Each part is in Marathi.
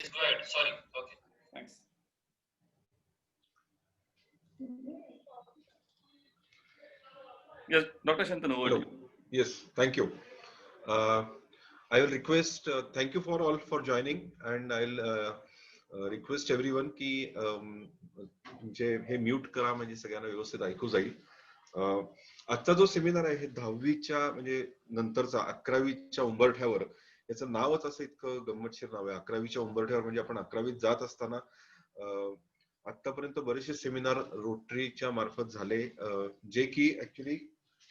Go ahead. Sorry. Okay. Thanks. Yes, Dr. Shantanu, over to you. Yes, thank you. I will request, thank you for all for joining, and I'll request everyone की तुमचे हे म्यूट करा म्हणजे सगळ्यांना व्यवस्थित ऐकू जाईल. आजचा जो सेमिनार आहे 10वीच्या म्हणजे नंतरचा 11वीच्या उंबरठ्यावर, याचं नावच असं इतकं गंमतशीर नाव आहे. 11वीच्या उंबरठ्यावर म्हणजे आपण 11वीत जात असताना आतापर्यंत बरेचसे सेमिनार रोटरीच्या मार्फत झाले, जे की ऍक्च्युली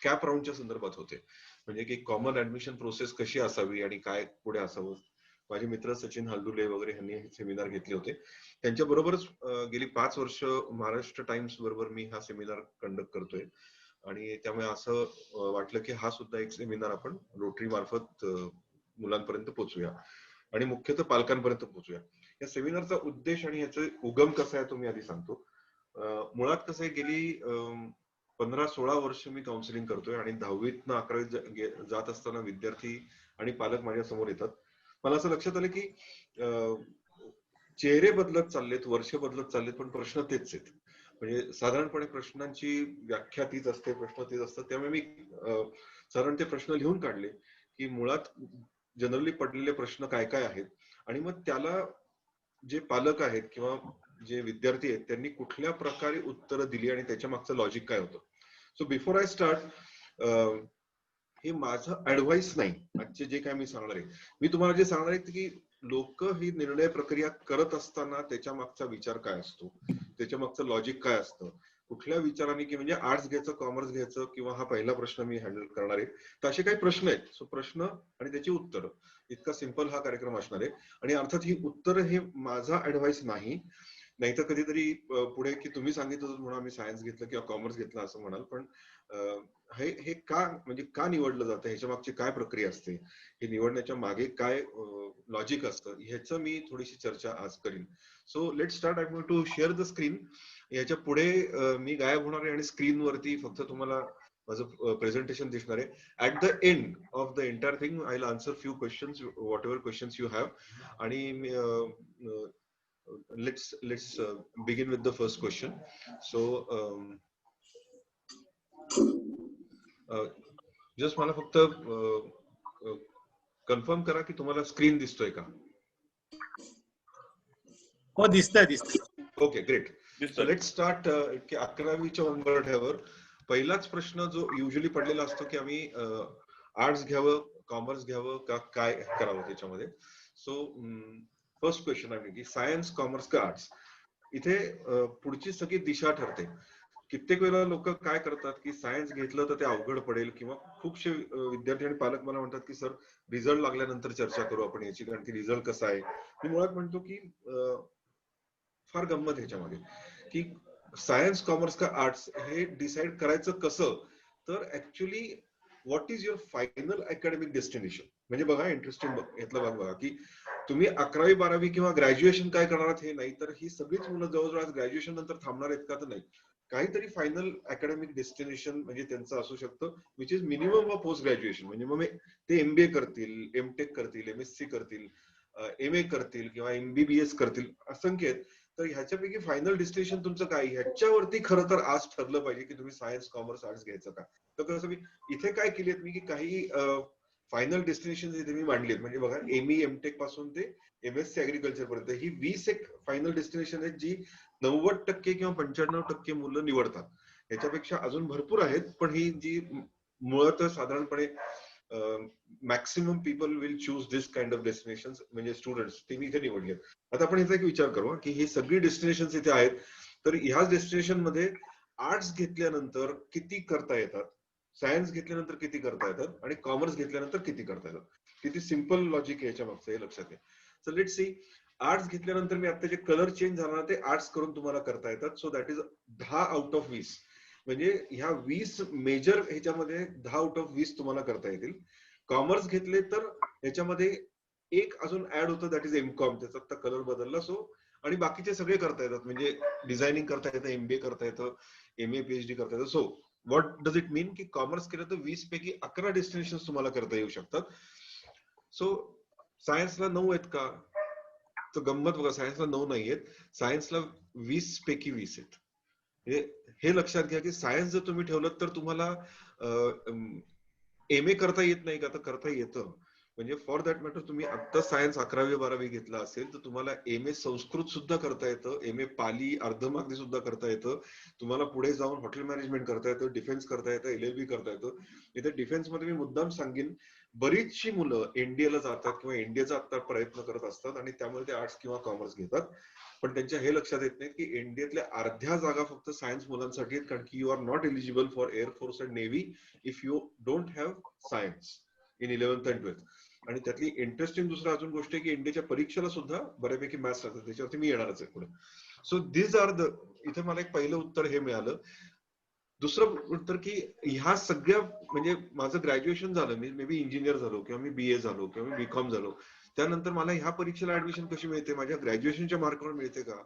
कॅप राऊंडच्या संदर्भात होते. म्हणजे की कॉमन ऍडमिशन प्रोसेस कशी असावी आणि काय पुढे असावं. माझे मित्र सचिन हलदुले वगैरे यांनी हे सेमिनार घेतले होते. त्यांच्या बरोबरच गेली 5 वर्ष महाराष्ट्र टाइम्स बरोबर मी हा सेमिनार कंडक्ट करतोय, आणि त्यामुळे असं वाटलं की हा सुद्धा एक सेमिनार आपण रोटरी मार्फत मुलांपर्यंत पोहोचूया आणि मुख्यतः पालकांपर्यंत पोहोचूया. या सेमिनारचा उद्देश आणि याचा उगम कसा आहे तो मी आधी सांगतो. मुळात कसं आहे, गेली 15-16 वर्ष मी काउन्सिलिंग करतोय आणि 10वीतनं 11वीत जात असताना विद्यार्थी आणि पालक माझ्या समोर येतात. मला असं लक्षात आलं की चेहरे बदलत चाललेत, वर्ष बदलत चाललेत, पण प्रश्न तेच आहेत. म्हणजे साधारणपणे प्रश्नांची व्याख्या तीच असते, प्रश्न तेच असतात. त्यामुळे मी साधारण ते प्रश्न लिहून काढले की मुळात जनरली पडलेले प्रश्न काय काय आहेत, आणि मग त्याला जे पालक आहेत किंवा जे विद्यार्थी आहेत त्यांनी कुठल्या प्रकारे उत्तरं दिली आणि त्याच्या मागचं लॉजिक काय होतं. सो बिफोर आय स्टार्ट, हे माझं ऍडवाइस नाही. आजचे जे काय मी सांगणार आहे, मी तुम्हाला जे सांगणार आहे की लोक ही निर्णय प्रक्रिया करत असताना त्याच्या मागचा विचार काय असतो, त्याच्या मागचं लॉजिक काय असतं, कुठल्या विचाराने, की म्हणजे आर्ट्स घ्यायचं, कॉमर्स घ्यायचं, किंवा हा पहिला प्रश्न मी हँडल करणार आहे. तर असे काही प्रश्न आहेत. सो प्रश्न आणि त्याची उत्तर, इतका सिंपल हा कार्यक्रम असणार आहे. आणि अर्थात ही उत्तर हे माझा ऍडवाइस नाही, नाहीतर कधीतरी पुढे की तुम्ही सांगितलं म्हणून आम्ही सायन्स घेतलं किंवा कॉमर्स घेतलं असं म्हणाल. पण हे का, म्हणजे का निवडलं जातं, ह्याच्या मागची काय प्रक्रिया असते, हे निवडण्याच्या मागे काय लॉजिक असतं, ह्याचं मी थोडीशी चर्चा आज करीन. So let start. I am going to share the screen. याच्या पुढे मी गायब होणार आहे आणि स्क्रीनवरती फक्त तुम्हाला माझं प्रेझेंटेशन दिसणार आहे. At the end of the entire thing I will answer few questions, what ever questions you have. आणि let's begin with the first question. So just मला फक्त कन्फर्म करा की तुम्हाला स्क्रीन दिसतोय का? हो, दिसतंय. Okay, great. So let's start. की 11वीच्या उंबरठ्यावर पहिलाच प्रश्न जो युजली पडलेला असतो की आम्ही आर्ट्स घ्यावं, कॉमर्स घ्यावं का काय करावं त्याच्यामध्ये. सो फर्स्ट क्वेश्चन आहे की सायन्स, कॉमर्स का आर्ट्स. इथे पुढची सगळी दिशा ठरते. कित्येक वेळा लोक काय करतात की सायन्स घेतलं तर ते अवघड पडेल, किंवा खूपशे विद्यार्थी आणि पालक मला म्हणतात की सर रिझल्ट लागल्यानंतर चर्चा करू आपण याची, कारण की रिझल्ट कसा आहे. मी मुळात म्हणतो की फार गंमत ह्याच्यामध्ये की सायन्स, कॉमर्स का आर्ट्स हे डिसाइड करायचं कसं. तर actually what is your final academic destination. म्हणजे बघा, इंटरेस्टिंग यातला भाग बघा की तुम्ही 11वी 12वी किंवा ग्रॅज्युएशन काय करणार आहात हे नाही, तर ही सगळीच मुलं जवळजवळ ग्रॅज्युएशन नंतर थांबणार आहेत का, तर नाही. काहीतरी फायनल अकॅडमिक डेस्टिनेशन म्हणजे त्यांचं असू शकतं, which is minimum of post graduation. म्हणजे मग ते MBA करतील, एमटेक करतील, MSc करतील, MA करतील किंवा MBBS करतील, असंख्य आहेत. तर ह्याच्यापैकी फायनल डेस्टिनेशन तुमचं काय, ह्याच्यावरती खरं तर आज ठरलं पाहिजे की तुम्ही सायन्स, कॉमर्स, आर्ट्स घ्यायचं का. तर कसं मी इथे काय केलेत मी की काही फायनल डेस्टिनेशन इथे मी मांडलेत. म्हणजे बघा, ME एमटेक पासून ते MSc ऍग्रिकल्चर पर्यंत ही 20 एक फायनल डेस्टिनेशन आहेत जी 90% किंवा 95% मुलं निवडतात. याच्यापेक्षा अजून भरपूर आहेत, पण ही जी मुळात साधारणपणे maximum people will choose this kind of destination, म्हणजे स्टुडंट्स, ते मी इथे निवडले. आता आपण ह्याचा एक विचार करू की ही सगळी डेस्टिनेशन इथे आहेत. तर ह्याच डेस्टिनेशन मध्ये आर्ट्स घेतल्यानंतर किती करता येतात, सायन्स घेतल्यानंतर किती करता येतात, आणि कॉमर्स घेतल्यानंतर किती करता येतात. किती सिंपल लॉजिक आहे याच्या मागचं, हे लक्षात घ्या. So let's see. आर्ट्स घेतल्यानंतर मी आता जे कलर चेंज झाला ते आर्ट्स करून तुम्हाला करता येतात. So that is 10 out of 20. म्हणजे ह्या 20 मेजर ह्याच्यामध्ये 10 आउट ऑफ 20 तुम्हाला करता येतील. कॉमर्स घेतले तर ह्याच्यामध्ये एक अजून ऍड होतं, दॅट इज एमकॉम. त्याचा आता कलर बदलला. सो आणि बाकीचे सगळे करता येतात. म्हणजे डिझायनिंग करता येतं, MBA करता येतं, MA PhD करता येतं. So what does it mean की कॉमर्स केलं तर 20 पैकी 11 डेस्टिनेशन तुम्हाला करता येऊ शकतात. सो सायन्सला 9 आहेत का, तर गंमत बघा, सायन्सला 9 नाहीयेत, सायन्सला 20 पैकी 20 आहेत. हे लक्षात घ्या की सायन्स जर तुम्ही ठेवलं तर तुम्हाला एम ए करता येत नाही का? तर करता येतं. म्हणजे फॉर दॅट मॅटर तुम्ही आता सायन्स 11वी-12वी घेतला असेल तर तुम्हाला एम ए संस्कृत सुद्धा करता येतं, एम ए पाली अर्धमागधी सुद्धा करता येतं, तुम्हाला पुढे जाऊन हॉटेल मॅनेजमेंट करता येतं, डिफेन्स करता येतं, LLB करता येतं. इथे डिफेन्स मध्ये मी मुद्दाम सांगेन, बरीचशी मुलं एनडीएला जातात किंवा एनडीएचा आता प्रयत्न करत असतात आणि त्यामुळे ते आर्ट्स किंवा कॉमर्स घेतात. पण त्यांच्या हे लक्षात येत नाही की एनडीएतल्या अर्ध्या जागा फक्त सायन्स मुलांसाठी आहेत, कारण की you are not eligible for air force and navy if you don't have science in 11th and 12th. आणि त्यातली इंटरेस्टिंग दुसरं अजून गोष्ट आहे की इंडियाच्या परीक्षेला सुद्धा बऱ्यापैकी मॅथ्स राहतात, त्याच्यावरती मी येणारच आहे पुढे. सो दिस आर द, इथे मला एक पहिलं उत्तर हे मिळालं. दुसरं उत्तर की ह्या सगळ्या, म्हणजे माझं ग्रॅज्युएशन झालं, मी मे बी इंजिनियर झालो किंवा मी BA झालो किंवा मी बीकॉम झालो, त्यानंतर मला ह्या परीक्षेला ऍडमिशन कशी मिळते? माझ्या ग्रॅज्युएशनच्या मार्कवर मिळते का?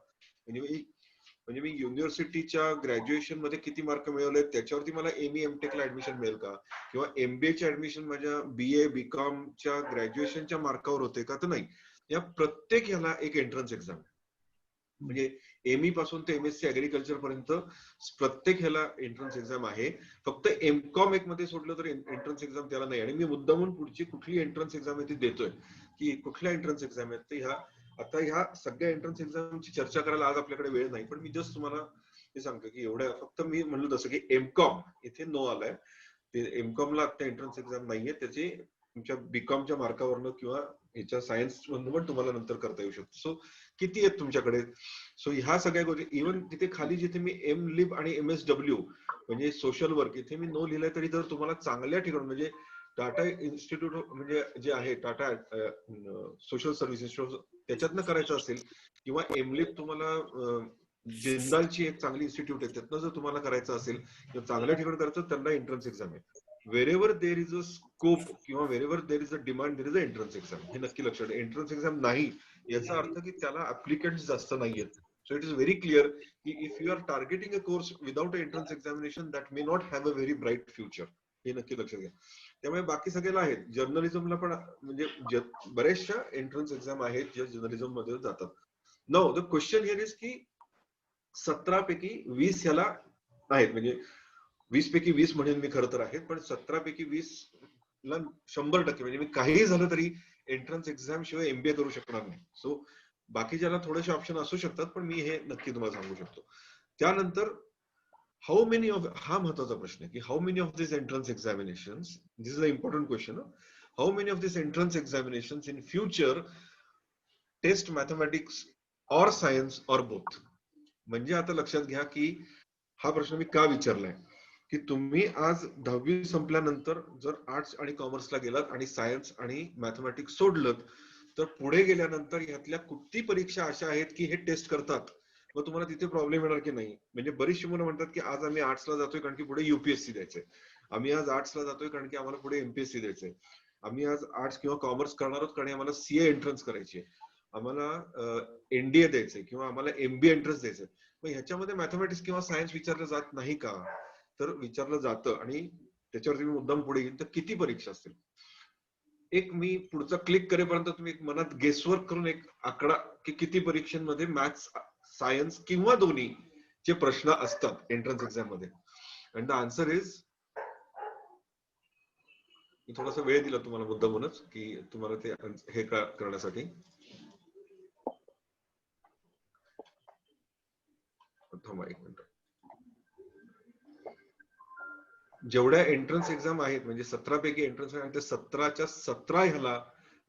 म्हणजे मी युनिव्हर्सिटीच्या ग्रॅज्युएशन मध्ये किती मार्क मिळवले त्याच्यावरती मला ME MTech ला ऍडमिशन मिळेल का? किंवा MBA चे ऍडमिशन माझ्या BA BCom च्या ग्रॅज्युएशनच्या मार्कावर होते का? तर नाही. या प्रत्येक ह्याला एक एंट्रन्स एक्झाम, म्हणजे ME पासून ते MSc ऍग्रिकल्चर पर्यंत प्रत्येक ह्याला एंट्रन्स एक्झाम आहे. फक्त MCOM एक मध्ये सोडलं तर एंट्रन्स एक्झाम त्याला नाही. आणि मी मुद्दामून पुढची कुठली एंट्रन्स एक्झाम आहे ती देतोय, की कुठल्या एंट्रन्स एक्झाम आहेत ते. आता ह्या सगळ्या एंट्रन्स एक्झामची चर्चा करायला आज आपल्याकडे वेळ नाही, पण मी जस्ट तुम्हाला हे सांगतो की एवढ्या, फक्त मी म्हणलो तसं की MCOM इथे नो आलाय, ते MCOM ला आता एंट्रन्स एक्झाम नाहीये, त्याची तुमच्या बीकॉमच्या मार्कावरनं किंवा ह्याच्या सायन्स मधून पण तुम्हाला नंतर करता येऊ शकतो. सो किती आहेत तुमच्याकडे? सो ह्या सगळ्या गोष्टी, इव्हन तिथे खाली जिथे मी MLib आणि MSW म्हणजे सोशल वर्क, इथे मी नो लिहिलंय, तरी जर तुम्हाला चांगल्या ठिकाणी म्हणजे टाटा इन्स्टिट्यूट म्हणजे जे आहे टाटा सोशल सर्व्हिसेस त्याच्यातनं करायचं असेल, किंवा MLib तुम्हाला जिंदालची एक चांगली इन्स्टिट्यूट आहे त्यातनं जर तुम्हाला करायचं असेल किंवा चांगल्या ठिकाणी करायचं, त्यांना एंट्रन्स एक्झाम आहे. Wherever there is a scope किंवा wherever there is a demand, there is a entrance exam. हे नक्की लक्षात ठेवा. एंट्रन्स एक्झाम नाही याचा अर्थ की त्याला ऍप्लिकंट्स जास्त नाहीयेत. So it is very clear कि if you are targeting a course without an entrance examination, that may not have a very bright future. हे नक्की लक्षात घ्या. त्यामुळे बाकी सगळ्याला आहेत. जर्नलिझमला पण म्हणजे बऱ्याचशा एंट्रन्स एक्झाम आहेत ज्या जर्नलिझम मध्ये जातात. Now the question here is की 17 पैकी 20 ह्याला आहेत, म्हणजे 20 पैकी 20 म्हणेन मी खरं तर आहेत, पण 17 पैकी 20 ला 100% म्हणजे मी काहीही झालं तरी एंट्रन्स एक्झाम शिवाय MBA करू शकणार नाही. सो बाकीच्याला थोडेसे ऑप्शन असू शकतात, पण मी हे नक्की तुम्हाला सांगू शकतो. त्यानंतर हाऊ मेनी ऑफ, हा महत्वाचा प्रश्न आहे की how many of this entrance examinations, this is a important question, how many of this entrance examinations in future test mathematics or science or both. म्हणजे आता लक्षात घ्या की हा प्रश्न मी का विचारलाय, की तुम्ही आज 10वी संपल्यानंतर जर आर्ट्स आणि कॉमर्सला गेलात आणि सायन्स आणि मॅथमॅटिक्स सोडलं, तर पुढे गेल्यानंतर ह्यातल्या किती परीक्षा अशा आहेत की हे टेस्ट करतात, मग तुम्हाला तिथे प्रॉब्लेम येणार की नाही? म्हणजे बरीचशी मुलं म्हणतात की आज आम्ही आर्ट्सला जातोय कारण की पुढे UPSC द्यायचंय, आम्ही आज आर्ट्सला जातोय कारण की आम्हाला पुढे MPSC द्यायचंय, आम्ही आज आर्ट्स किंवा कॉमर्स करणार आहोत कारण आम्हाला CA एंट्रन्स करायची, आम्हाला NDA द्यायचंय किंवा आम्हाला MBA एंट्रन्स द्यायचंय. मग ह्याच्यामध्ये मॅथमॅटिक्स किंवा सायन्स विचारलं जात नाही का? तर विचारलं जातं, आणि त्याच्यावरती मी मुद्दाम पुढे येईन. तर किती परीक्षा असतील? एक मी पुढचा क्लिक करेपर्यंत तुम्ही एक मनात गेसवर्क करून एक आकडा की किती परीक्षांमध्ये मॅथ्स सायन्स किंवा दोन्ही चे प्रश्न असतात एंट्रन्स एक्झाम मध्ये. अँड द आन्सर इज, मी थोडासा वेळ दिला तुम्हाला मुद्दामूनच की तुम्हाला ते हे करण्यासाठी. थांबा एक मिनिट. जेवढ्या एंट्रन्स एक्झाम आहेत, म्हणजे 17 पैकी एंट्रन्स आहेत, ते 17च्या 17 ह्याला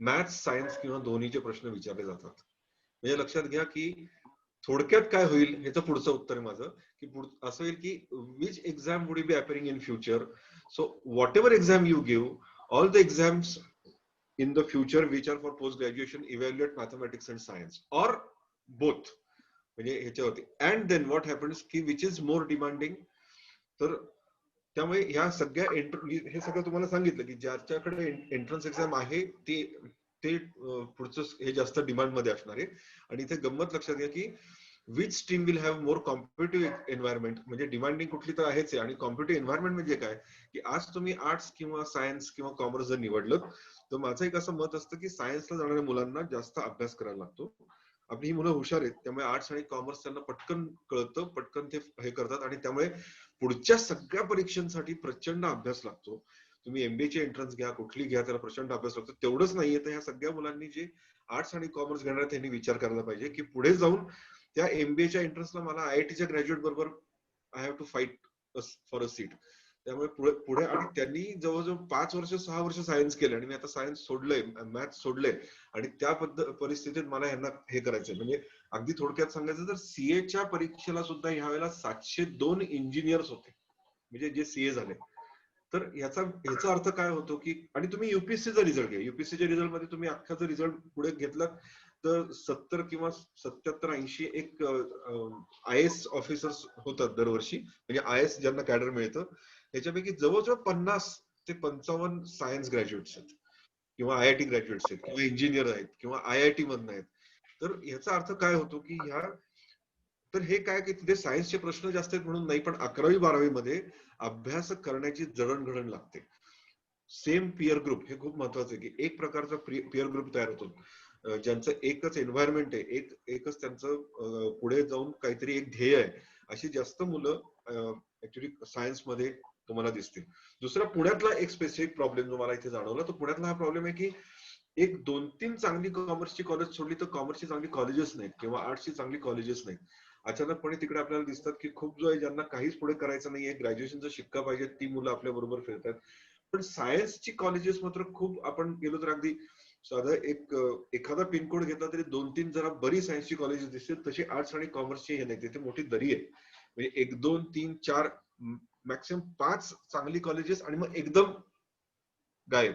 मॅथ्स सायन्स किंवा दोन्हीचे प्रश्न विचारले जातात. म्हणजे लक्षात घ्या की थोडक्यात काय होईल ह्याचं पुढचं उत्तर आहे माझं, की असं होईल की which exam would be अपेअरिंग in future. So what ever exam you give, all the exams in the future which are for post graduation evaluate mathematics and science or both. म्हणजे ह्याच्यावरती and then what happens की which is more demanding. तर त्यामुळे ह्या सगळ्या हे सगळं तुम्हाला सांगितलं की ज्याच्याकडे एंट्रन्स एक्झाम आहे ते पुढचं हे जास्त डिमांड मध्ये असणार आहे. आणि इथे गंमत लक्षात घ्या की which stream will have more competitive environment. म्हणजे डिमांडिंग कुठली तर आहेच आहे, आणि कॉम्पिटेटिव्ह एन्व्हायरमेंट म्हणजे काय की आज तुम्ही आर्ट्स किंवा सायन्स किंवा कॉमर्स जर निवडलं, तर माझं एक असं मत असतं की सायन्सला जाणाऱ्या मुलांना जास्त अभ्यास करायला लागतो आपली ही मुलं हुशार आहेत, त्यामुळे आर्ट्स आणि कॉमर्स त्यांना पटकन कळतं, पटकन ते हे करतात आणि त्यामुळे पुढच्या सगळ्या परीक्षांसाठी प्रचंड अभ्यास लागतो. तुम्ही MBA ची एंट्रन्स घ्या, कुठली घ्या, त्याला प्रचंड अभ्यास लागतो. तेवढंच नाहीये, तर ह्या सगळ्या मुलांनी जे आर्ट्स आणि कॉमर्स घेणार त्यांनी विचार करायला पाहिजे की पुढे जाऊन त्या MBA च्या एंट्रन्सला मला IITच्या ग्रॅज्युएट बरोबर I have to fight for a seat. त्यामुळे पुढे आणि त्यांनी जवळजवळ 5 वर्ष 6 वर्ष सायन्स केलं आणि मी आता सायन्स सोडलंय, मॅथ्स सोडलंय आणि त्या परिस्थितीत मला यांना हे करायचंय. म्हणजे अगदी थोडक्यात सांगायचं तर CA च्या परीक्षेला सुद्धा ह्या वेळेला 702 इंजिनियर्स होते, म्हणजे जे CA झाले. तर ह्याचा अर्थ काय होतो की आणि तुम्ही UPSCचा रिझल्ट घ्या, UPSCच्या रिझल्ट मध्ये तुम्ही अख्खाचा रिझल्ट पुढे घेतला तर 70 किंवा 77-80 एक IAS ऑफिसर्स होतात दरवर्षी, म्हणजे IAS ज्यांना कॅडर मिळतं त्याच्यापैकी जवळजवळ 50 ते 55 सायन्स ग्रॅज्युएट्स आहेत किंवा IIT ग्रॅज्युएट्स आहेत किंवा इंजिनियर आहेत किंवा IIT मधनं आहेत. तर याचा अर्थ काय होतो की तर हे काय की तिथे सायन्सचे प्रश्न जास्त आहेत म्हणून नाही, पण 11वी-12वी मध्ये अभ्यास करण्याची जडणघडण लागते. सेम पिअर ग्रुप हे खूप महत्वाचं आहे की एक प्रकारचा पिअर ग्रुप तयार होतो ज्यांचं एकच एन्व्हायरमेंट आहे, एकच त्यांचं पुढे जाऊन काहीतरी एक ध्येय आहे, अशी जास्त मुलं ऍक्च्युली सायन्स मध्ये तुम्हाला दिसतील. दुसरा पुण्यातला एक स्पेसिफिक प्रॉब्लेम जो मला इथे जाणवला तो पुण्यातला हा प्रॉब्लेम आहे की एक 2-3 चांगली कॉमर्सची कॉलेज सोडली तर कॉमर्सची चांगली कॉलेजेस नाहीत किंवा आर्ट्सची चांगली कॉलेजेस नाहीत. अचानकपणे तिकडे आपल्याला दिसतात की खूप जो आहे ज्यांना काहीच पुढे करायचं नाहीये, ग्रॅज्युएशनचा शिक्का पाहिजे, ती मुलं आपल्या बरोबर फिरतात. पण सायन्सची कॉलेजेस मात्र खूप, आपण गेलो तर अगदी साधं एखादा पिनकोड घेतला तरी 2-3 जरा बरी सायन्सची कॉलेजेस दिसतील. तशी आर्ट्स आणि कॉमर्सची हे नाही, तिथे मोठी दरी आहे. म्हणजे 1, 2, 3, 4 मॅक्सिमम 5 चांगली कॉलेजेस आणि मग एकदम गायब.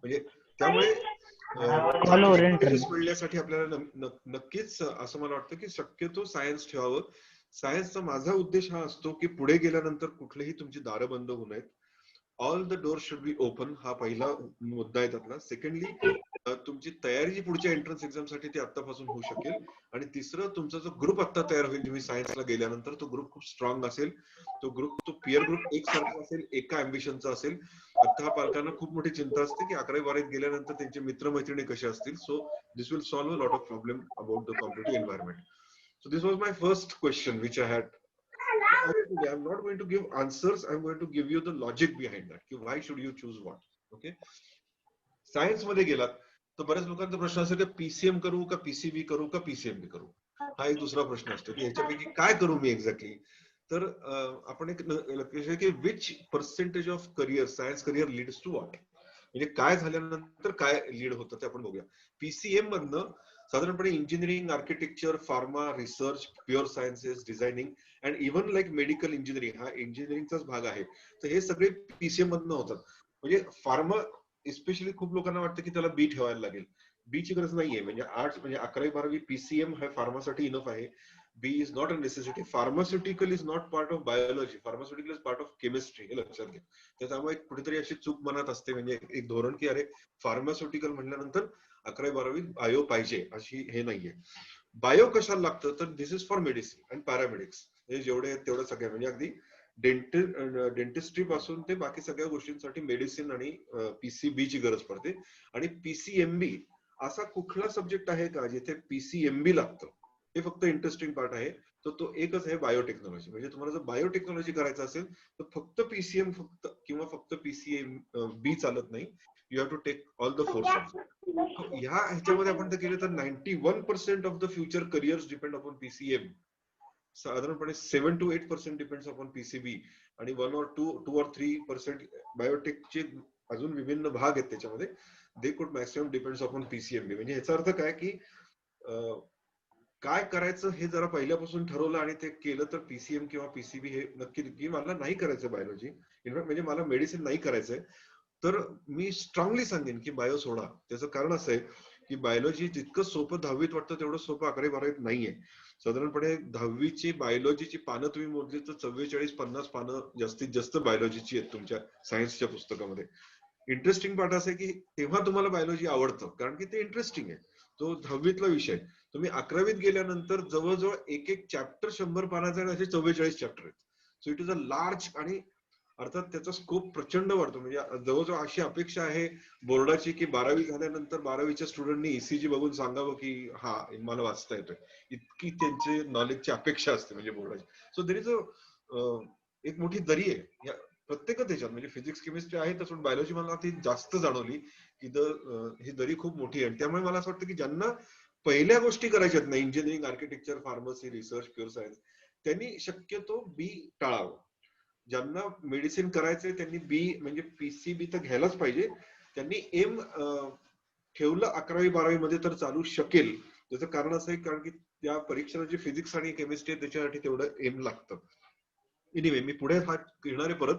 म्हणजे त्यामुळे चांगली कॉलेजेस मिळण्यासाठी आपल्याला नक्कीच असं मला वाटतं की शक्यतो सायन्स ठेवावं. सायन्सचा माझा उद्देश हा असतो की पुढे गेल्यानंतर कुठलेही तुमची दारं बंद होऊ नयेत. All the door should be open, हा पहिला मुद्दा आहे त्यातला. सेकंडली तुमची तयारी जी पुढच्या एंट्रन्स एक्झाम साठी ती आतापासून होऊ शकेल. आणि तिसरं, तुमचा जो ग्रुप आता तयार होईल तुम्ही सायन्सला गेल्यानंतर, तो ग्रुप खूप स्ट्रॉंग असेल, तो पिअर ग्रुप एकसारखा असेल, एका अँबिशनचा असेल. आता पालकांना खूप मोठी चिंता असते की 11वी-12वीत गेल्यानंतर त्यांचे मित्रमैत्रिणी कसे असतील. So this will solve a lot of problem about the competitive environment. So this was my first question which I had. I'm not going to give answers, I'm going to give you the logic behind that. Why should you choose what? Okay. Science मध्ये गेलात तर बऱ्याच लोकांचा प्रश्न असेल की PCM करू का PCB करू का PCMB करू. हा एक दुसरा प्रश्न असतो की ह्याच्यापैकी काय करू मी एक्झॅक्टली. तर आपण एक लक्ष की which percentage of career, science career leads to what, म्हणजे काय झाल्यानंतर काय लीड होतं ते आपण बघूया. PCM मधनं साधारणपणे engineering, architecture, pharma, research, pure sciences, designing and even like medical engineering, हा इंजिनिअरिंगचाच भाग आहे. तर हे सगळे PCM मधनं होतात. म्हणजे फार्मा एस्पेशली खूप लोकांना वाटतं की त्याला बी ठेवायला लागेल. बी ची गरज नाहीये. म्हणजे आर्ट्स म्हणजे 11वी-12वी PCM हा फार्मासाठी इनफ आहे. B is not a necessity. Pharmaceutical is not part of biology, pharmaceutical is part of chemistry, हे लक्षात घ्या. त्यामुळे कुठेतरी अशी चूक मनात असते, म्हणजे एक धोरण की अरे फार्मास्युटिकल म्हटल्यानंतर 11वी-12वी बायो पाहिजे, अशी हे नाहीये. बायो कशाला लागतं तर this is for medicine and paramedics, हे जेवढे आहेत तेवढं सगळं, म्हणजे अगदी डेंटिस्ट्री पासून ते बाकी सगळ्या गोष्टींसाठी मेडिसिन आणि PCB ची गरज पडते. आणि PCMB असा कुठला सब्जेक्ट आहे का जिथे PCMB लागतं, हे फक्त इंटरेस्टिंग पार्ट आहे. तर तो एकच आहे बायोटेक्नॉलॉजी. म्हणजे तुम्हाला जर बायोटेक्नॉलॉजी करायचं असेल तर फक्त PCM किंवा फक्त PCMB चालत नाही. You have to take all the 4 subject. ह्याच्यामध्ये आपण जर केलं तर 91% of the future careers depend upon PCM. साधारणपणे 7 to 8% डिपेंड्स अपॉन PCB आणि 1 or 2 or 3% बायोटेकचे अजून विभिन्न भाग आहेत त्याच्यामध्ये. They could maximum depends upon PCMB. म्हणजे याचा अर्थ काय की काय करायचं हे जरा पहिल्यापासून ठरवलं आणि ते केलं तर PCM किंवा PCB हे नक्की, की मला नाही करायचं बायोलॉजी, इनफॅक्ट म्हणजे मला मेडिसिन नाही करायचंय, तर मी स्ट्रॉंगली सांगेन की बायो सोडा. त्याचं कारण असं आहे की बायोलॉजी जितकं सोपं 10वीत वाटतं तेवढं सोपं 11वी-12वीत नाहीये. साधारणपणे 10वीची बायोलॉजीची पानं तुम्ही मोजली तर 44-50 पानं जास्तीत जास्त बायोलॉजीची आहेत तुमच्या सायन्सच्या पुस्तकामध्ये. इंटरेस्टिंग पार्ट असं आहे की तेव्हा तुम्हाला बायोलॉजी आवडतं कारण की ते इंटरेस्टिंग आहे. तो 10वीतला विषय. तुम्ही 11वीत गेल्यानंतर जवळजवळ एक चॅप्टर 100 पानाचा आणि असे 44 चॅप्टर आहेत. So it is a large आणि अर्थात त्याचा स्कोप प्रचंड वाढतो. म्हणजे जवळजवळ अशी अपेक्षा आहे बोर्डाची की 12वी झाल्यानंतर 12वीच्या स्टुडंटनी ईसीजी बघून सांगावं की हा मला वाचता येतोय, इतकी त्यांचे नॉलेजची अपेक्षा असते म्हणजे बोर्डाची. सो देर इज एक मोठी दरी आहे या प्रत्येकच त्याच्यात. म्हणजे फिजिक्स केमिस्ट्री आहे तसं बायोलॉजी मला ती जास्त जाणवली की ही दरी खूप मोठी आहे. त्यामुळे मला असं वाटतं की ज्यांना पहिल्या गोष्टी करायच्यात नाही, engineering, architecture, pharmacy, research, pure science, त्यांनी शक्यतो बी टाळावं. ज्यांना मेडिसिन करायचंय त्यांनी बी म्हणजे पीसीबी तर घ्यायलाच पाहिजे. त्यांनी एम ठेवलं 11वी-12वी मध्ये तर चालू शकेल. त्याचं कारण असं आहे कारण की त्या परीक्षेला जे फिजिक्स आणि केमिस्ट्री त्याच्यासाठी तेवढं एम लागतं. एनिवे मी पुढे हा येणार आहे परत,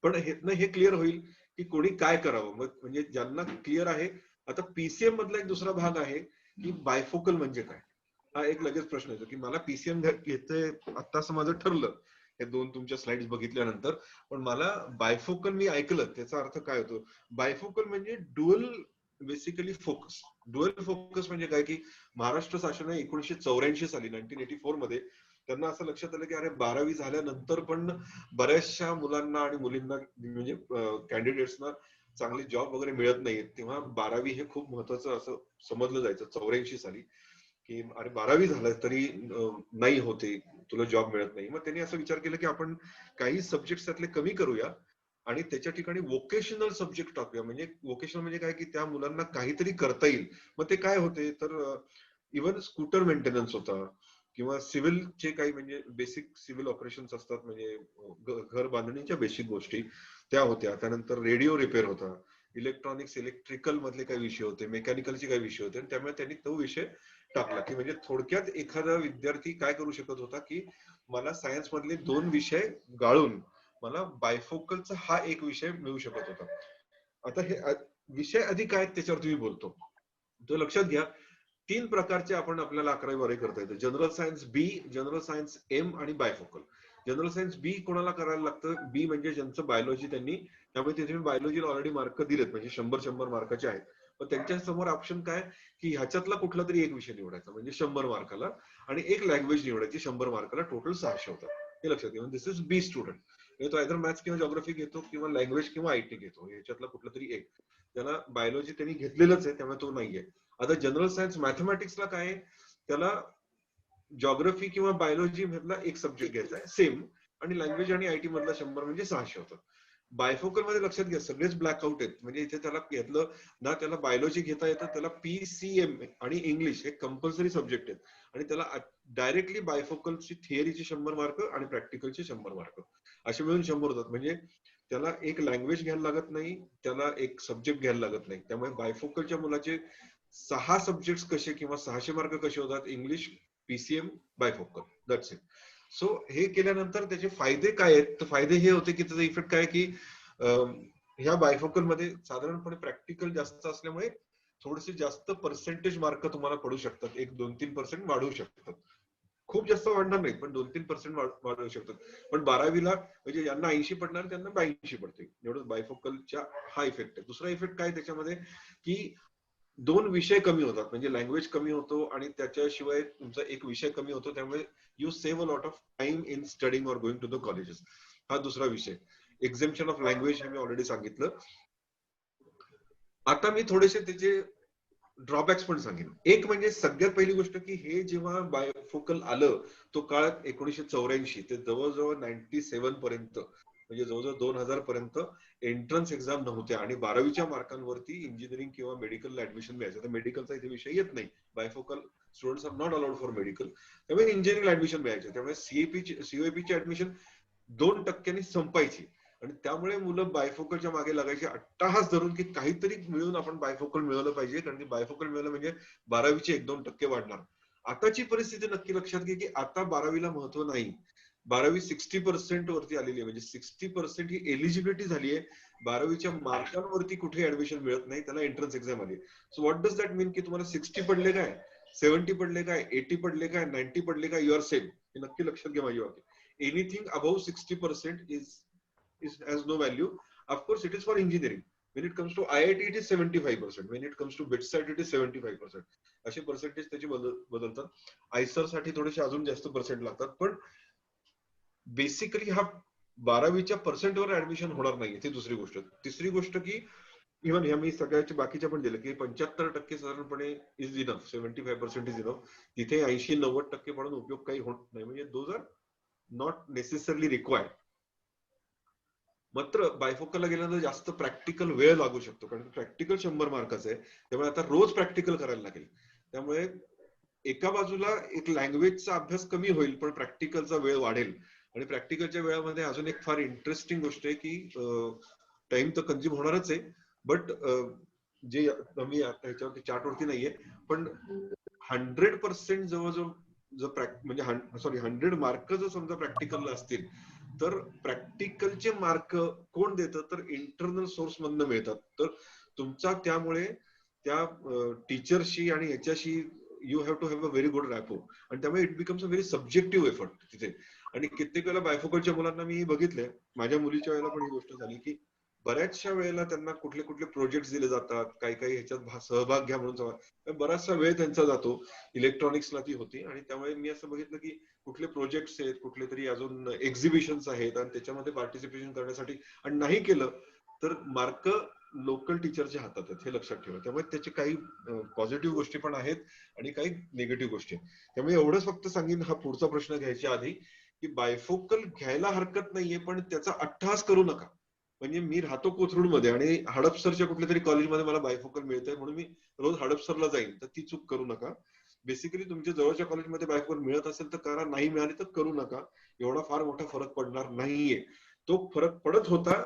पण हे क्लिअर होईल की कोणी काय करावं. मग म्हणजे ज्यांना क्लिअर आहे. आता पीसीएम मधला एक दुसरा भाग आहे की बायफोकल म्हणजे काय. हा एक लगेच प्रश्न येतो की मला पीसीएम घेतोय आता असं माझं ठरलं हे दोन तुमच्या स्लाइड्स बघितल्यानंतर, पण मला बायफोकल मी ऐकलं त्याचा अर्थ काय होतो. बायफोकल म्हणजे dual basically focus. Dual focus म्हणजे काय की महाराष्ट्र शासनाने 1984 साली 1984 मध्ये त्यांना असं लक्षात आलं की अरे 12वी झाल्यानंतर पण बऱ्याचशा मुलांना आणि मुलींना म्हणजे कॅन्डिडेट्सना चांगले जॉब वगैरे मिळत नाहीत. तेव्हा 12वी हे खूप महत्वाचं असं समजलं जायचं 84 साली की अरे 12वी झालं तरी नाही होते, तुला जॉब मिळत नाही. मग त्यांनी असं विचार केला की आपण काही सब्जेक्ट त्यातले कमी करूया आणि त्याच्या ठिकाणी वोकेशनल सब्जेक्ट टाकूया. म्हणजे वोकेशनल म्हणजे काय की त्या मुलांना काहीतरी करता येईल. मग ते काय होते तर इव्हन स्कूटर मेंटेनन्स होता किंवा सिव्हिलचे काही म्हणजे बेसिक सिव्हिल ऑपरेशन्स असतात म्हणजे घर बांधणीच्या बेसिक गोष्टी त्या होत्या. त्यानंतर रेडिओ रिपेअर होता, इलेक्ट्रॉनिक्स इलेक्ट्रिकल मधले काही विषय होते, मेकॅनिकलचे काही विषय होते. त्यामुळे त्यांनी तो विषय टाकला की म्हणजे थोडक्यात एखादा विद्यार्थी काय करू शकत होता की मला सायन्स मधले 2 विषय गाळून मला बायफोकलचा हा एक विषय मिळू शकत होता. आता हे विषय आधी काय त्याच्यावर तुम्ही बोलतो तो लक्षात घ्या. 3 प्रकारचे आपण आपल्याला 11वी-12वी करता येतं. जनरल सायन्स बी, जनरल सायन्स एम आणि बायफोकल. जनरल सायन्स बी कोणाला करायला लागतं. बी म्हणजे ज्यांचं बायोलॉजी त्यांनी, त्यामुळे तिथे बायोलॉजीला ऑलरेडी मार्क दिलेत म्हणजे 100 मार्काचे आहेत. पण त्यांच्या समोर ऑप्शन काय की ह्याच्यातला कुठला तरी एक विषय निवडायचा म्हणजे 100 मार्काला आणि एक लँग्वेज निवडायची 100 मार्काला, टोटल 600 होतात. हे लक्षात घ्या. दिस इज बी स्टुडंट. तो आयदर मॅथ्स किंवा जॉग्राफी घेतो किंवा लँग्वेज किंवा आयटी घेतो. ह्याच्यातला कुठला तरी एक. त्याला बायोलॉजी त्यांनी घेतलेलंच आहे त्यामुळे तो नाहीये. आता जनरल सायन्स मॅथमॅटिक्सला काय त्याला जॉग्राफी किंवा बायोलॉजी मधला एक सब्जेक्ट घ्यायचा आहे सेम आणि लँग्वेज आणि आयटी मधला 100 म्हणजे 600 होतात. बायफोकल मध्ये लक्षात घ्या सगळेच ब्लॅकआउट आहेत. म्हणजे इथे त्याला घेतलं ना त्याला बायोलॉजी घेता येतं, त्याला पीसीएम आणि इंग्लिश हे कंपल्सरी सब्जेक्ट आहेत आणि त्याला डायरेक्टली बायफोकलची थिअरीची 100 मार्क आणि प्रॅक्टिकलचे 100 मार्क असे मिळून 100 होतात. म्हणजे त्याला एक लँग्वेज घ्यायला लागत नाही, त्याला एक सब्जेक्ट घ्यायला लागत नाही. त्यामुळे बायफोकलच्या मुलाचे 6 सब्जेक्ट कसे किंवा 600 मार्क कसे होतात. English, PCM, bifocal, that's it. So हे केल्यानंतर त्याचे फायदे काय आहेत. तर फायदे हे होते की त्याचा इफेक्ट काय की ह्या बायफोकल मध्ये साधारणपणे प्रॅक्टिकल जास्त असल्यामुळे थोडेसे जास्त पर्सेंटेज मार्क तुम्हाला पडू शकतात. 1-2-3% वाढू शकतात. खूप जास्त वाढणार नाही पण 2-3% वाढू शकतात. पण 12वीला म्हणजे ज्यांना 80 पडणार त्यांना 82 पडते. एवढं बायफोकलच्या हा इफेक्ट आहे. दुसरा इफेक्ट काय त्याच्यामध्ये की 2 विषय कमी होतात. म्हणजे लँग्वेज कमी होतो आणि त्याच्याशिवाय तुमचा एक विषय कमी होतो. त्यामुळे you save a lot of time in studying or going to the colleges. हा दुसरा विषय. एक्झेम्पशन ऑफ लँग्वेज हे मी ऑलरेडी सांगितलं. आता मी थोडेसे त्याचे ड्रॉबॅक्स पण सांगेन. एक म्हणजे सगळ्यात पहिली गोष्ट की हे जेव्हा बायफोकल आलं तो काळ 1984 ते जवळजवळ 97 पर्यंत म्हणजे जवळजवळ 2000 पर्यंत एंट्रन्स एक्झाम नव्हत्या आणि 12वीच्या मार्कांवरती इंजिनिअरिंग किंवा मेडिकल ऍडमिशन मिळायचं. तर मेडिकलचा इथे विषय येत नाही. Bifocal students are not allowed for medical. त्यामुळे इंजिनिअरिंग ऍडमिशन मिळायचे. त्यामुळे सीओपीची ऍडमिशन 2% संपायची आणि त्यामुळे मुलं बायफोकलच्या मागे लागायचे अट्टाहास धरून की काहीतरी मिळून आपण बायफोकल मिळवलं पाहिजे. कारण की बायफोकल मिळवलं म्हणजे 12वीचे 1-2% वाढणार. आताची परिस्थिती नक्की लक्षात घे की आता 12वीला महत्व नाही. 12वी 60% वरती आलेली आहे. म्हणजे 60% ही एलिजिबिलिटी झाली आहे. 12वीच्या मार्कांवरती कुठे ऍडमिशन मिळत नाही. त्याला एंट्रन्स एक्झाम आली. So what does that mean की तुम्हाला 60 पडले काय, 70 पडले काय, 80 पडले काय, 90 पडले काय, यू आर सेम. हे नक्की लक्षात घ्या माझी वाक्य. Anything above 60% has no value. Of course, it is for engineering. When it comes to IIT, it is 75%. When it comes to BITSAT, it is 75%. असे पर्सेंटेज त्याचे बदलतात. आयसर साठी थोडेसे अजून जास्त पर्सेंट लागतात. पण बेसिकली हा 12वीच्या पर्सेंटवर ऍडमिशन होणार नाही ती दुसरी गोष्ट. तिसरी गोष्ट की इव्हन ह्या मी सगळ्याच्या बाकीच्या पण दिलं की 75% साधारणपणे इज इनफ, 75% इज इनफ. तिथे 80-90% म्हणून उपयोग काही होत नाही. म्हणजे those are not necessarily required. मात्र बायफोकलला गेल्यानंतर जास्त प्रॅक्टिकल वेळ लागू शकतो, कारण प्रॅक्टिकल 100 मार्काचं आहे. त्यामुळे आता रोज प्रॅक्टिकल करायला लागेल. त्यामुळे एका बाजूला एक लँग्वेजचा अभ्यास कमी होईल, पण प्रॅक्टिकलचा वेळ वाढेल. आणि प्रॅक्टिकलच्या वेळामध्ये अजून एक फार इंटरेस्टिंग गोष्ट आहे की टाइम तर कंझ्युम होणारच आहे, बट जे मी आता ह्याच्यावरती चार्टवरती नाहीये, पण 100% जवळजवळ म्हणजे 100 मार्क जर समजा प्रॅक्टिकलला असतील, तर प्रॅक्टिकलचे मार्क कोण देतं, तर इंटरनल सोर्स मधनं मिळतात. तर तुमचा त्यामुळे त्या टीचरशी आणि याच्याशी you have to have a very good rapport. आणि त्यामुळे it becomes a very subjective effort तिथे. आणि कित्येक वेळेला बायफोकलच्या मुलांना मी बघितलंय, माझ्या मुलीच्या वेळेला पण ही गोष्ट झाली की बऱ्याचशा वेळेला त्यांना कुठले कुठले प्रोजेक्ट दिले जातात, काही काही ह्याच्यात सहभाग घ्या म्हणून बराचसा वेळ त्यांचा जातो. इलेक्ट्रॉनिक्सला ती होती, आणि त्यामुळे मी असं बघितलं की कुठले प्रोजेक्ट्स आहेत, कुठले तरी अजून एक्झिबिशन्स आहेत, आणि त्याच्यामध्ये पार्टिसिपेशन करण्यासाठी आणि नाही केलं तर मार्क लोकल टीचरच्या हातात आहेत, हे लक्षात ठेवा. त्यामुळे त्याचे काही पॉझिटिव्ह गोष्टी पण आहेत आणि काही निगेटिव्ह गोष्टी. त्यामुळे एवढंच फक्त सांगेन हा पुढचा प्रश्न घ्यायच्या आधी, की बायफोकल घ्यायला हरकत नाहीये, पण त्याचा अट्टहास करू नका. म्हणजे मी राहतो कोथरूडमध्ये आणि हडपसरच्या कुठल्या तरी कॉलेजमध्ये मला बायफोकल मिळतंय म्हणून मी रोज हडपसरला जाईन, तर ती चूक करू नका. बेसिकली तुमच्या जवळच्या कॉलेजमध्ये बायफोकल मिळत असेल तर करा, नाही मिळाली तर करू नका. एवढा फार मोठा फरक पडणार नाहीये. तो फरक पडत होता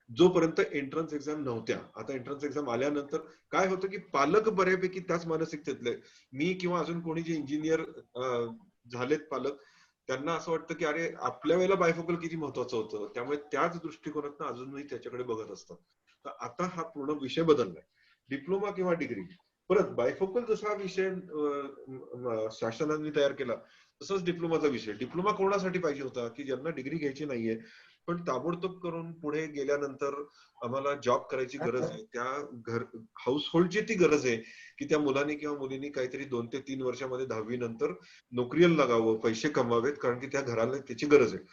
जोपर्यंत एंट्रन्स एक्झाम नव्हत्या. आता एंट्रन्स एक्झाम आल्यानंतर काय होतं की पालक बऱ्यापैकी त्याच मानसिकतेतले, मी किंवा अजून कोणी जे इंजिनियर झालेत पालक, त्यांना असं वाटतं की अरे आपल्या वेळेला बायफोकल किती महत्वाचं होतं, त्यामुळे त्याच दृष्टिकोनातून अजूनही त्याच्याकडे बघत असतात. तर आता हा पूर्ण विषय बदललाय. डिप्लोमा किंवा डिग्री, परत बायफोकल जसा विषय शासनाने तयार केला तसंच डिप्लोमाचा विषय. डिप्लोमा कोणासाठी पाहिजे होता, की ज्यांना डिग्री घ्यायची नाहीये पण ताबडतोब करून पुढे गेल्यानंतर आम्हाला जॉब करायची गरज आहे, त्या हाऊस होल्डची ती गरज आहे की त्या मुलाने किंवा मुलीने काहीतरी 2 ते 3 वर्षामध्ये 10वी नंतर नोकरीला लागावं, पैसे कमवावेत, कारण की त्या घराला त्याची गरज आहे.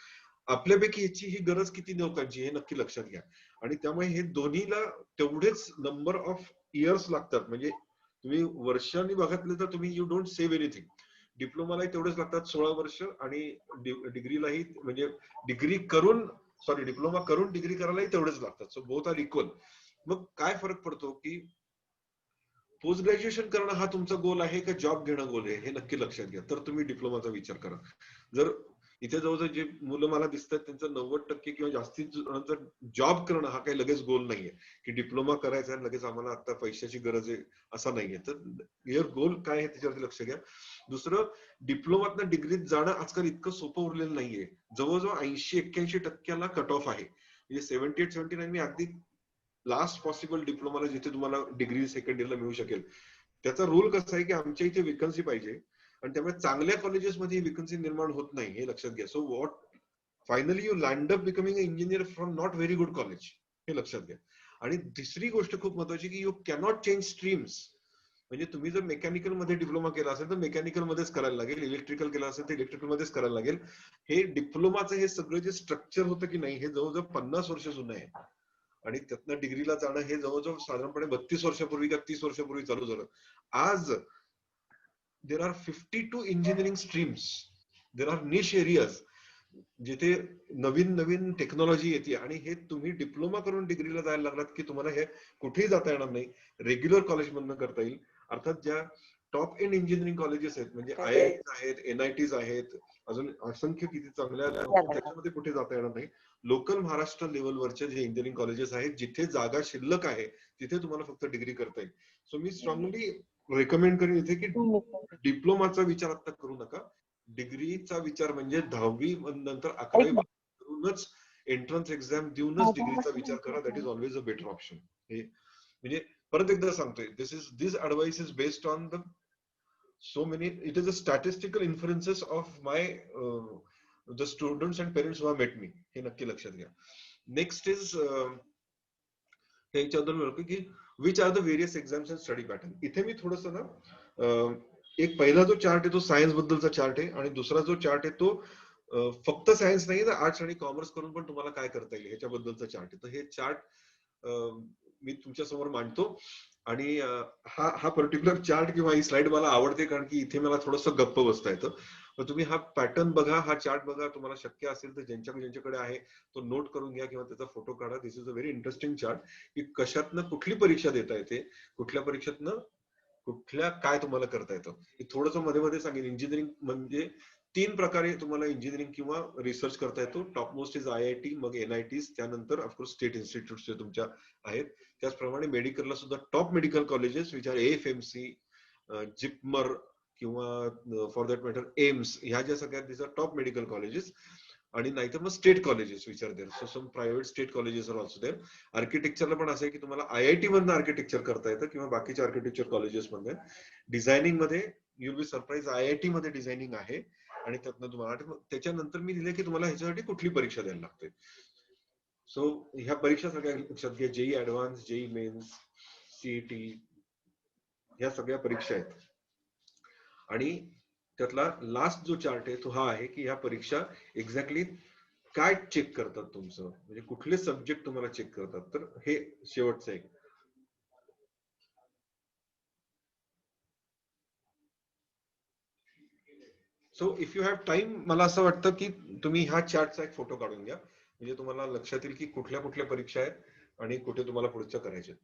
आपल्यापैकी याची ही गरज किती लोकांची हे नक्की लक्षात घ्या. आणि त्यामुळे हे दोन्हीला तेवढेच नंबर ऑफ इयर्स लागतात. म्हणजे तुम्ही वर्षांनी बघितलं तर तुम्ही यू डोंट सेव्ह एनिथिंग. डिप्लोमालाही तेवढेच लागतात 16 वर्ष, आणि डिग्रीलाही म्हणजे डिग्री करून डिप्लोमा करून डिग्री करायलाही तेवढेच लागतात. So both are equal. मग काय फरक पडतो की पोस्ट ग्रॅज्युएशन करणं हा तुमचा गोल आहे का जॉब घेणं गोल आहे, हे नक्की लक्षात घ्या. तर तुम्ही डिप्लोमाचा विचार करा. जर इथे जवळजवळ जे मुलं मला दिसतात त्यांचं 90% किंवा जास्तीत जणांचा जॉब करणं हा काही लगेच गोल नाहीये, की डिप्लोमा करायचा आहे लगेच आम्हाला आता पैशाची गरज आहे, असा नाहीये. तर युअर गोल काय आहे त्याच्यावरती लक्ष घ्या. दुसरं, डिप्लोमातनं डिग्रीत जाणं आजकाल इतकं सोपं उरलेलं नाहीये. जवळजवळ 80-81% कट ऑफ आहे. म्हणजे 78-79 मी अगदी लास्ट पॉसिबल डिप्लोमाला जिथे तुम्हाला डिग्री सेकंड इयरला मिळू शकेल. त्याचा रूल कसा आहे की आमच्या इथे वेकन्सी पाहिजे, आणि त्यामुळे चांगल्या कॉलेजेसमध्ये वेकन्सी निर्माण होत नाही, हे लक्षात घ्या. So what finally you land up becoming a engineer from not very good college, हे लक्षात घ्या. आणि तिसरी गोष्ट खूप महत्वाची की यू कॅनॉट चेंज स्ट्रीम्स. म्हणजे तुम्ही जर मेकॅनिकल मध्ये डिप्लोमा केला असेल तर मेकॅनिकल मध्येच करायला लागेल, इलेक्ट्रिकल केला असेल तर इलेक्ट्रिकल मध्येच करायला लागेल. हे डिप्लोमाचं हे सगळं जे स्ट्रक्चर होतं की नाही, हे जवळजवळ 50 वर्ष जुनं आहे. आणि त्यातनं डिग्रीला जाणं हे जवळजवळ साधारणपणे 32 वर्षापूर्वी किंवा 30 वर्षापूर्वी चालू झालं. आज there are 52 engineering streams, there are niche areas जिथे नवीन नवीन टेक्नॉलॉजी येते. आणि हे तुम्ही डिप्लोमा करून डिग्रीला जायला लागलात की तुम्हाला हे कुठेही जाता येणार नाही. रेग्युलर कॉलेजमधनं करता येईल. अर्थात ज्या टॉप एंड इंजिनिअरिंग कॉलेजेस आहेत, म्हणजे IITs आहेत, NITs आहेत, अजून असंख्य किती चांगल्या, त्याच्यामध्ये कुठे जाता येणार नाही. लोकल महाराष्ट्र लेवलवरचे जे इंजिनिअरिंग कॉलेजेस आहेत जिथे जागा शिल्लक आहे तिथे तुम्हाला फक्त डिग्री करता येईल. सो मी स्ट्रॉंगली रेकमेंड करेन इथे की डिप्लोमाचा विचार आता करू नका. डिग्रीचा विचार म्हणजे 10वी नंतर 11वी करूनच एंट्रन्स एक्झाम देऊनच डिग्रीचा विचार करा. That is always a better option. हे म्हणजे परत एकदा सांगतोय, this advice is based on the so many, it is a statistical inferences of my the students and parents who have met me. हे नक्की लक्षात घ्या. नेक्स्ट इज ह्याच्याबद्दल की which are the various exams and study pattern. इथे मी थोडस ना एक पहिला जो चार्ट आहे तो सायन्स बद्दलचा चार्ट आहे, आणि दुसरा जो चार्ट आहे तो फक्त सायन्स नाही तर आर्ट्स आणि कॉमर्स करून पण तुम्हाला काय करता येईल ह्याच्याबद्दलचं चार्ट आहे. तर हे चार्ट मी तुमच्या समोर मांडतो आणि हा पर्टिक्युलर चार्ट किंवा ही स्लाइड मला आवडते कारण की इथे मला थोडंसं गप्प बसता येतं. तुम्ही हा पॅटर्न बघा, हा चार्ट बघा, तुम्हाला शक्य असेल तर ज्यांच्याकडे आहे तो नोट करून घ्या किंवा त्याचा फोटो काढा. This is a very interesting chart की कशातनं कुठली परीक्षा देता येते, कुठल्या परीक्षेतनं कुठल्या काय तुम्हाला करता येतं. थोडंसं मध्ये मध्ये सांगेन. इंजिनिअरिंग म्हणजे 3 प्रकारे तुम्हाला इंजिनिअरिंग किंवा रिसर्च करता येतो. टॉप मोस्ट इज IIT, मग NITs, त्यानंतर ऑफकोर्स स्टेट इन्स्टिट्यूट्स तुमच्या आहेत. त्याचप्रमाणे मेडिकलला सुद्धा top medical colleges which are AFMC, JIPMER किंवा फॉर दॅट मॅटर एम्स, ह्या ज्या सगळ्या this are top medical colleges. आणि नाहीतर मग state colleges which are there. So some private state colleges are also there. आर्किटेक्चरला पण असं आहे की तुम्हाला IIT मधनं आर्किटेक्चर करता येतं किंवा बाकीच्या आर्किटेक्चर कॉलेजेस मध्ये. डिझायनिंग मध्ये यू बी सरप्राईज, IIT मध्ये डिझायनिंग आहे आणि त्यातनं तुम्हाला त्याच्यानंतर मी दिले की तुम्हाला ह्याच्यासाठी कुठली परीक्षा द्यायला लागते. सो ह्या परीक्षा सगळ्या लक्षात घ्या. JEE advance, JEE mains, CET, ह्या सगळ्या परीक्षा आहेत. आणि त्यातला लास्ट जो चार्ट आहे तो हा आहे की ह्या परीक्षा एक्झॅक्टली काय चेक करतात तुमचं, म्हणजे कुठले सब्जेक्ट तुम्हाला चेक करतात. तर हे शेवटचं एक. So if you have time, मला असं वाटतं की तुम्ही ह्या चार्टचा एक फोटो काढून घ्या, म्हणजे तुम्हाला लक्षात येईल की कुठल्या कुठल्या परीक्षा आहेत आणि कुठे तुम्हाला पुढच्या करायच्या.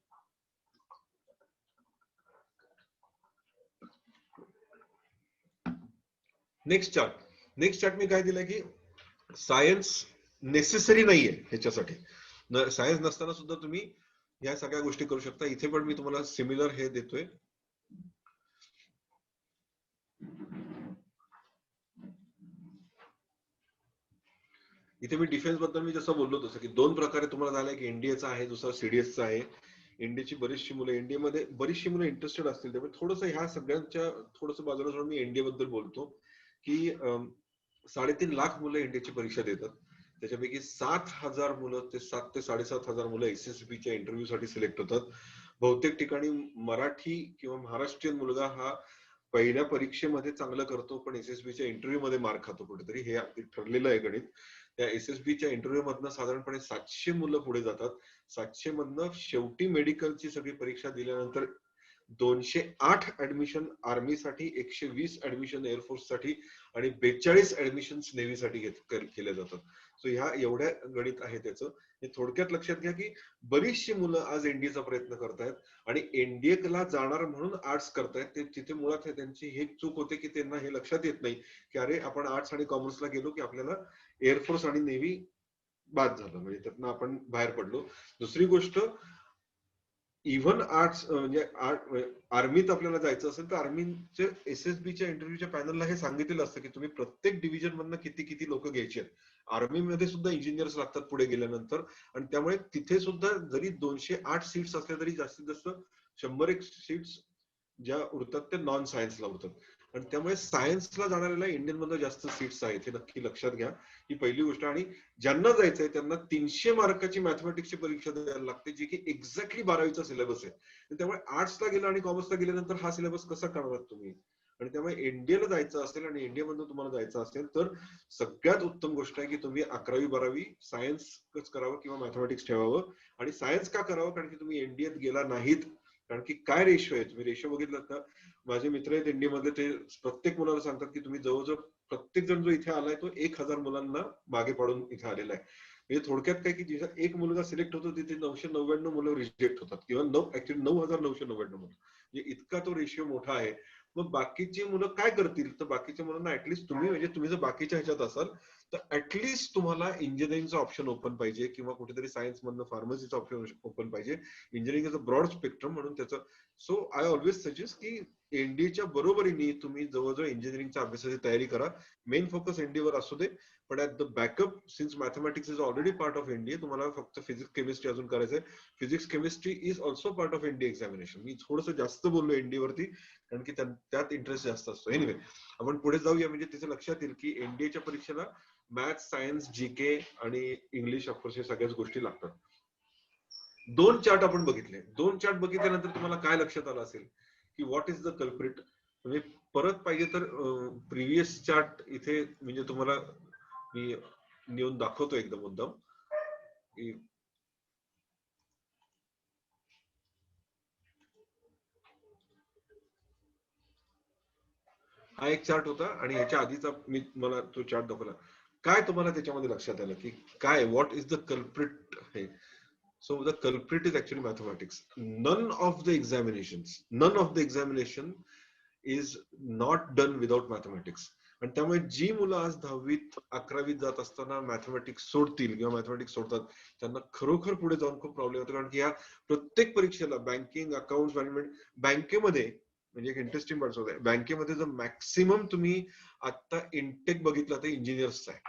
नेक्स्ट चार्ट मी काय दिलंय की सायन्स नेसेसरी नाहीये ह्याच्यासाठी. सायन्स नसताना सुद्धा तुम्ही या सगळ्या गोष्टी करू शकता. इथे पण मी तुम्हाला सिमिलर हे देतोय. इथे मी डिफेन्स बद्दल मी जसं बोललो तसं की 2 प्रकारे तुम्हाला झालंय की एनडीएचा आहे, दुसरा CDSचा आहे. एनडीएची बरीचशी मुलं, एनडीएमध्ये बरीचशी मुलं इंटरेस्टेड असतील, त्यामुळे थोडंसं ह्या सगळ्यांच्या थोडंसं बाजूला सोडून मी एनडीए बद्दल बोलतो की 3.5 लाख मुलं एनडीएची परीक्षा देतात. त्याच्यापैकी 7,000 मुलं ते 7 ते 7,500 मुलं SSBच्या इंटरव्ह्यू साठी सिलेक्ट होतात. बहुतेक ठिकाणी मराठी किंवा महाराष्ट्रीयन मुलगा हा पहिल्या परीक्षेमध्ये चांगलं करतो पण SSBच्या इंटरव्ह्यू मध्ये मार्क खातो कुठेतरी. हे ठरलेलं आहे गणित. त्या SSBच्या इंटरव्ह्यू मधनं साधारणपणे 700 मुलं पुढे जातात. 700 मधनं शेवटी मेडिकलची सगळी परीक्षा दिल्यानंतर 208 ऍडमिशन आर्मीसाठी, 120 ऍडमिशन एअरफोर्ससाठी आणि 42 ऍडमिशन नेव्हीसाठी केले जातात. सो ह्या एवढ्या गणित आहे त्याचं. हे थोडक्यात लक्षात घ्या की बरीचशी मुलं आज एनडीएचा प्रयत्न करतायत आणि एनडीएला जाणार म्हणून आर्ट्स करतायत. ते तिथे मुळात त्यांची हे चूक होते की त्यांना हे लक्षात येत नाही की अरे आपण आर्ट्स आणि कॉमर्सला गेलो की आपल्याला एअरफोर्स आणि नेव्ही बाद झालं, म्हणजे त्यातनं आपण बाहेर पडलो. दुसरी गोष्ट, इव्हन आर्ट्स म्हणजे आर्मीत आपल्याला जायचं असेल तर आर्मीचे SSBच्या इंटरव्ह्यूच्या पॅनलला हे सांगितलेलं असतं की तुम्ही प्रत्येक डिव्हिजन मधनं किती किती लोक घ्यायचे आहेत. आर्मीमध्ये सुद्धा इंजिनियर्स लागतात पुढे गेल्यानंतर. आणि त्यामुळे तिथे सुद्धा जरी 208 सीट्स असल्या तरी जास्तीत जास्त 100 सीट्स ज्या उरतात ते नॉन सायन्सला उरतात. आणि त्यामुळे सायन्सला जाणाऱ्याला इंडियन मधलं जास्त सीट्स आहेत, हे नक्की लक्षात घ्या. ही पहिली गोष्ट. आणि ज्यांना जायचंय त्यांना 300 मार्काची मॅथमॅटिक्सची परीक्षा द्यायला लागते, जी की एक्झॅक्टली 12वीचा सिलेबस आहे. त्यामुळे आर्ट्सला गेलं आणि कॉमर्सला गेल्यानंतर हा सिलेबस कसा करणार तुम्ही. आणि त्यामुळे एनडीएला जायचं असेल आणि एनडीए मधून तुम्हाला जायचं असेल तर सगळ्यात उत्तम गोष्ट आहे की तुम्ही 11वी-12वी सायन्सच करावं किंवा मॅथमॅटिक्स ठेवावं. आणि सायन्स का करावं, कारण की तुम्ही एनडीएत गेला नाहीत. कारण की काय रेशो आहे, तुम्ही रेशो बघितलं का. माझे मित्र आहेत एनडीए मध्ये, ते प्रत्येक मुलाला सांगतात की तुम्ही जवळजवळ प्रत्येक जण जो इथे आलाय तो 1000 मुलांना मागे पाडून इथे आलेला आहे. म्हणजे थोडक्यात काय की जिथे एक मुलगा सिलेक्ट होतो तिथे 999 मुलं रिजेक्ट होतात किंवा 9,999 मुलं. म्हणजे इतका तो रेशिओ मोठा आहे. मग बाकीची मुलं काय करतील, तर बाकीच्या मुलांना ऍटलीस्ट तुम्ही, म्हणजे तुम्ही जर बाकीच्या ह्याच्यात असाल तर ऍटलीस्ट तुम्हाला इंजिनिअरिंगचा ऑप्शन ओपन पाहिजे किंवा कुठेतरी सायन्स मधनं फार्मसीचा ऑप्शन ओपन पाहिजे. Engineering is a broad spectrum म्हणून त्याचं. सो आय ऑलवेज सजेस्ट की एनडीएच्या बरोबरीने तुम्ही जवळजवळ इंजिनिअरिंगच्या अभ्यासाची तयारी करा. मेन फोकस एनडीएवर असू दे, पण at the backup since mathematics is already part of NDA, तुम्हाला फक्त फिजिक्स केमिस्ट्री अजून करायचंय. Physics chemistry is also part of NDA examination. मी थोडंसं जास्त बोललो एनडीए वरती कारण की त्यात इंटरेस्ट जास्त असतो. एनिवे आपण पुढे जाऊया, म्हणजे त्याचं लक्षात येईल की एनडीएच्या परीक्षेला मॅथ्स, सायन्स, जीके आणि इंग्लिश ऑफकोर्स हे सगळ्याच गोष्टी लागतात. 2 चार्ट आपण बघितले. 2 चार्ट बघितल्यानंतर तुम्हाला काय लक्षात आलं असेल की व्हॉट इज द कल्प्रिट. म्हणजे परत पाहिजे तर प्रिव्हियस चार्ट इथे म्हणजे तुम्हाला मी नेऊन दाखवतो एकदम मुद्दाम की हा एक चार्ट होता आणि ह्याच्या आधीचा मी तुम्हाला तो चार्ट दाखवला. काय तुम्हाला त्याच्यामध्ये लक्षात आलं की काय व्हॉट इज द कल्प्रिट हे. So the culprit is actually mathematics. None of the examination is not done without mathematics. आणि त्यामुळे जी मुलं आज 10वीत 11वीत जात असताना मॅथमॅटिक्स सोडतील किंवा मॅथमॅटिक्स सोडतात त्यांना खरोखर पुढे जाऊन खूप प्रॉब्लेम होतो. कारण की या प्रत्येक परीक्षेला बँकिंग, अकाउंट्स मॅनेजमेंट, बँकेमध्ये म्हणजे एक इंटरेस्टिंग पार्ट होत आहे, बँकेमध्ये जर मॅक्सिमम तुम्ही आता इनटेक बघितला तर इंजिनियर्सचा आहे.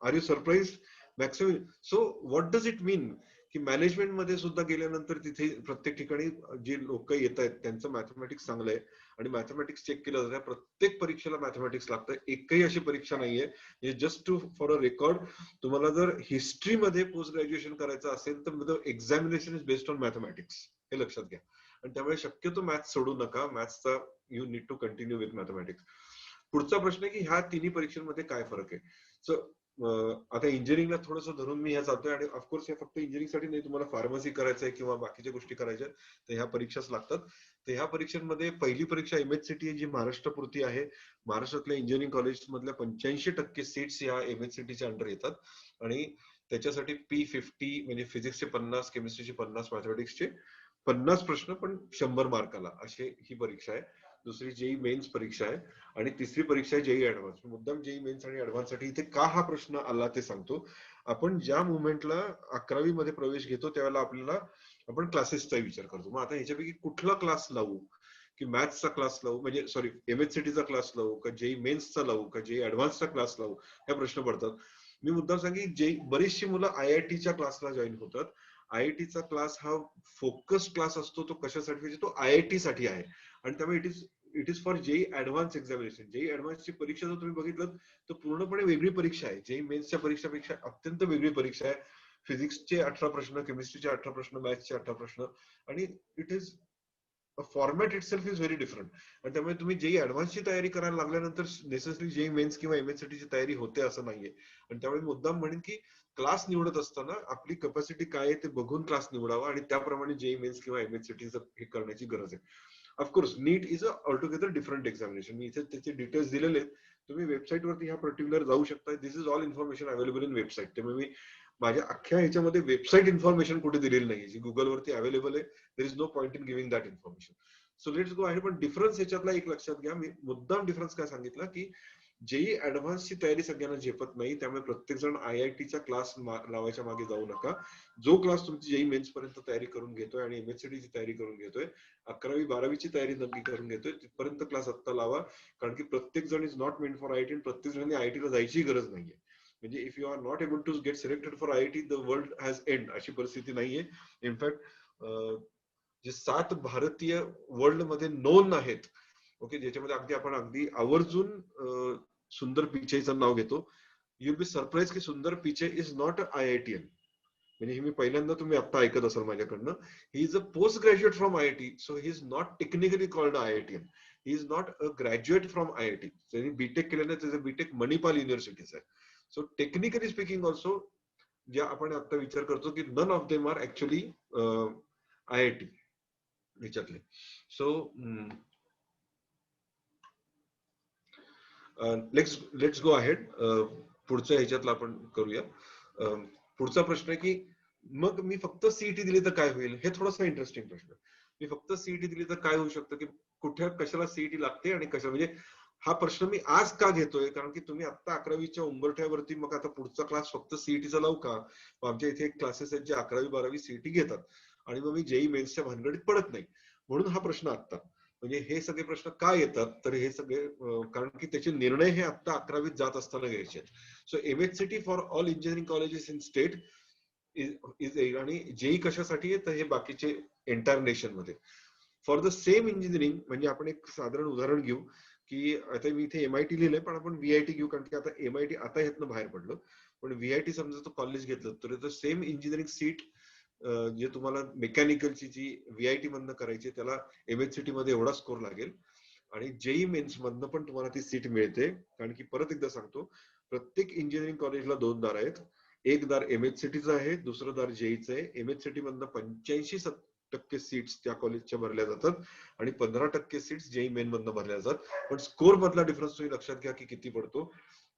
Are you surprise? Maximum. So what does it mean की मॅनेजमेंट मध्ये सुद्धा गेल्यानंतर तिथे प्रत्येक ठिकाणी जी लोक येत आहेत त्यांचं मॅथमॅटिक्स चांगलं आहे आणि मॅथमॅटिक्स चेक केलं जातं. प्रत्येक परीक्षेला मॅथमॅटिक्स लागतं. एकही अशी परीक्षा नाहीये. Just to for a record, तुम्हाला जर हिस्ट्रीमध्ये पोस्ट ग्रॅज्युएशन करायचं असेल तर examination is based on mathematics, हे लक्षात घ्या. आणि त्यामुळे शक्यतो मॅथ्स सोडू नका. मॅथ्सचा you need to continue with mathematics. पुढचा प्रश्न आहे की ह्या तिन्ही परीक्षांमध्ये काय फरक आहे. सो आता इंजिनिअरिंगला थोडंसं धरून मी ह्या चालतोय आणि ऑफकोर्स हे फक्त इंजिनिअरिंगसाठी नाही, तुम्हाला फार्मसी करायचंय किंवा बाकीच्या गोष्टी करायच्या तर ह्या परीक्षाच लागतात. तर ह्या परीक्षांमध्ये पहिली परीक्षा MHCT जी महाराष्ट्रापुरती आहे. महाराष्ट्रातल्या इंजिनिअरिंग कॉलेज मधल्या 85% सीट्स ह्या MHCTच्या अंडर येतात आणि त्याच्यासाठी P50 म्हणजे फिजिक्सचे 50, केमिस्ट्रीचे 50, मॅथमॅटिक्सचे 50 प्रश्न पण 100 मार्काला अशी ही परीक्षा आहे. दुसरी जेई मेन्स परीक्षा आहे आणि तिसरी परीक्षा आहे जेई ऍडव्हान्स. मुद्दाम जेई मेन्स आणि ऍडव्हान्स साठी इथे का हा प्रश्न आला ते सांगतो. आपण ज्या मुवमेंटला 11वी मध्ये प्रवेश घेतो त्यावेळेला आपल्याला आपण क्लासेसचा विचार करतो. मग आता ह्याच्यापैकी कुठला क्लास लावू, की मॅथ्सचा क्लास लावू, म्हणजे सॉरी MHCTचा क्लास लावू का जेई मेन्सचा लावू का जेई ऍडव्हान्सचा क्लास लावू, हे प्रश्न पडतात. मी मुद्दाम सांगेन जेई बरीचशी मुलं IITच्या क्लासला जॉईन होतात. IITचा क्लास हा फोकस क्लास असतो. तो कशासाठी, तो IIT साठी आहे आणि त्यामुळे it is for JEE advance examination. JEE ऍडव्हान्सची परीक्षा जर तुम्ही बघितलं तर पूर्णपणे वेगळी परीक्षा आहे. जेई मेन्सच्या परीक्षेपेक्षा अत्यंत वेगळी परीक्षा आहे. फिजिक्सचे 18 प्रश्न, केमिस्ट्रीचे 18 प्रश्न, मॅथ्सचे 18 प्रश्न आणि it is format itself is very different. आणि त्यामुळे तुम्ही जेई ऍडव्हान्सची तयारी करायला लागल्यानंतर नेसेसरी जेई मेन्स किंवा MHCTची तयारी होते असं नाहीये. आणि त्यामुळे मुद्दाम म्हणेन की क्लास निवडत असताना आपली कॅपॅसिटी काय आहे ते बघून क्लास निवडावा आणि त्याप्रमाणे जेई मेन्स किंवा MHCT हे करण्याची गरज आहे. Of course NEET is a altogether different examination. मी इथे त्याचे डिटेल्स दिलेले आहेत. तुम्ही वेबसाईटवरती ह्या पर्टिक्युलर जाऊ शकता. This is all information available in website. त्यामुळे मी माझ्या अख्ख्या ह्याच्यामध्ये वेबसाईट इन्फॉर्मेशन कुठे दिलेली नाही, जी गुगलवरती अवेलेबल आहे. There is no point in giving that information. So let's go आहे. पण डिफरन्स ह्याच्यातला एक लक्षात घ्या. मी मुद्दाम डिफरन्स काय सांगितला की जेई ऍडव्हान्सची तयारी सगळ्यांना झेपत नाही. त्यामुळे प्रत्येक जण IITचा क्लास लावायच्या मागे जाऊ नका. जो क्लास तुमची जेई मेन्स पर्यंत तयारी करून घेतोय आणि MHCTची तयारी करून घेतोय, 11वी 12वीची तयारी नक्की करून घेतोय, तिथपर्यंत क्लास आत्ता लावा. कारण की प्रत्येक जण is not meant for IIT. प्रत्येक जणांनी IITला जायची गरज नाहीये. म्हणजे if you are not able to get selected for IIT, the world has end, अशी परिस्थिती नाहीये. इनफॅक्ट जे 7 भारतीय वर्ल्ड मध्ये नोन आहेत, ओके, ज्याच्यामध्ये अगदी आपण अगदी आवर्जून सुंदर पिचेचं नाव घेतो. यू बी सरप्राईज की सुंदर पिचे इज नॉट अ IITian. म्हणजे हे मी पहिल्यांदा तुम्ही आता ऐकत असाल माझ्याकडनं. He is a post graduate from IIT, so he is not technically called IITian. He is not a graduate from IIT. त्यांनी बीटेक केल्याने त्याचं बीटेक मणिपाल युनिव्हर्सिटीचं आहे. सो टेक्निकली स्पीकिंग ऑल्सो ज्या आपण आता विचार करतो की none of them are actually IIT ह्याच्यातले. So let's go ahead. पुढच्या ह्याच्यातला आपण करूया. पुढचा प्रश्न आहे की मग मी फक्त CET दिली तर काय होईल. हे थोडासा इंटरेस्टिंग प्रश्न. मी फक्त CET दिली तर काय होऊ शकतं, की कुठे कशाला CET लागते आणि कशा, म्हणजे हा प्रश्न मी आज का घेतोय कारण की तुम्ही आता 11वीच्या उंबरठ्यावरती मग आता पुढचा क्लास फक्त CETचा लावू का. आमच्या इथे क्लासेस आहेत जे 11वी 12वी CET घेतात आणि मग मी जेई मेन्सच्या भानगडीत पडत नाही. म्हणून हा प्रश्न आता, म्हणजे हे सगळे प्रश्न का येतात तर हे सगळे कारण की त्याचे निर्णय हे आता 11वीत जात असताना घ्यायचे आहेत. So MHCT for all engineering colleges in state is आणि जेई कशासाठी आहे तर हे बाकीचे एंटायर नेशन मध्ये फॉर द सेम इंजिनिअरिंग. म्हणजे आपण एक साधारण उदाहरण घेऊ की आता मी इथे MIT लिहिलंय पण आपण VIT घेऊ कारण की आता MIT आता ह्यातनं बाहेर पडलं. पण VIT समजा तो कॉलेज घेतलं तर सेम इंजिनिअरिंग सीट जे तुम्हाला मेकॅनिकलची जी VIT मधनं करायची त्याला MHCT मध्ये एवढा स्कोर लागेल आणि जेई मेन्स मधनं पण तुम्हाला ती सीट मिळते. कारण की परत एकदा सांगतो, प्रत्येक इंजिनिअरिंग कॉलेजला 2 दार आहेत. एक दार MHCTचं आहे, दुसरं दार जेईचं आहे. MHCT मधनं 85% सीट्स त्या कॉलेजच्या भरल्या जातात आणि 15% सीट्स जेई मेन मधनं भरल्या जातात. पण स्कोर मधला डिफरन्स तुम्ही लक्षात घ्या की किती पडतो.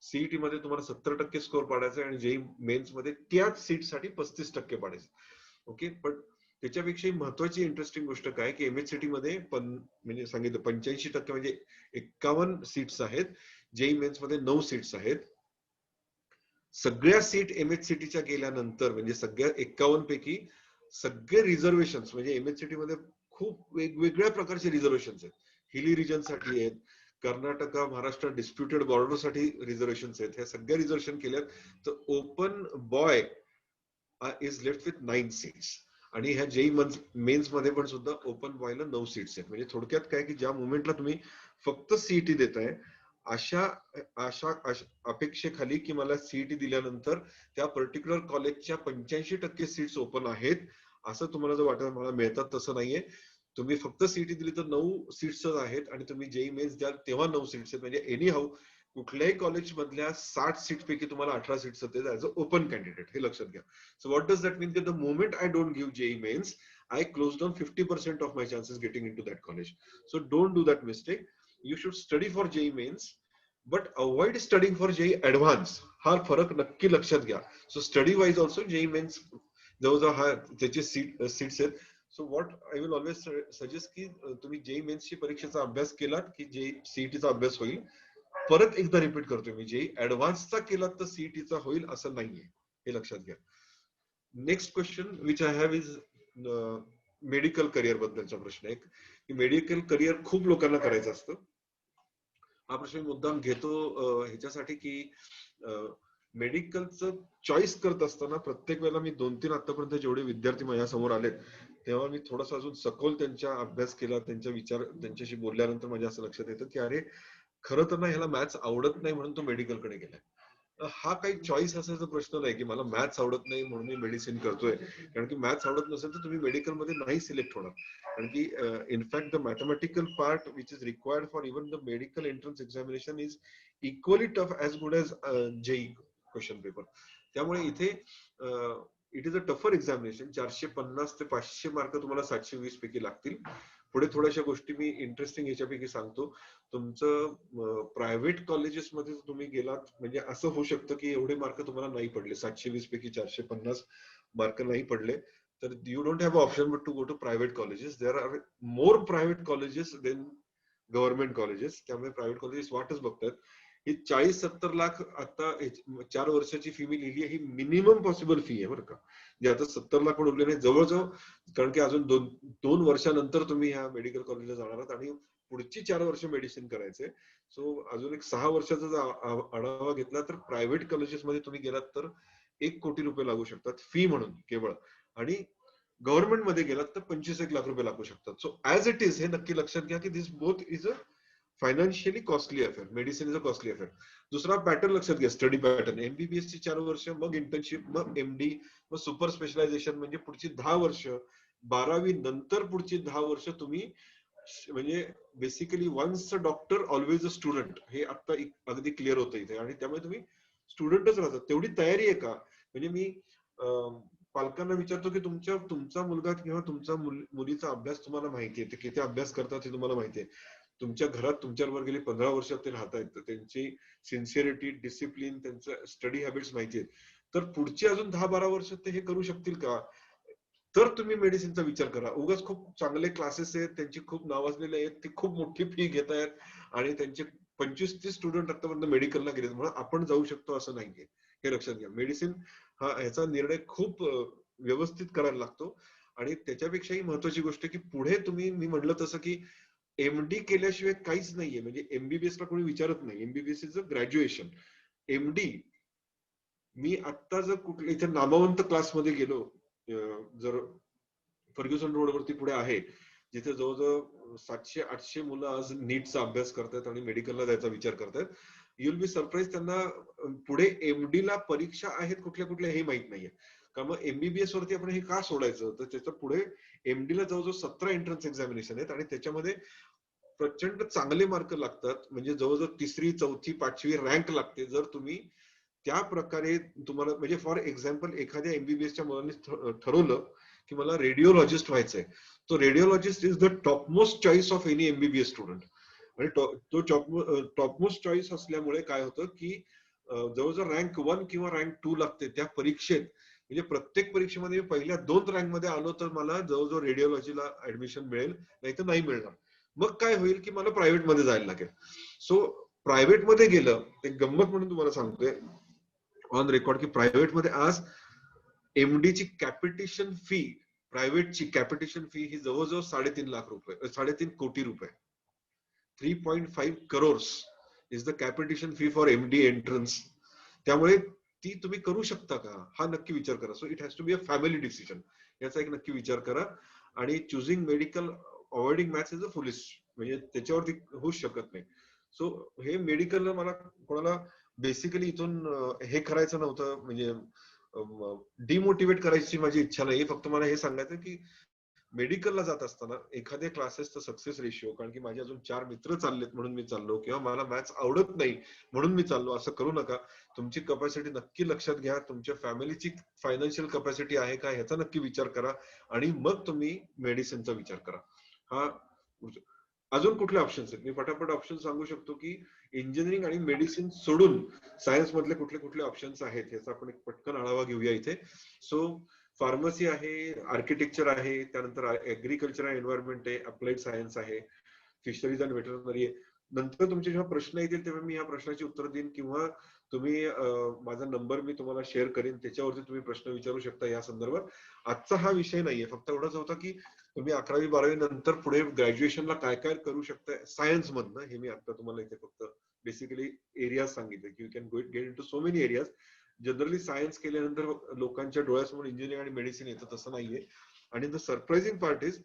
सीईटी मध्ये तुम्हाला 70% स्कोर पाडायचा आणि जेई मेन्स मध्ये त्याच सीटसाठी 35% पाडायचे. ओके, पण त्याच्यापेक्षा महत्वाची इंटरेस्टिंग गोष्ट काय की MHCT मध्ये म्हणजे सांगितलं 85% म्हणजे 51 सीट्स आहेत. जेई मेन्स मध्ये 9 सीट्स आहेत. सगळ्या सीट MHCTच्या गेल्यानंतर म्हणजे सगळ्या 51 पैकी सगळे रिझर्वेशन म्हणजे MHCT मध्ये खूप वेगवेगळ्या प्रकारचे रिझर्वेशन आहेत. हिली रिजन साठी आहेत, कर्नाटका महाराष्ट्र डिस्प्युटेड बॉर्डर साठी रिझर्वेशन आहेत. ह्या सगळ्या रिझर्वेशन केल्यात तर open boy is left with 9 seats. आणि ह्या जेई मेन्स मध्ये पण सुद्धा ओपन बॉयला 9 सीट्स आहेत. म्हणजे थोडक्यात काय की ज्या मोमेंटला तुम्ही फक्त सीईटी देताय अशा अशा अपेक्षेखाली की मला सीईटी दिल्यानंतर त्या पर्टिक्युलर कॉलेजच्या 85% सीट्स ओपन आहेत असं तुम्हाला जर वाटत मला मिळतात, तसं नाहीये. तुम्ही फक्त सीईटी दिली तर 9 सीट्स आहेत आणि तुम्ही जेई मेन्स द्याल तेव्हा 9 सीट्स आहेत. म्हणजे एनी हाऊ कुठल्याही कॉलेज मधल्या 60 सीट पैकी तुम्हाला 18 सीट्स आहेत ऍज अ ओपन कॅन्डिडेट, हे लक्षात घ्या. So what does that mean की the moment I don't give JEE mains I close down 50% of my chances getting into that college. So don't do that mistake. You should study for JEE mains, but avoid studying for JEE advanced. हा फरक नक्की लक्षात घ्या. So study wise also JEE mains जवळजवळ हा त्याचे सीट्स आहेत. So what I will always suggest की तुम्ही जेई मेन्सची परीक्षेचा अभ्यास केलात की जेई सीईटीचा अभ्यास होईल. परत एकदा रिपीट करतोय मी, जेई ऍडव्हान्सचा केलात तर सीईटीचा होईल असं नाहीये, हे लक्षात घ्या. Next question which I have is medical career बद्दलचा प्रश्न आहे की मेडिकल करिअर खूप लोकांना करायचं असतं. हा प्रश्न मुद्दाम घेतो ह्याच्यासाठी की मेडिकलचं चॉईस करत असताना प्रत्येक वेळेला मी 2-3 आतापर्यंत जेवढे विद्यार्थी माझ्या समोर आले तेव्हा मी थोडासा अजून सखोल त्यांच्या अभ्यास केला, त्यांच्या विचार त्यांच्याशी बोलल्यानंतर माझ्या असं लक्षात येतं की अरे खरं तर ना ह्याला मॅथ्स आवडत नाही म्हणून तो मेडिकलकडे गेलाय. हा काही चॉईस असायचा प्रश्न नाही की मला मॅथ्स आवडत नाही म्हणून मी मेडिसिन करतोय. कारण की मॅथ्स आवडत नसेल तर तुम्ही मेडिकल मध्ये नाही सिलेक्ट होणार. कारण की in fact the mathematical part which is required for even the medical entrance examination is equally tough as good as JEE question paper. त्यामुळे इथे it is a tougher examination. 450 ते 500 मार्क तुम्हाला 720 पैकी लागतील. पुढे थोड्याशा गोष्टी मी इंटरेस्टिंग याच्यापैकी सांगतो. तुमचं प्रायव्हेट कॉलेजेस मध्ये तुम्ही गेलात म्हणजे असं होऊ शकतं की एवढे मार्क तुम्हाला नाही पडले, 720 पैकी 450 मार्क नाही पडले तर you don't have option but to go to private colleges. There are more private colleges than government colleges. त्यामुळे प्रायव्हेट कॉलेजेस वाटच बघतात. ही 40-70 लाख आता 4 वर्षाची फी मी लिहिली आहे, ही मिनिमम पॉसिबल फी आहे बरं का. जे आता 70 लाख पण उरले नाही जवळजवळ, कारण की अजून 2 वर्षानंतर तुम्ही ह्या मेडिकल कॉलेजला जाणार आहात आणि पुढची 4 वर्ष मेडिसिन करायचंय. सो अजून एक 6 वर्षाचा जर आढावा घेतला तर प्रायव्हेट कॉलेजेसमध्ये तुम्ही गेलात तर 1 कोटी रुपये लागू शकतात फी म्हणून केवळ. आणि गव्हर्नमेंट मध्ये गेलात तर 25 लाख रुपये लागू शकतात. सो ऍज इट इज हे नक्की लक्षात घ्या की this both is a financially costly affair. Medicine is a costly affair. दुसरा पॅटर्न लक्षात घ्या, स्टडी पॅटर्न. MBBS ची 4 वर्ष, मग इंटर्नशिप, मग MD, मग सुपर स्पेशलायझेशन म्हणजे पुढची 10 वर्ष. 12वी नंतर पुढची 10 वर्ष तुम्ही म्हणजे basically once a doctor always a student, हे आता अगदी क्लिअर होतं इथे. आणि त्यामुळे तुम्ही स्टुडंटच राहतात. तेवढी तयारी आहे का? म्हणजे मी पालकांना विचारतो की तुमचा मुलगा किंवा तुमचा मुलीचा अभ्यास तुम्हाला माहिती आहे, ते किती अभ्यास करतात हे तुम्हाला माहिती आहे. तुमच्या घरात तुमच्याबरोबर गेली 15 वर्ष ते राहतायत, तर त्यांची सिन्सिअरिटी, डिसिप्लिन, त्यांचं स्टडी हॅबिट्स माहिती आहेत. तर पुढची अजून 10-12 वर्ष ते हे करू शकतील का? तर तुम्ही मेडिसिनचा विचार करा. उगाच खूप चांगले क्लासेस आहेत, त्यांची खूप नावाजलेले आहेत, ती खूप मोठी फी घेत आहेत आणि त्यांचे 25-30 स्टुडंट आतापर्यंत मेडिकलला गेलेत म्हणून आपण जाऊ शकतो असं नाहीये, हे लक्षात घ्या. मेडिसिन हा ह्याचा निर्णय खूप व्यवस्थित करायला लागतो. आणि त्याच्यापेक्षाही महत्वाची गोष्ट की पुढे तुम्ही, मी म्हटलं तसं की MD केल्याशिवाय काहीच नाहीये. म्हणजे MBBS ला कोणी विचारत नाही. MBBS is a graduation. MD मी आता जर कुठल्या इथे नामवंत क्लासमध्ये गेलो, जर फर्ग्युसन रोडवरती पुढे आहे, जिथे जवळजवळ 700-800 मुलं आज नीटचा अभ्यास करतात आणि मेडिकलला जायचा विचार करतात. यू विल बी सरप्राईज, त्यांना पुढे MD ला परीक्षा आहेत कुठल्या कुठल्या हे माहित नाहीये. का मग MBBS वरती आपण हे का सोडायचं? तर त्याच्या पुढे MD ला जवळजवळ 17 एंट्रन्स एक्झामिनेशन आहेत आणि त्याच्यामध्ये प्रचंड चांगले मार्क लागतात, म्हणजे जवळजवळ 3री 4थी 5वी रँक लागते जर तुम्ही त्या प्रकारे तुम्हाला, म्हणजे फॉर एक्झाम्पल एखाद्या एमबीबीएसच्या मुलाने ठरवलं की मला रेडिओलॉजिस्ट व्हायचंय, तो radiologist is the topmost choice of any MBBS student. आणि तो टॉपमोस्ट चॉईस असल्यामुळे काय होतं की जवळजवळ रँक 1 किंवा रँक 2 लागते त्या परीक्षेत. म्हणजे प्रत्येक परीक्षेमध्ये पहिल्या 2 रँक मध्ये आलो तर मला जवळजवळ रेडिओलॉजीला ऍडमिशन मिळेल, नाही तर नाही मिळणार. मग काय होईल की मला प्रायव्हेट मध्ये जायला लागेल. सो प्रायव्हेट मध्ये गेलं, एक गंमत म्हणून तुम्हाला सांगतोय ऑन रेकॉर्ड की प्रायव्हेट मध्ये आज एमडी ची कॅपिटेशन फी, प्रायव्हेटची कॅपिटेशन फी ही जवळजवळ 3.5 लाख रुपये, 3.5 कोटी रुपये. 3.5 crores is the capitation fee for MD entrance. त्यामुळे ती तुम्ही करू शकता का, हा नक्की विचार करा. So it has to be a family decision, याचा एक नक्की विचार करा. आणि choosing medical avoiding maths is a foolish, म्हणजे त्याच्यावरती होऊच शकत नाही. सो हे मेडिकल मला कोणाला बेसिकली इथून हे करायचं नव्हतं, म्हणजे डिमोटिवेट करायची माझी इच्छा नाही. फक्त मला हे सांगायचं की मेडिकलला जात असताना एखाद्या क्लासेसचा सक्सेस रेशिओ, कारण की माझे अजून 4 मित्र चाललेत म्हणून मी चाललो, किंवा मला मॅथ्स आवडत नाही म्हणून मी चाललो, असं करू नका. तुमची कपॅसिटी नक्की लक्षात घ्या, तुमच्या फॅमिलीची फायनान्शियल कपॅसिटी आहे का ह्याचा नक्की विचार करा, आणि मग तुम्ही मेडिसिनचा विचार करा. हा अजून कुठले ऑप्शन्स आहेत, मी पटापट ऑप्शन सांगू शकतो की इंजिनिअरिंग आणि मेडिसिन सोडून सायन्स मधले कुठले कुठले ऑप्शन्स आहेत याचा आपण एक पटकन आढावा घेऊया इथे. सो फार्मसी आहे, आर्किटेक्चर आहे, त्यानंतर ऍग्रिकल्चर अँड एन्व्हायरमेंट आहे, अप्लाइड सायन्स आहे, फिशरीज अँड वेटरनरी आहे. नंतर तुमचे जेव्हा प्रश्न येतील तेव्हा मी या प्रश्नाची उत्तर देईन, किंवा तुम्ही माझा नंबर मी तुम्हाला शेअर करेन, त्याच्यावरती तुम्ही प्रश्न विचारू शकता या संदर्भात. आजचा हा विषय नाहीये, फक्त एवढंच होता की तुम्ही 11वी 12वी नंतर पुढे ग्रॅज्युएशनला काय काय करू शकता सायन्स मधनं, हे मी आता तुम्हाला इथे फक्त बेसिकली एरियाज सांगितले की you can get in to so many areas. Generally science केल्यानंतर लोकांच्या डोळ्यासमोर इंजिनिअरिंग आणि मेडिसिन येतं, तसं नाहीये. आणि द सरप्राइझिंग पार्ट इज,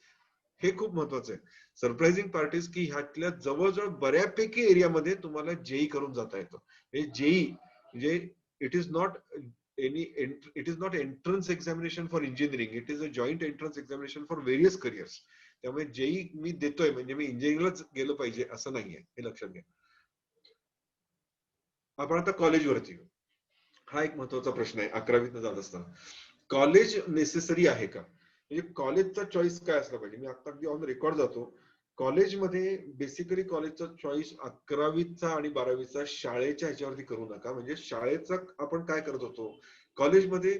हे खूप महत्वाचं आहे, सरप्राइझिंग पार्ट इज की ह्यातल्या जवळजवळ बऱ्यापैकी एरियामध्ये तुम्हाला जेई करून जाता येतं. हे जेई म्हणजे it is not entrance examination for engineering, it is a joint entrance examination for various careers. त्यामुळे जेई मी देतोय म्हणजे मी इंजिनिअरिंगलाच गेलं पाहिजे असं नाहीये, हे लक्षात घ्या. आपण आता कॉलेजवरती, हा एक महत्वाचा प्रश्न आहे 11वीत जात असताना. कॉलेज नेसेसरी आहे का, म्हणजे कॉलेजचा चॉईस काय असला पाहिजे. मी आता अगदी ऑन रेकॉर्ड जातो. कॉलेजमध्ये बेसिकली कॉलेजचा चॉईस 11वीचा आणि 12वीचा शाळेच्या ह्याच्यावरती करू नका. म्हणजे शाळेचा आपण काय करत होतो कॉलेजमध्ये,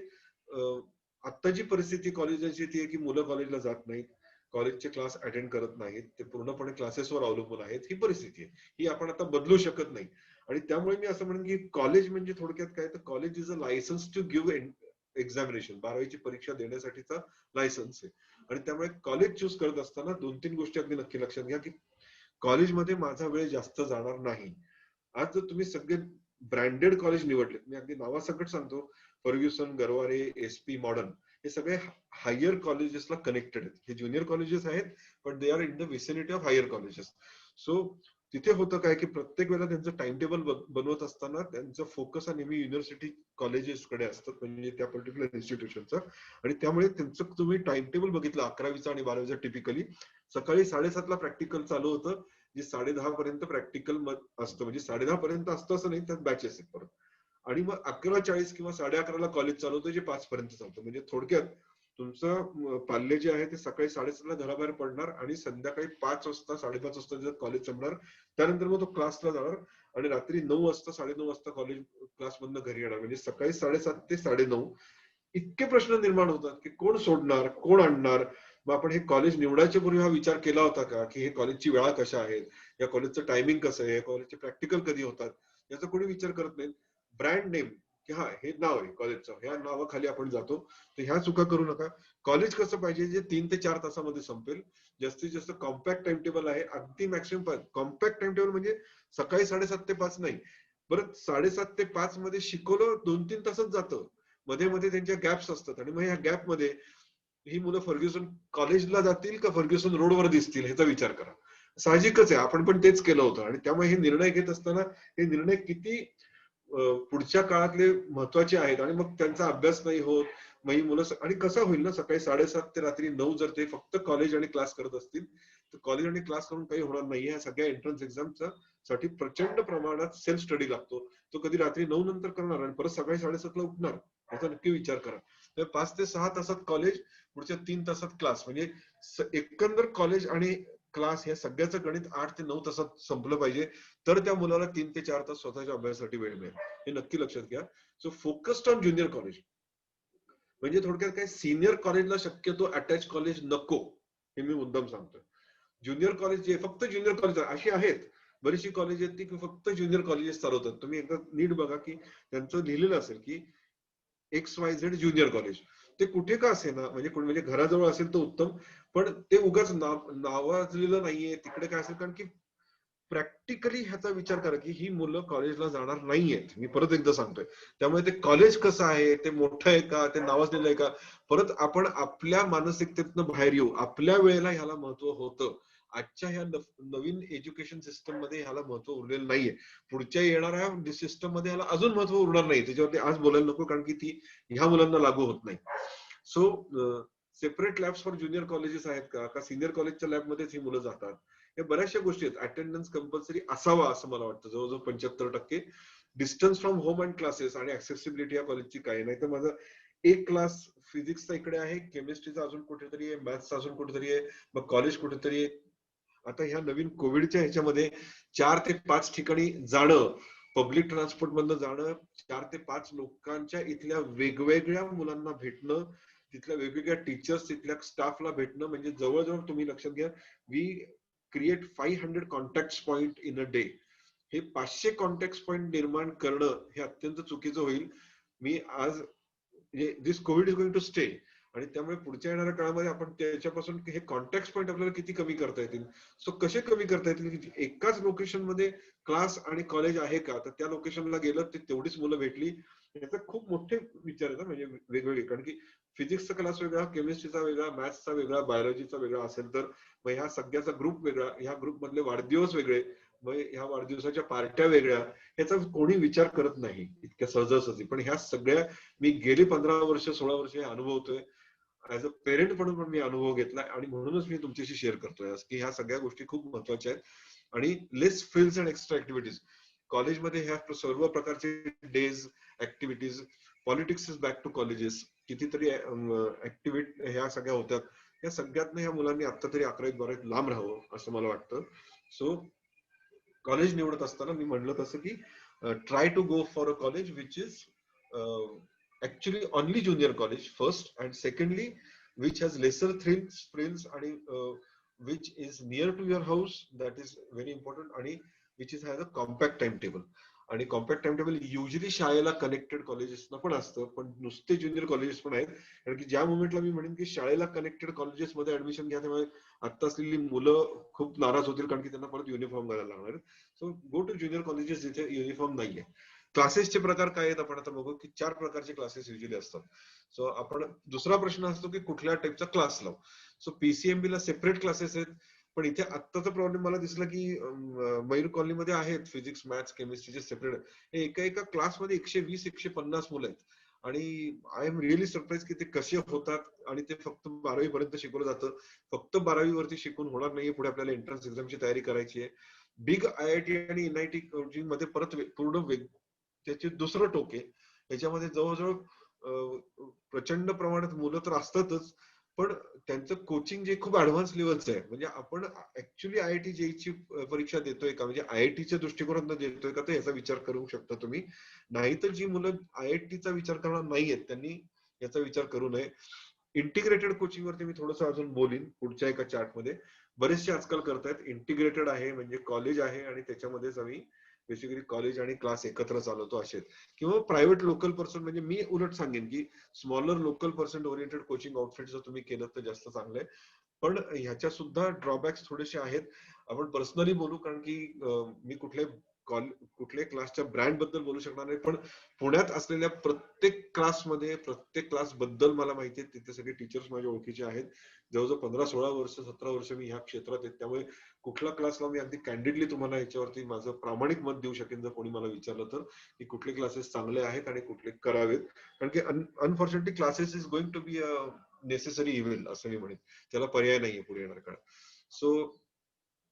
आता जी परिस्थिती कॉलेजाची ती आहे की मुलं कॉलेजला जात नाहीत, कॉलेजचे क्लास अटेंड करत नाहीत, ते पूर्णपणे क्लासेसवर अवलंबून आहेत, ही परिस्थिती आहे. ही आपण आता बदलू शकत नाही. आणि त्यामुळे मी असं म्हणेन की कॉलेज म्हणजे थोडक्यात काय, तर college is a license to give examination, 12वीची परीक्षा देण्यासाठीचा लायसन्स आहे. आणि त्यामुळे कॉलेज चूज करत असताना 2-3 गोष्टी अगदी नक्की लक्षात घ्या की कॉलेजमध्ये माझा वेळ जास्त जाणार नाही. आज जर तुम्ही सगळे ब्रँडेड कॉलेज निवडले, मी अगदी नावासकट सांगतो, फर्ग्युसन, गरवारे, एसपी, मॉडर्न, हे सगळे हायर कॉलेजेसला कनेक्टेड आहेत. हे ज्युनियर कॉलेजेस आहेत, पण they are in the vicinity of higher colleges. So तिथे होतं काय की प्रत्येक वेळेला त्यांचं टाइम टेबल बनवत असताना त्यांचं फोकस हा नेहमी युनिव्हर्सिटी कॉलेजेसकडे असतात, म्हणजे त्या पर्टिक्युलर इन्स्टिट्यूशनचा. आणि त्यामुळे त्यांचं तुम्ही टाइम टेबल बघितलं 11वीचा आणि 12वीचा, टिपिकली सकाळी 7:30ला प्रॅक्टिकल चालू होतं, जे 10:30 पर्यंत प्रॅक्टिकल असतं, म्हणजे 10:30 पर्यंत असतं असं नाही, त्यात बॅचेस आहेत परत. आणि मग 11:40 किंवा 11:30ला कॉलेज चालू होतं, जे 5 पर्यंत चालतं. म्हणजे थोडक्यात तुमचं पाल्य जे आहे ते सकाळी 7:30ला घराबाहेर पडणार आणि संध्याकाळी 5 वाजता 5:30 वाजता जर कॉलेज संपणार, त्यानंतर मग तो क्लासला जाणार आणि रात्री 9 वाजता 9:30 वाजता कॉलेज क्लासमधनं घरी येणार. म्हणजे सकाळी 7:30 ते 9:30 इतके प्रश्न निर्माण होतात की कोण सोडणार, कोण आणणार. मग आपण हे कॉलेज निवडायच्या पूर्वी हा विचार केला होता का की हे कॉलेजची वेळा कशा आहेत, या कॉलेजचं टायमिंग कसं आहे, या कॉलेजचे प्रॅक्टिकल कधी होतात, याचा कोणी विचार करत नाही. ब्रँड नेम की हा हे नाव आहे कॉलेजचं, ह्या नावाखाली आपण जातो, तर ह्या चुका करू नका. कॉलेज कसं पाहिजे, जे 3 ते 4 तासामध्ये संपेल, जास्तीत जास्त कॉम्पॅक्ट टाइम टेबल आहे, अगदी मॅक्सिमम कॉम्पॅक्ट टाइम टेबल, म्हणजे सकाळी 7:30 ते 5 नाही, परत 7:30 ते 5 मध्ये शिकवलं 2-3 तासच जातं, मध्ये मध्ये त्यांच्या गॅप्स असतात. आणि मग ह्या गॅप मध्ये ही मुलं फर्ग्युसन कॉलेजला जातील का फर्ग्युसन रोडवर दिसतील, ह्याचा विचार करा. साहजिकच आहे, आपण पण तेच केलं होतं. आणि त्यामुळे हे निर्णय घेत असताना हे निर्णय किती पुढच्या काळातले महत्वाचे आहेत, आणि मग त्यांचा अभ्यास नाही होत, मग मुलं आणि कसं होईल ना, सकाळी 7:30 ते रात्री 9 जर ते फक्त कॉलेज आणि क्लास करत असतील तर कॉलेज आणि क्लास करून काही होणार नाही. या सगळ्या एंट्रन्स एक्झामचा साठी प्रचंड प्रमाणात सेल्फ स्टडी लागतो. तो कधी रात्री 9 नंतर करणार आणि परत सकाळी 7:30 ला उठणार, याचा नक्की विचार करा. तर 5 ते 6 तासात कॉलेज, पुढच्या 3 तासात क्लास, म्हणजे एकंदर कॉलेज आणि क्लास या सगळ्याचं गणित 8 ते 9 तासात संपलं पाहिजे. तर त्या मुलाला 3 ते 4 तास स्वतःच्या अभ्यासासाठी वेळ मिळेल. हे नक्की लक्षात घ्या. So focused on junior college, म्हणजे थोडक्यात काय, सिनियर कॉलेजला शक्यतो अटॅच कॉलेज नको, हे मी मुद्दाम सांगतोय. ज्युनियर कॉलेज जे फक्त ज्युनियर कॉलेज अशी आहेत, बरीचशी कॉलेज आहेत ती फक्त ज्युनियर कॉलेजेस चालवतात. तुम्ही एकदा नीट बघा की त्यांचं लिहिलेलं असेल की XYZ ज्युनियर कॉलेज. ते कुठे का असे ना, म्हणजे घराजवळ असेल तर उत्तम, पण ते उगाच नावाजलेलं नाहीये तिकडे. काय असेल, कारण की प्रॅक्टिकली ह्याचा विचार करा की ही मुलं कॉलेजला जाणार नाहीयेत. मी परत एकदा सांगतोय. त्यामुळे ते कॉलेज कसं आहे, ते मोठं आहे का, ते नावाजलेलं आहे का, परत आपण आपल्या मानसिकतेतनं बाहेर येऊ. आपल्या वेळेला ह्याला महत्व होतं. आजच्या ह्या नवीन एज्युकेशन सिस्टम मध्ये ह्याला महत्व उरलेलं नाहीये. पुढच्या येणाऱ्या सिस्टम मध्ये ह्याला अजून महत्व उरणार नाही. त्याच्यावरती आज बोलायला नको, कारण की ती ह्या मुलांना लागू होत नाही. So separate labs for junior colleges आहेत का सिनियर कॉलेजच्या लॅबमध्येच ही मुलं जातात. या बऱ्याचशा गोष्टी आहेत. अटेंडन्स कंपल्सरी असावा असं मला वाटतं, जवळजवळ 75%. Distance from home and classes आणि ऍक्सेसिबिलिटी या कॉलेजची काही नाही. तर माझा एक क्लास फिजिक्सचा इकडे आहे, केमिस्ट्रीचा अजून कुठेतरी आहे, मॅथ्सचा अजून कुठेतरी आहे, मग कॉलेज कुठेतरी आहे. आता ह्या नवीन कोविडच्या ह्याच्यामध्ये 4 ते 5 ठिकाणी जाणं, पब्लिक ट्रान्सपोर्ट मधनं जाणं, 4 ते 5 लोकांच्या इथल्या वेगवेगळ्या मुलांना भेटणं, तिथल्या वेगवेगळ्या टीचर्स, तिथल्या स्टाफला भेटणं, म्हणजे जवळजवळ तुम्ही लक्षात घ्या, we create 500 contact point in a day. हे 500 कॉन्टॅक्ट पॉइंट निर्माण करणं हे अत्यंत चुकीचं होईल. मी आज म्हणजे this covid is going to stay, आणि त्यामुळे पुढच्या येणाऱ्या काळामध्ये आपण त्याच्यापासून हे कॉन्टॅक्ट पॉइंट आपल्याला किती कमी करता येतील. सो कसे कमी करता येतील, की एकाच लोकेशन मध्ये क्लास आणि कॉलेज आहे का, तर त्या लोकेशनला गेलं ते तेवढीच मुलं भेटली. याचा खूप मोठे विचार आहेत, म्हणजे वेगवेगळे. कारण की फिजिक्सचा क्लास वेगळा, केमिस्ट्रीचा वेगळा, मॅथ्सचा वेगळा, बायोलॉजीचा वेगळा असेल तर मग ह्या सगळ्याचा ग्रुप वेगळा, ह्या ग्रुप मधले वाढदिवस वेगळे, मग ह्या वाढदिवसाच्या पार्ट्या वेगळ्या. ह्याचा कोणी विचार करत नाही इतक्या सहजासहजी. पण ह्या सगळ्या मी गेली 15 वर्ष 16 वर्ष हे अनुभवतोय. ऍज अ पेरेंट म्हणून पण मी अनुभव घेतलाय, आणि म्हणूनच मी तुमच्याशी शेअर करतोय की ह्या सगळ्या गोष्टी खूप महत्वाच्या आहेत. आणि less fields and extra activities कॉलेजमध्ये, ह्या सर्व प्रकारचे days, activities, politics is back to colleges, कितीतरी ऍक्टिव्हिटी ह्या सगळ्या होतात. या सगळ्यातनं ह्या मुलांनी आता तरी 11वी 12वीत लांब राहावं असं मला वाटतं. सो कॉलेज निवडत असताना मी म्हणलं तसं की try to go for a college which is actually only junior college first, and secondly which has lesser thrills आणि which is near to your house, that is very important, आणि which is has a compact timetable. आणि कॉम्पॅक्ट टाइमटेबल युजली शाळेला कनेक्टेड कॉलेजेसना पण असतं, पण नुसते ज्युनियर कॉलेजेस पण आहेत. कारण की ज्या मोमेंटला मी म्हणेन की शाळेला कनेक्टेड कॉलेजेस मध्ये ऍडमिशन घ्या, त्यामुळे आता असलेली मुलं खूप नाराज होतील, कारण की त्यांना परत युनिफॉर्म घालायला लागणार. So go to junior colleges जिथे युनिफॉर्म नाहीये. क्लासेसचे प्रकार काय आहेत आपण आता बघू, की 4 प्रकारचे क्लासेस युजली असतात. सो आपण दुसरा प्रश्न असतो की कुठल्या टाईपचा क्लास लावू. सो पीसीएमबी ला सेपरेट क्लासेस आहेत, पण इथे आत्ताचा प्रॉब्लेम मला दिसला की मयूर कॉलनीमध्ये आहेत फिजिक्स, मॅथ्स, केमिस्ट्रीचे सेपरेट. हे एका क्लासमध्ये 120-150 मुलं आहेत, आणि आय एम रिअली सरप्राईज की ते कसे होतात. आणि ते फक्त 12वी पर्यंत शिकवलं जातं. फक्त 12वी वरती शिकून होणार नाहीये, पुढे आपल्याला एंट्रन्स एक्झामची तयारी करायची आहे. बिग आयआयटी आणि एनआयटी मध्ये परत पूर्ण त्याचे दुसरं टोक आहे. याच्यामध्ये जवळजवळ प्रचंड प्रमाणात मुलं तर असतातच, पण त्यांचं कोचिंग जे खूप ऍडव्हान्स लेवलचं आहे. म्हणजे आपण ऍक्च्युली आयआयटी जेईची परीक्षा देतोय का, म्हणजे आयआयटीच्या दृष्टिकोनातून देतोय का, तर याचा विचार करू शकता तुम्ही. नाहीतर जी मुलं आयआयटीचा विचार करणार नाहीयेत त्यांनी याचा विचार करू नये. इंटिग्रेटेड कोचिंग वरती मी थोडंसं अजून बोलीन पुढच्या एका चार्ट मध्ये. बरेचसे आजकाल करतायत इंटिग्रेटेड आहे, म्हणजे कॉलेज आहे आणि त्याच्यामध्येच आम्ही बेसिकली कॉलेज आणि क्लास एकत्र चालवतो असे. किंवा प्रायव्हेट लोकल पर्सन, म्हणजे मी उलट सांगेन की smaller local person oriented coaching outfit जर तुम्ही केलं तर जास्त चांगलं आहे. पण ह्याच्या सुद्धा ड्रॉबॅक्स थोडेसे आहेत. आपण पर्सनली बोलू, कारण की मी कुठले कुठल्याही क्लासच्या ब्रँड बद्दल बोलू शकणार नाही, पण पुण्यात असलेल्या प्रत्येक क्लासमध्ये, प्रत्येक क्लास बद्दल मला माहिती आहे. तिथे सगळे टीचर्स माझ्या ओळखीचे आहेत. जवळजवळ 15-16 वर्ष, 17 वर्ष मी ह्या क्षेत्रात आहेत. त्यामुळे कुठल्या क्लासला मी अगदी कॅन्डिडली तुम्हाला याच्यावरती माझं प्रामाणिक मत देऊ शकेन, जर कोणी मला विचारलं तर, की कुठले क्लासेस चांगले आहेत आणि कुठले करावेत. कारण की unfortunately classes is going to be a necessary evil असं मी म्हणेन. त्याला पर्याय नाहीये पुढे येणार काळात. सो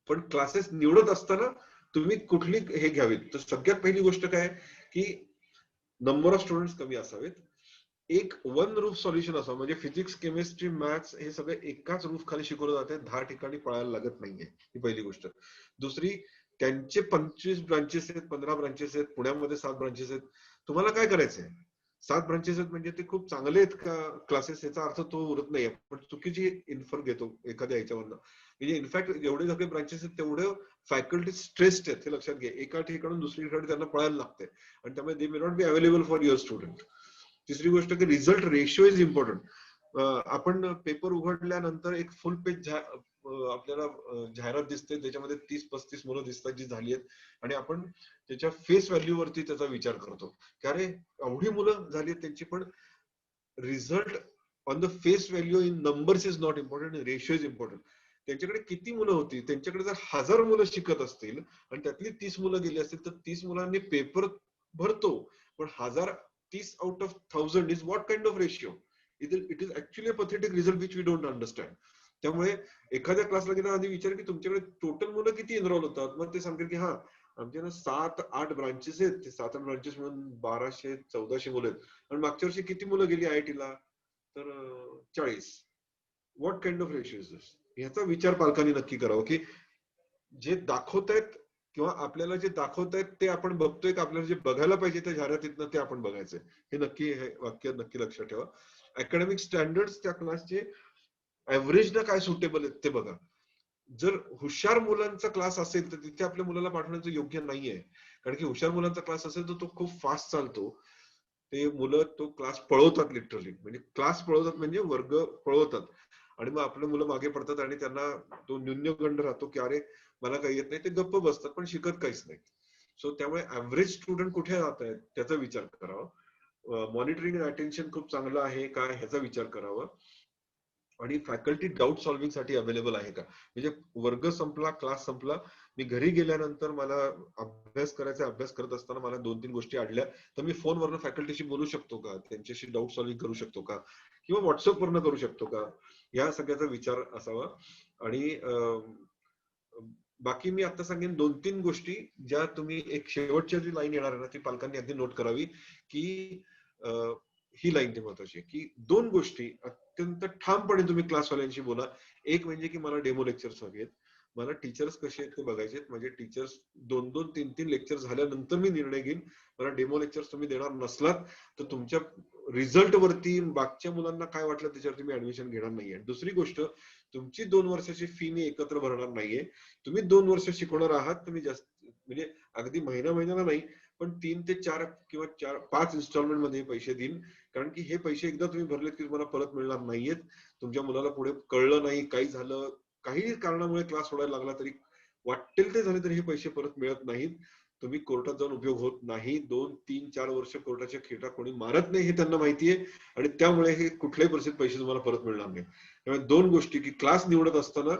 पण क्लासेस निवडत असताना तुम्ही कुठली हे घ्यावीत, तर सगळ्यात पहिली गोष्ट काय की नंबर ऑफ स्टुडंट्स कमी असावेत. एक वन रूफ सॉल्युशन असावं, म्हणजे फिजिक्स, केमिस्ट्री, मॅथ्स हे सगळे एकाच रूफ खाली शिकवलं जाते, 10 ठिकाणी पळायला लागत नाहीये. ही पहिली गोष्ट. दुसरी, त्यांचे 25 ब्रांचेस आहेत, 15 ब्रांचेस आहेत, पुण्यामध्ये 7 ब्रांचेस आहेत. तुम्हाला काय करायचंय? 7 ब्रांचेस आहेत म्हणजे ते खूप चांगले आहेत का क्लासेस, याचा अर्थ तो उरत नाहीये. पण चुकीची इन्फर घेतो एखाद्या ह्याच्यावरनं. म्हणजे इनफॅक्ट जेवढे सगळे ब्रांचेस आहेत तेवढं फॅकल्टी स्ट्रेस्ड आहेत, हे लक्षात घे. एका ठिकाणून दुसरीकडे त्यांना पळायला लागते आणि त्यामुळे they may not be available for your student. तिसरी गोष्ट की रिझल्ट रेशिओ इज इम्पॉर्टंट. आपण पेपर उघडल्यानंतर एक फुल पेज आपल्याला जाहिरात दिसते, त्याच्यामध्ये 30-35 मुलं दिसतात जी झाली आहेत, आणि आपण त्याच्या फेस व्हॅल्यू वरती त्याचा विचार करतो की अरे एवढी मुलं झाली आहेत त्यांची, पण result on the face value in numbers is not important, ratio is important. त्यांच्याकडे किती मुलं होती, त्यांच्याकडे जर 1000 मुलं शिकत असतील आणि त्यातली 30 मुलं गेली असतील, तर 30 मुलांनी पेपर भरतो, पण 30 out of 1000 is what kind of ratio? It is actually a pathetic result which we don't understand. त्यामुळे एखाद्या क्लासला गेला आधी विचार की तुमच्याकडे टोटल मुलं किती एनरोल होतात, मग ते सांगतील की हा आमच्याकडे 7-8 ब्रांचेस आहेत, ते 7-8 ब्रांचेस म्हणून 1200-1400 मुलं आहेत. आणि मागच्या वर्षी किती मुलं गेली आयआयटीला, तर 40. What kind of ratio is this? ह्याचा विचार पालकांनी नक्की करावा की जे दाखवतायत किंवा आपल्याला जे दाखवतायत ते आपण बघतोय का आपल्याला जे बघायला पाहिजे त्या जाहिरातीतनं ते आपण बघायचंय. हे नक्की, हे वाक्य नक्की लक्षात ठेवा. अकॅडमिक स्टँडर्ड्स त्या क्लासचे ऍव्हरेजनं काय सुटेबल आहेत ते बघा. जर हुशार मुलांचा क्लास असेल तर तिथे आपल्या मुलाला पाठवण्याचं योग्य नाहीये. कारण की हुशार मुलांचा क्लास असेल तर तो खूप फास्ट चालतो. ते मुलं तो क्लास पळवतात लिटरली, म्हणजे क्लास पळवतात म्हणजे वर्ग पळवतात, आणि मग आपले मुलं मागे पडतात आणि त्यांना तो न्यूनगंड राहतो की अरे मला काही येत नाही, ते गप्प बसतात पण शिकत काहीच नाही. सो त्यामुळे ऍव्हरेज स्टुडंट कुठे जात आहेत त्याचा विचार करावा. मॉनिटरिंग अटेन्शन खूप चांगलं आहे का ह्याचा विचार करावा. आणि फॅकल्टी डाऊट सॉल्व्हिंग साठी अवेलेबल आहे का? म्हणजे वर्ग संपला, क्लास संपला, मी घरी गेल्यानंतर मला अभ्यास करायचा, अभ्यास करत असताना मला 2-3 गोष्टी अडल्या, तर मी फोनवरनं फॅकल्टीशी बोलू शकतो का, त्यांच्याशी डाऊट सॉल्व्हिंग करू शकतो का, किंवा व्हॉट्सअपवरनं करू शकतो का, या सगळ्याचा विचार असावा. आणि बाकी मी आता सांगेन 2-3 गोष्टी ज्या तुम्ही, एक शेवटच्या जी लाईन येणार आहे ना ती पालकांनी अगदी नोट करावी, की ही लाईन ती महत्वाची, की 2 गोष्टी अत्यंत ठामपणे तुम्ही क्लासवाल्यांशी बोला. एक म्हणजे की मला डेमो लेक्चर्स हवे आहेत, मला टीचर्स कसे आहेत ते बघायचे आहेत, म्हणजे टीचर्स 2-2, 3-3 लेक्चर झाल्यानंतर मी निर्णय घेईन. मला डेमो लेक्चर्स तुम्ही देणार नसलात तर तुमच्या रिझल्ट वरती बाकीच्या मुलांना काय वाटलं त्याच्यावरती मी ऍडमिशन घेणार नाहीये. दुसरी गोष्ट, तुमची 2 वर्षाची फी मी एकत्र भरणार नाहीये. तुम्ही 2 वर्ष शिकवणार आहात, तुम्ही जास्त म्हणजे अगदी महिन्याला नाही, पण 3 ते 4 किंवा 4-5 इन्स्टॉलमेंट मध्ये पैसे देईन. कारण की हे पैसे एकदा तुम्ही भरलेत की तुम्हाला परत मिळणार नाहीयेत. तुमच्या मुलाला पुढे कळलं नाही, काही झालं, काही कारणामुळे क्लास सोडायला लागला तरी, वाटेल ते झाले तरी हे पैसे परत मिळत नाहीत. तुम्ही कोर्टात जाऊन उपयोग होत नाही. 2-3-4 वर्ष कोर्टाच्या खेटा कोणी मारत नाही हे त्यांना माहितीये, आणि त्यामुळे हे कुठल्याही परिस्थितीत पैसे तुम्हाला परत मिळणार नाही. त्यामुळे 2 गोष्टी, की क्लास निवडत असताना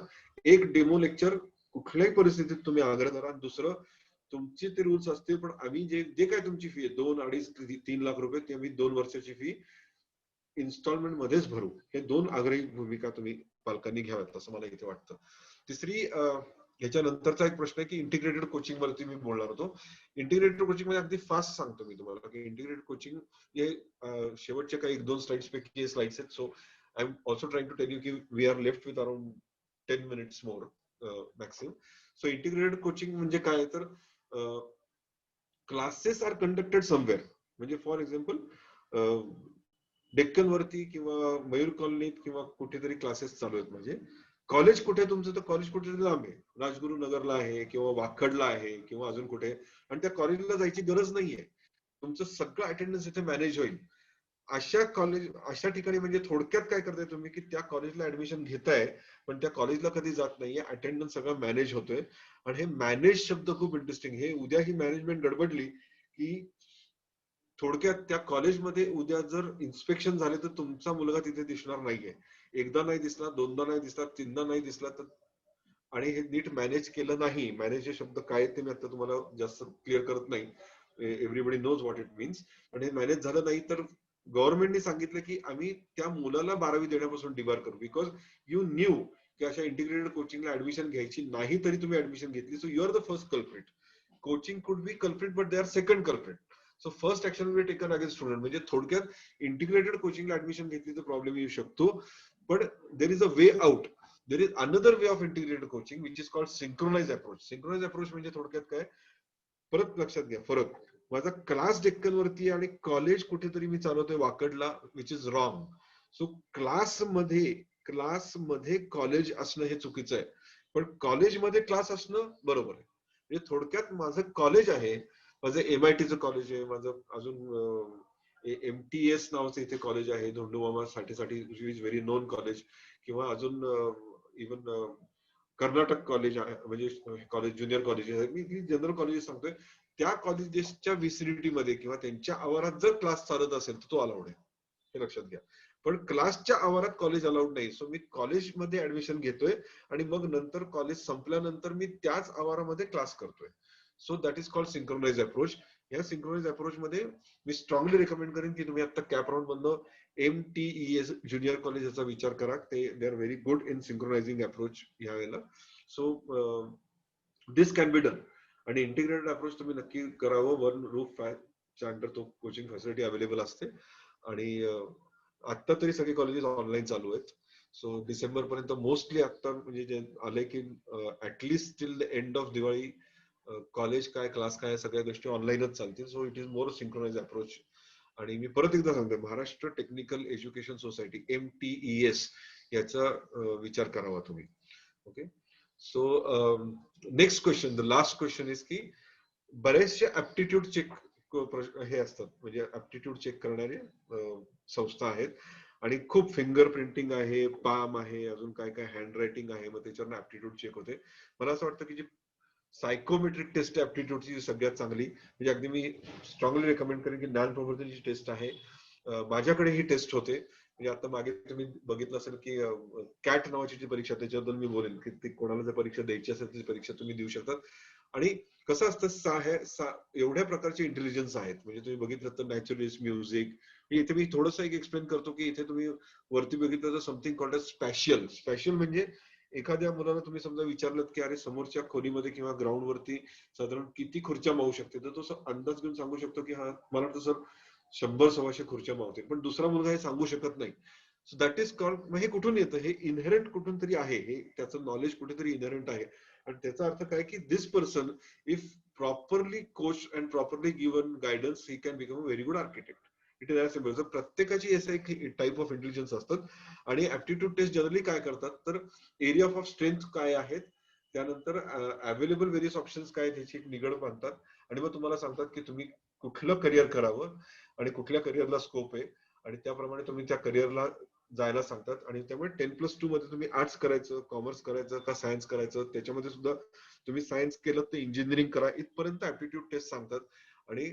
एक डेमो लेक्चर कुठल्याही परिस्थितीत तुम्ही आग्रह करा. दुसरं, तुमचे ते रूल्स असतील, पण आम्ही जे काय तुमची फी आहे 2-2.5-3 लाख रुपये, ते आम्ही 2 वर्षाची फी इन्स्टॉलमेंट मध्येच भरू. हे 2 आग्रही भूमिका तुम्ही पालकांनी घ्याव्यात असं मला इथे वाटतं. तिसरी, याच्यानंतरचा एक प्रश्न आहे की इंटिग्रेटेड कोचिंग वरती मी बोलणार होतो. इंटिग्रेटेड कोचिंग मध्ये अगदी फास्ट सांगतो मी तुम्हाला की इंटिग्रेटेड कोचिंग हे शेवटच्या काही 1-2 स्लाइड्स पैकी स्लाइड्स आहेत. So I am also trying to tell you की we are left with around 10 minutes more maximum. So integrated coaching म्हणजे काय, तर क्लासेस आर कंडक्टेड समवेअर. म्हणजे फॉर एक्झाम्पल डेक्कन वरती किंवा मयूर कॉलनीत किंवा कुठेतरी क्लासेस चालू आहेत. म्हणजे कॉलेज कुठे तुमचं, तर कॉलेज कुठेतरी लांब आहे, राजगुरू नगरला आहे किंवा वाकडला आहे किंवा अजून कुठे, आणि त्या कॉलेजला जायची गरज नाहीये. तुमचं सगळं अटेंडन्स इथे मॅनेज होईल. अशा ठिकाणी म्हणजे थोडक्यात काय करताय तुम्ही की त्या कॉलेजला ऍडमिशन घेताय पण त्या कॉलेजला कधी जात नाहीये, अटेंडन्स सगळं मॅनेज होतोय. आणि हे मॅनेज शब्द खूप इंटरेस्टिंग. हे उद्या ही मॅनेजमेंट गडबडली की थोडक्यात त्या कॉलेजमध्ये उद्या जर इन्स्पेक्शन झाले तर तुमचा मुलगा तिथे दिसणार नाहीये. एकदा नाही दिसला, दोनदा नाही दिसला, तीनदा नाही दिसला तर, आणि हे नीट मॅनेज केलं नाही. मॅनेज हे शब्द काय ते मी आता तुम्हाला जास्त क्लिअर करत नाही. Everybody knows what it means. पण हे मॅनेज झालं नाही तर गव्हर्नमेंटने सांगितलं की आम्ही त्या मुलाला 12वी देण्यापासून डिबार करू, बिकॉज यू न्यू की अशा इंटिग्रेटेड कोचिंगला ऍडमिशन घ्यायची नाही तरी तुम्ही ऍडमिशन घेतली. So you are the first culprit. Coaching could be culprit but they are second culprit. So first action will be taken against student. म्हणजे थोडक्यात इंटिग्रेटेड कोचिंगला ऍडमिशन घेतली तर प्रॉब्लेम येऊ शकतो, पण there is a way out. There is another way of integrated coaching which is called synchronize approach. Synchronize approach म्हणजे थोडक्यात काय, परत लक्षात घ्या फरक. माझा क्लास डेक्कन वरती आणि कॉलेज कुठेतरी मी चालवतोय वाकडला, विच इज रॉंग. सो क्लासमध्ये कॉलेज असणं हे चुकीचं आहे, पण कॉलेजमध्ये क्लास असणं बरोबर आहे. म्हणजे थोडक्यात माझं कॉलेज आहे, माझं MITचं कॉलेज आहे, माझं अजून MTS नावाचं इथे कॉलेज आहे धोंडूमामा साठी इज व्हेरी नोन कॉलेज. किंवा अजून इव्हन कर्नाटक कॉलेज आहे, म्हणजे कॉलेज ज्युनियर कॉलेज आहे. मी जनरल कॉलेजेस सांगतोय. त्या कॉलेजेसच्या विसिनिटीमध्ये किंवा त्यांच्या आवारात जर क्लास चालत असेल तर तो अलाउड आहे, हे लक्षात घ्या. पण क्लासच्या आवारात कॉलेज अलाउड नाही. सो मी कॉलेजमध्ये ऍडमिशन घेतोय आणि मग नंतर कॉलेज संपल्यानंतर मी त्याच आवारामध्ये क्लास करतोय. So that is called synchronize approach. या सिंक्रोनाइज अप्रोच मध्ये मी स्ट्रॉंगली रेकमेंड करेन की तुम्ही आता कॅप राऊंड मधनं MTES ज्युनियर कॉलेज याचा विचार करा. They are very good in synchronizing approach या वेळेला. So this can be done. आणि इंटिग्रेटेड अप्रोच तुम्ही नक्की करावं. वन रूफ च्या अंडर तो कोचिंग फॅसिलिटी अवेलेबल असते. आणि आता तरी सगळे कॉलेजेस ऑनलाईन चालू आहेत. सो डिसेंबर पर्यंत मोस्टली आता म्हणजे जे आले की at least till the end of Diwali college काय क्लास काय सगळ्या गोष्टी ऑनलाईनच चालतील. So it is more synchronize approach. आणि मी परत एकदा सांगतो, Maharashtra technical education society MTES याचा विचार करावा तुम्ही. Okay. So next question, the last question is की बरेचसे ऍप्टिट्यूड चेक हे असतात, म्हणजे ऍप्टिट्यूड चेक करणारे संस्था आहेत आणि खूप फिंगर प्रिंटिंग आहे, पाम आहे, अजून काय काय हँड रायटिंग आहे, मग त्याच्यावर ऍप्टिट्यूड चेक होते. मला असं वाटतं की जी सायकोमेट्रिक टेस्ट ऍप्टिट्यूडची सगळ्यात चांगली, म्हणजे अगदी मी स्ट्रॉंगली रेकमेंड करेन की ज्ञान प्रवर्धनची टेस्ट आहे. माझ्याकडे ही टेस्ट होते. म्हणजे आता मागे तुम्ही बघितलं असेल की कॅट नावाची जी परीक्षा, त्याच्याबद्दल मी बोलेन की ती कोणाला जर परीक्षा द्यायची असेल ती परीक्षा तुम्ही देऊ शकतात. आणि कसं असतं, एवढ्या प्रकारचे इंटेलिजन्स आहेत. म्हणजे तुम्ही बघितलं तर नॅचरलिस्ट, म्युझिक. इथे मी थोडंसं एक एक्सप्लेन करतो की इथे तुम्ही वरती बघितलं तर समथिंग कॉल्ड स्पॅशियल. स्पॅशियल म्हणजे एखाद्या मुलाला तुम्ही समजा विचारलं की अरे समोरच्या खोलीमध्ये किंवा ग्राउंड वरती साधारण किती खुर्च्या मावू शकते, तर तो अंदाज घेऊन सांगू शकतो की हा मला वाटतं सर 100-125 खुर्च्या मावतील. पण दुसरा मुलगा हे सांगू शकत नाही. सो दॅट इज कॉल्ड, मग हे कुठून येतं, हे इनहेरंट कुठून तरी आहे, हे त्याचं नॉलेज कुठेतरी इनहेरंट आहे. आणि त्याचा अर्थ काय की this person if properly coach and properly given guidance he can become a very good architect. It is as simple. जर प्रत्येकाची असं एक टाईप ऑफ इंटेलिजन्स असतात. आणि ऍप्टिट्यूड टेस्ट जनरली काय करतात तर एरिया ऑफ स्ट्रेंथ काय आहेत, त्यानंतर अवेलेबल व्हेरियस ऑप्शन्स काय आहेत ह्याची एक निगड बांधतात. आणि मग तुम्हाला सांगतात की तुम्ही कुठलं करिअर करावं आणि कुठल्या करिअरला स्कोप आहे, आणि त्याप्रमाणे तुम्ही त्या करिअरला जायला सांगतात. आणि त्यामुळे 10+2 मध्ये तुम्ही आर्ट्स करायचं, कॉमर्स करायचं का सायन्स करायचं, त्याच्यामध्ये सुद्धा तुम्ही सायन्स केलं तर इंजिनिअरिंग करा, इथपर्यंत ऍप्टिट्यूड टेस्ट सांगतात. आणि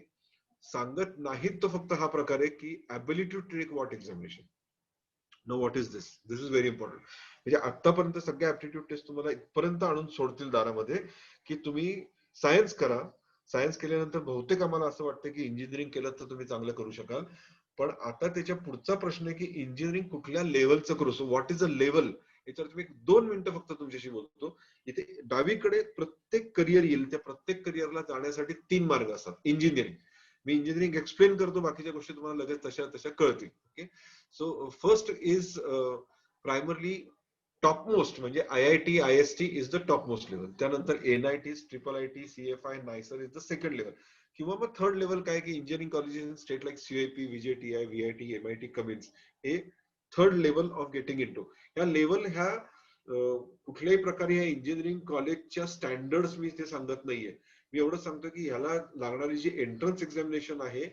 सांगत नाहीत तो फक्त हा प्रकार आहे की ability to take what examination. No what is this, this is very important. म्हणजे आतापर्यंत सगळ्या ऍप्टिट्यूड टेस्ट तुम्हाला इथपर्यंत आणून सोडतील दारामध्ये की तुम्ही सायन्स करा. सायन्स केल्यानंतर बहुतेक आम्हाला असं वाटतं की इंजिनिअरिंग केलं तर तुम्ही चांगलं करू शकाल. पण आता त्याच्या पुढचा प्रश्न आहे की इंजिनिअरिंग कुठल्या लेवलचं करू. So what is a level, याच्यावर तुम्ही 2 मिनिटं फक्त तुमच्याशी बोलतो. इथे डावीकडे प्रत्येक करिअर येईल, त्या प्रत्येक करिअरला जाण्यासाठी 3 मार्ग असतात. इंजिनिअरिंग, मी इंजिनिअरिंग एक्सप्लेन करतो, बाकीच्या गोष्टी तुम्हाला लगेच तशा कळतील. Okay. So first is primarily topmost, म्हणजे IIT IST is the topmost level. त्यानंतर NIT, IIIT, CFI, NISER is the second level. किंवा मग थर्ड लेवल काय की engineering colleges in state like CIP, VJTI, VIT, MIT, Cummins, हे third level of getting in to. ह्या लेवल ह्या कुठल्याही प्रकारे या इंजिनिअरिंग कॉलेजच्या स्टँडर्ड्स मी इथे सांगत नाहीये. मी एवढं सांगतो की ह्याला लागणारी जी एंट्रन्स एक्झामिनेशन आहे,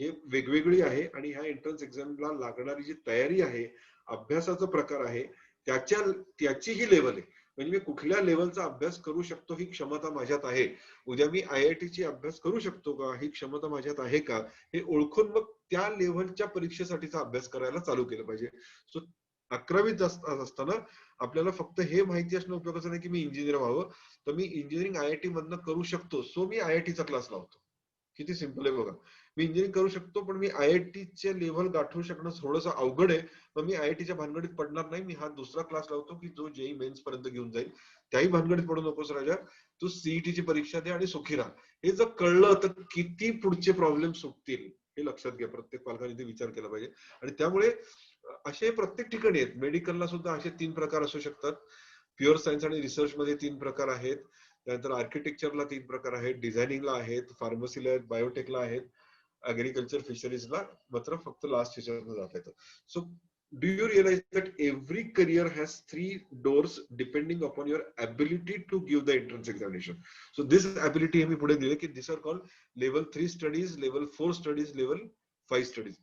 हे वेगवेगळी आहे आणि ह्या एंट्रन्स एक्झामला लागणारी जी तयारी आहे, अभ्यासाचा प्रकार आहे, त्याची ही लेवल आहे. म्हणजे मी कुठल्या लेवलचा अभ्यास करू शकतो ही क्षमता माझ्यात आहे. उद्या मी IIT ची अभ्यास करू शकतो का, ही क्षमता माझ्यात आहे का, हे ओळखून मग त्या लेव्हलच्या परीक्षेसाठीचा अभ्यास करायला चालू केलं पाहिजे. सो 11वीत असताना आपल्याला फक्त हे माहिती असणं उपयोगाचं नाही की मी इंजिनियर व्हावं, तर मी इंजिनिअरिंग IIT मधनं करू शकतो, सो मी IIT चा क्लास लावतो. किती सिंपल आहे बघा. मी इंजिनिअरिंग करू शकतो पण मी IIT चे लेव्हल गाठू शकणं थोडंसं अवघड आहे, मग मी IIT च्या भानगडीत पडणार नाही. मी हा दुसरा क्लास लावतो की जो JEE मेन्स पर्यंत घेऊन जाईल. त्याही भानगडीत पडू नकोस राजा, तू CET ची परीक्षा दे आणि सुखी राहा. हे जर कळलं तर किती पुढचे प्रॉब्लेम सुटतील हे लक्षात घ्या. प्रत्येक पालकांनी ते विचार केला पाहिजे. आणि त्यामुळे असे प्रत्येक ठिकाणी आहेत. मेडिकलला सुद्धा असे 3 प्रकार असू शकतात. प्युअर सायन्स आणि रिसर्च मध्ये 3 प्रकार आहेत. त्यानंतर आर्किटेक्चरला 3 प्रकार आहेत, डिझायनिंगला आहेत, फार्मसीला आहेत, बायोटेकला आहेत, ऍग्रिकल्चर फिशरीजला मात्र फक्त लास्ट टीचरला जाता येतं. So do you realize that every career has 3 doors depending upon your ability to give the entrance examination. So this ability मी पुढे दिले की this are called level 3 studies, level 4 studies, level 5 studies.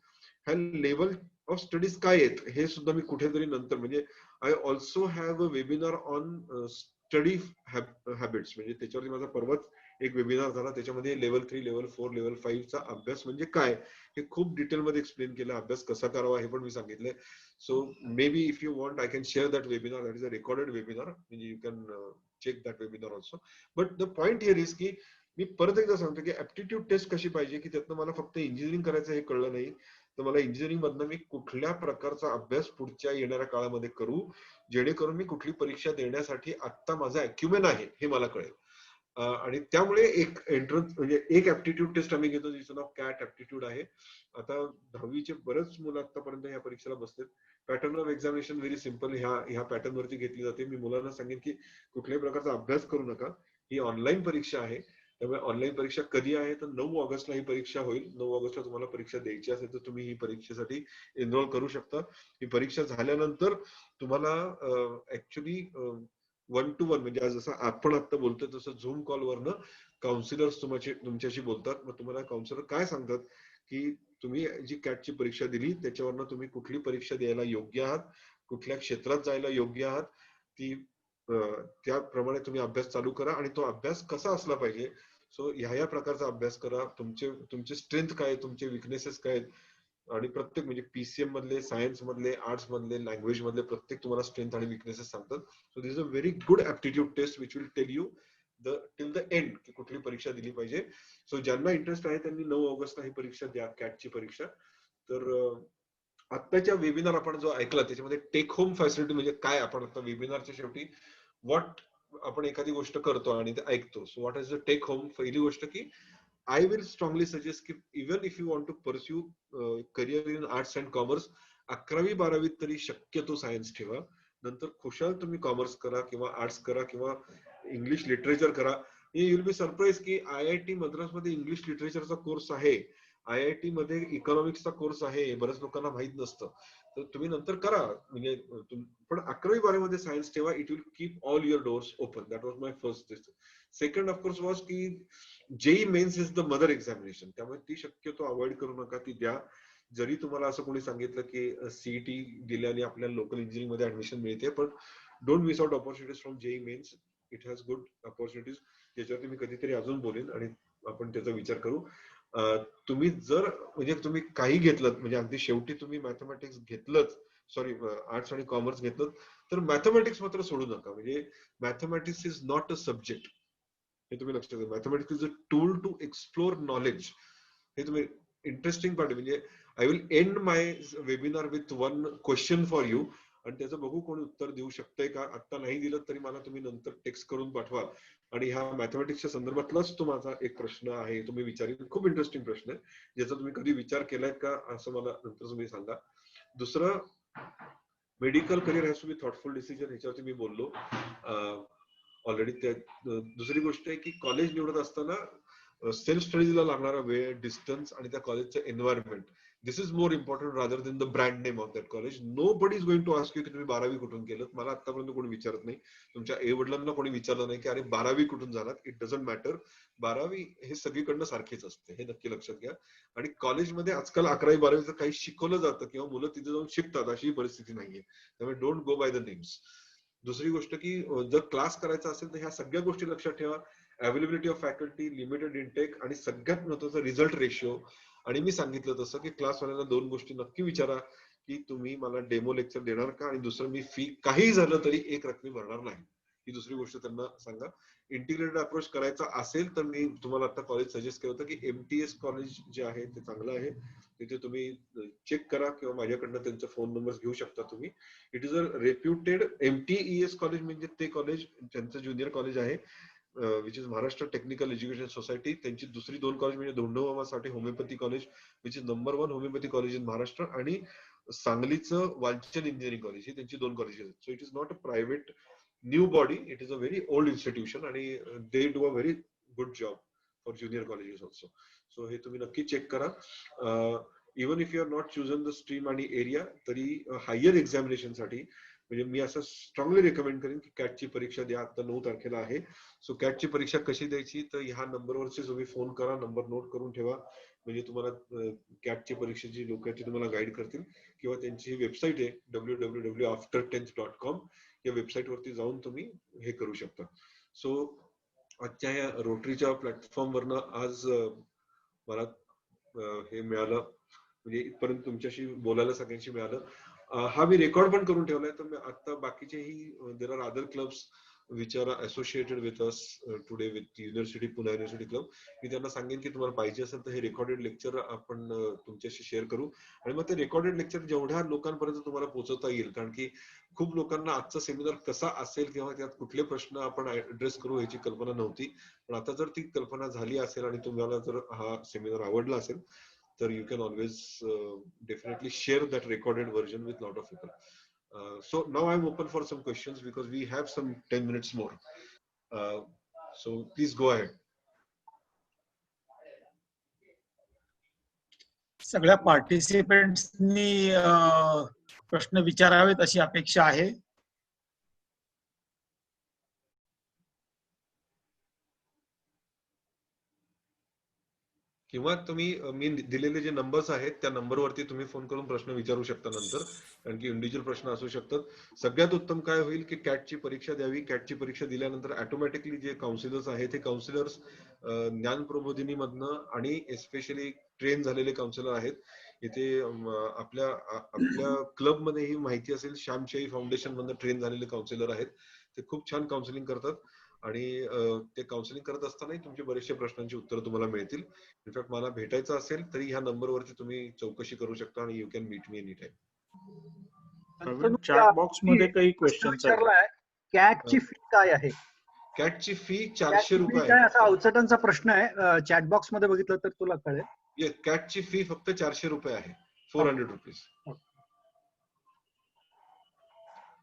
ह्या लेवल ऑफ स्टडीज काय आहेत हे सुद्धा मी कुठेतरी नंतर, म्हणजे I also have a webinar on study habits, म्हणजे त्याच्यावरती माझा परवाच एक वेबिनार झाला. त्याच्यामध्ये लेवल 3, लेवल 4, लेवल 5 चा अभ्यास म्हणजे काय हे खूप डिटेलमध्ये एक्सप्लेन केलं. अभ्यास कसा करावा हे पण मी सांगितलंय. So may be if you want I can share that webinar. That is a recorded webinar, म्हणजे you can check that webinar also. But the point here is की मी परत एकदा सांगतो की ऍप्टिट्यूड टेस्ट कशी पाहिजे, की त्यातनं मला फक्त इंजिनिअरिंग करायचं हे कळलं नाही, तर मला इंजिनिअरिंग मधनं मी कुठल्या प्रकारचा अभ्यास पुढच्या येणाऱ्या काळामध्ये करू, जेणेकरून मी कुठली परीक्षा देण्यासाठी आता माझा अॅक्युमेन आहे हे मला कळेल. आणि त्यामुळे एक एंट्रन्स म्हणजे एक ऍप्टिट्यूड टेस्ट आम्ही घेतो, जिचं नाव कॅट ऍप्टिट्यूड आहे. आता 10वीचे बरेच मुलं आतापर्यंत ह्या परीक्षेला बसलेत. Pattern of examination very simple ह्या पॅटर्न वरती घेतली जाते. मी मुलांना सांगेन की कुठल्याही प्रकारचा अभ्यास करू नका. ही ऑनलाईन परीक्षा आहे. त्यामुळे ऑनलाईन परीक्षा कधी आहे तर 9 ऑगस्टला ही परीक्षा होईल. 9 ऑगस्टला तुम्हाला परीक्षा द्यायची असेल तर तुम्ही ही परीक्षेसाठी एनरोल करू शकता. ही परीक्षा झाल्यानंतर तुम्हाला ऍक्च्युली 1 to 1 म्हणजे जसं आपण आता बोलतोय तसं झूम कॉलवरनं काउन्सिलर्स तुमच्याशी बोलतात. मग तुम्हाला काउन्सिलर काय सांगतात की तुम्ही जी कॅटची परीक्षा दिली त्याच्यावरनं तुम्ही कुठली परीक्षा द्यायला योग्य आहात, कुठल्या क्षेत्रात जायला योग्य आहात, ती त्याप्रमाणे तुम्ही अभ्यास चालू करा. आणि तो अभ्यास कसा असला पाहिजे, सो ह्या प्रकारचा अभ्यास करा. तुमचे स्ट्रेंथ काय, तुमचे विकनेसेस काय आहेत, आणि प्रत्येक म्हणजे PCM मधले, सायन्स मधले, आर्ट्स मधले, लँग्वेज मधले प्रत्येक तुम्हाला स्ट्रेंथ आणि विकनेसेस सांगतात. So this is a very good aptitude test which will tell you till the end की कुठली परीक्षा दिली पाहिजे. सो ज्यांना इंटरेस्ट आहे त्यांनी 9 ऑगस्टला ही परीक्षा द्या, कॅटची परीक्षा. तर आत्ताच्या वेबिनार आपण जो ऐकला त्याच्यामध्ये टेक होम फॅसिलिटी म्हणजे काय, आपण आता वेबिनारच्या शेवटी व्हॉट आपण एखादी गोष्ट करतो आणि ते ऐकतो. So what is the take home. पहिली गोष्ट की I will strongly suggest की even if you want to pursue career in arts and commerce, 11वी-12वीत तरी शक्यतो सायन्स ठेवा. नंतर खुशाल तुम्ही कॉमर्स करा किंवा आर्ट्स करा किंवा इंग्लिश लिटरेचर करा. यू विल बी सरप्राईज की IIT मद्रास मध्ये इंग्लिश लिटरेचरचा कोर्स आहे, IIT मध्ये इकॉनॉमिक्सचा कोर्स आहे, बऱ्याच लोकांना माहित नसतं. तर तुम्ही नंतर करा, म्हणजे पण 11वी-12वीमध्ये सायन्स ठेवा. It will keep all your doors open. That was my first test. Second of course was की JEE mains is the mother examination. त्यामुळे ती शक्यतो अवॉइड करू नका, ती द्या. जरी तुम्हाला असं कोणी सांगितलं की CET दिल्याने आपल्याला लोकल इंजिनिअरिंग मध्ये ऍडमिशन मिळते, पण don't miss out opportunities from JEE mains. It has good opportunities. त्याच्यावरती मी कधीतरी अजून बोलेन आणि आपण त्याचा विचार करू. तुम्ही जर म्हणजे तुम्ही काही घेतलं, म्हणजे अगदी शेवटी तुम्ही मॅथमॅटिक्स घेतलं, सॉरी आर्ट्स आणि कॉमर्स घेतलं, तर मॅथमॅटिक्स मात्र सोडू नका. म्हणजे mathematics is not a subject, हे तुम्ही लक्षात घ्या. Mathematics is a tool to explore knowledge. हे तुम्ही इंटरेस्टिंग पार्ट. म्हणजे I will end my webinar with 1 question for you, आणि त्याचं बघू कोणी उत्तर देऊ शकतंय का. आता नाही दिलं तरी मला तुम्ही नंतर टेक्स्ट करून पाठवा. आणि ह्या मॅथमॅटिक्सच्या संदर्भातलाच तो माझा एक प्रश्न आहे, तुम्ही विचारेल. खूप इंटरेस्टिंग प्रश्न आहे, ज्याचा तुम्ही कधी विचार केलाय का असं मला नंतर तुम्ही सांगा. दुसरं, medical career has to be thoughtful decision. ह्याच्यावरती मी बोललो ऑलरेडी. दुसरी गोष्ट आहे की कॉलेज निवडत असताना सेल्फ स्टडीजला लागणारा वेळ, डिस्टन्स आणि त्या कॉलेजचं environment, this is more important rather than the brand name of that college. Nobody is going to ask you की तुम्ही 12वी कुठून केलं. मला आतापर्यंत कोणी विचारत नाही. तुमच्या आई वडिलांना कोणी विचारलं नाही की अरे 12वी कुठून झालात. It doesn't matter. 12वी हे सगळीकडनं सारखेच असते, हे नक्की लक्षात घ्या. आणि कॉलेजमध्ये आजकाल 11वी 12वीचं काही शिकवलं जातं किंवा मुलं तिथे जाऊन शिकतात अशी परिस्थिती नाहीये. त्यामुळे don't go by the names. दुसरी गोष्ट की जर क्लास करायचा असेल तर ह्या सगळ्या गोष्टी लक्षात ठेवा. Availability of faculty, limited intake आणि सगळ्यात महत्वाचं रिझल्ट रेशिओ. आणि मी सांगितलं तसं की क्लासवाल्यांना 2 गोष्टी नक्की विचारा की तुम्ही मला डेमो लेक्चर देणार का, आणि दुसरं मी फी काही झालं तरी एक रकमी भरणार नाही, ही दुसरी गोष्ट त्यांना सांगा. इंटिग्रेटेड अप्रोच करायचा असेल तर मी तुम्हाला आता कॉलेज सजेस्ट केलं होतं की MTS कॉलेज जे आहे ते चांगलं आहे. तिथे तुम्ही चेक करा किंवा माझ्याकडनं त्यांचा फोन नंबर घेऊ शकता तुम्ही. It is a reputed. MTES college म्हणजे ते कॉलेज त्यांचं ज्युनियर कॉलेज आहे, which is Maharashtra technical education society. त्यांची दुसरी 2 कॉलेज म्हणजे धोंडोबासाठी homeopathy college which is number 1 homeopathy college in Maharashtra, आणि सांगलीचं वालचंद इंजिनिअरिंग कॉलेज, ही त्यांची 2 कॉलेजेस आहेत. So it is not a private new body, it is a very old institution आणि they do a very good job for junior colleges also. So हे तुम्ही नक्की चेक करा. Even if you are not chosen the stream आणि एरिया, तरी हायर एक्झामिनेशन साठी म्हणजे मी असं स्ट्रॉंगली रेकमेंड करेन की कॅटची परीक्षा द्या. आता 9 तारखेला आहे. सो कॅटची परीक्षा कशी द्यायची, तर ह्या नंबरवरचे तुम्ही फोन करा, नंबर नोट करून ठेवा, म्हणजे तुम्हाला कॅटची परीक्षेची लोक आहेत ते तुम्हाला गाईड करतील. किंवा त्यांची वेबसाईट आहे www.after10th.com, या वेबसाईट वरती जाऊन तुम्ही हे करू शकता. सो आजच्या या रोटरीच्या प्लॅटफॉर्म वरनं आज मला हे मिळालं, म्हणजे इथपर्यंत तुमच्याशी बोलायला सगळ्यांशी मिळालं. हा मी रेकॉर्ड पण करून ठेवलाय. तर आता बाकीचेही there are other clubs which are associated with us today with university, Pune university club. मी त्यांना सांगेन की तुम्हाला पाहिजे असेल तर हे रेकॉर्डेड लेक्चर आपण तुमच्याशी शेअर करू, आणि मग ते रेकॉर्डेड लेक्चर जेवढ्या लोकांपर्यंत तुम्हाला पोहोचवता येईल, कारण की खूप लोकांना आजचा सेमिनार कसा असेल किंवा त्यात कुठले प्रश्न आपण ऍड्रेस करू ह्याची कल्पना नव्हती. पण आता जर ती कल्पना झाली असेल आणि तुम्हाला जर हा सेमिनार आवडला असेल, तर you can always definitely share that recorded version with lot of people. So now I'm open for some questions because we have some 10 minutes more. Uh, so please go ahead. सगळ्या पार्टिसिपेंट्सनी प्रश्न विचारावेत अशी अपेक्षा आहे. किंवा तुम्ही मी दिलेले जे नंबर्स आहेत त्या नंबरवरती तुम्ही फोन करून प्रश्न विचारू शकता नंतर, कारण की इंडिव्हिज्युअल प्रश्न असू शकतात. सगळ्यात उत्तम काय होईल की कॅटची परीक्षा द्यावी. कॅटची परीक्षा दिल्यानंतर ऑटोमॅटिकली जे काउन्सिलर्स आहेत ते काउन्सिलर्स ज्ञान प्रबोधिनी मधनं आणि एस्पेशली ट्रेन झालेले काउन्सिलर आहेत. इथे आपल्या क्लब मध्ये ही माहिती असेल, श्यामशाही फाउंडेशन मधनं ट्रेन झालेले काउन्सिलर आहेत. ते खूप छान काउन्सिलिंग करतात आणि ते काउन्सिलिंग करत असतानाही तुमचे बरेचसे प्रश्नांची उत्तर तुम्हाला मिळतील. इनफॅक्ट मला भेटायचं असेल तरी ह्या नंबरवरती तुम्ही चौकशी करू शकता आणि you can meet me any time. Chat box मध्ये काही क्वेश्चन्स आहेत. कॅटची फी काय आहे? कॅटची फी 400 रुपये काय आहे. असा अवचटांचा प्रश्न आहे, चॅट बॉक्स मध्ये बघितलं तर तुला कळेल. कॅटची फी फक्त 400 रुपये आहे, 400 रुपीज.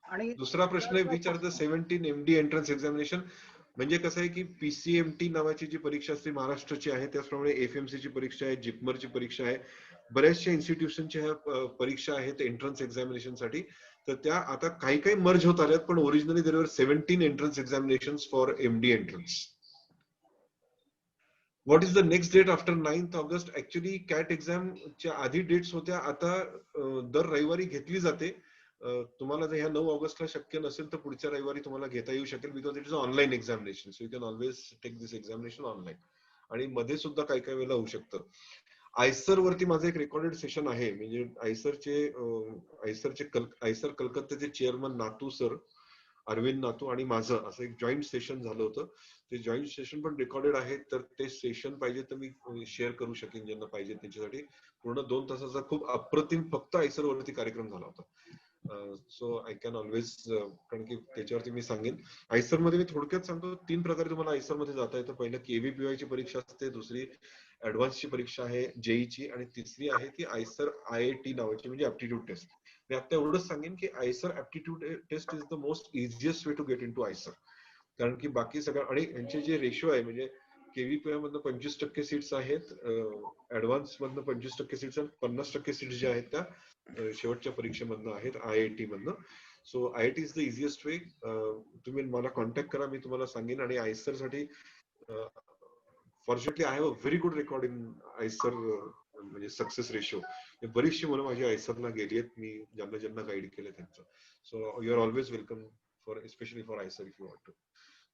आणि दुसरा प्रश्न आहे which are the 17 MD entrance examination. म्हणजे कसं आहे की PCMT नावाची जी परीक्षा असते महाराष्ट्राची आहे, त्याचप्रमाणे FMC ची परीक्षा आहे, जिपमरची परीक्षा आहे, बऱ्याचशा इन्स्टिट्यूशनच्या ह्या परीक्षा आहेत एंट्रन्स एक्झामिनेशन साठी. तर त्या आता काही काही मर्ज होत आल्यात, पण originally there were 17 entrance examination for MD entrance. What is the next date after 9th August? Actually CAT एक्झामच्या आधी डेट्स होत्या, आता दर रविवारी घेतली जाते. तुम्हाला जर ह्या 9 ऑगस्टला शक्य नसेल तर पुढच्या रविवारी तुम्हाला घेता येऊ शकेल, because it is online examination. So you can always take this examination online. आणि मध्ये सुद्धा काही काही वेळेला होऊ शकतं. आयसर वरती माझं एक रेकॉर्डेड सेशन आहे, म्हणजे आयसर कलकत्त्याचे चेअरमन नातू सर, अरविंद नातू आणि माझं असं एक जॉईंट सेशन झालं होतं. ते जॉईंट सेशन पण रेकॉर्डेड आहे, तर ते सेशन पाहिजे तर मी शेअर करू शकेन ज्यांना पाहिजे त्यांच्यासाठी. पूर्ण 2 तासाचा खूप अप्रतिम फक्त आयसर वरती कार्यक्रम झाला होता. सो आय कॅन ऑलवेज, कारण की त्याच्यावरती मी सांगेन. आयसर मध्ये मी थोडक्यात सांगतो, 3 प्रकारे तुम्हाला आयसर मध्ये जाता येतं. पहिलं KVPY ची परीक्षा असते, दुसरी ऍडव्हान्सची परीक्षा आहे JEE ची, आणि तिसरी आहे ती आयसर IIT नावाची, म्हणजे ऍप्टिट्यूड टेस्ट. मी आता एवढंच सांगेन की IISER aptitude test is the most easiest way to get in to IISER, कारण की बाकी सगळं आणि यांचे जे रेशो आहे, म्हणजे KVPI मधनं 25% सीट्स आहेत, ऍडव्हान्स मधनं 25% सीट्स आणि 50% सीट्स ज्या आहेत त्या शेवटच्या परीक्षेमधनं आहेत, IIT मधनं. So IIT is the easiest way. तुम्ही मला कॉन्टॅक्ट करा, मी तुम्हाला सांगेन. आणि आयसर साठी fortunately I have a very good record in IISER, म्हणजे सक्सेस रेशिओ. बरीचशी मुलं माझी आयसरला गेली आहेत, मी ज्यांना गाईड केलं त्यांचं. So you are always welcome for specially for IISER if you want to.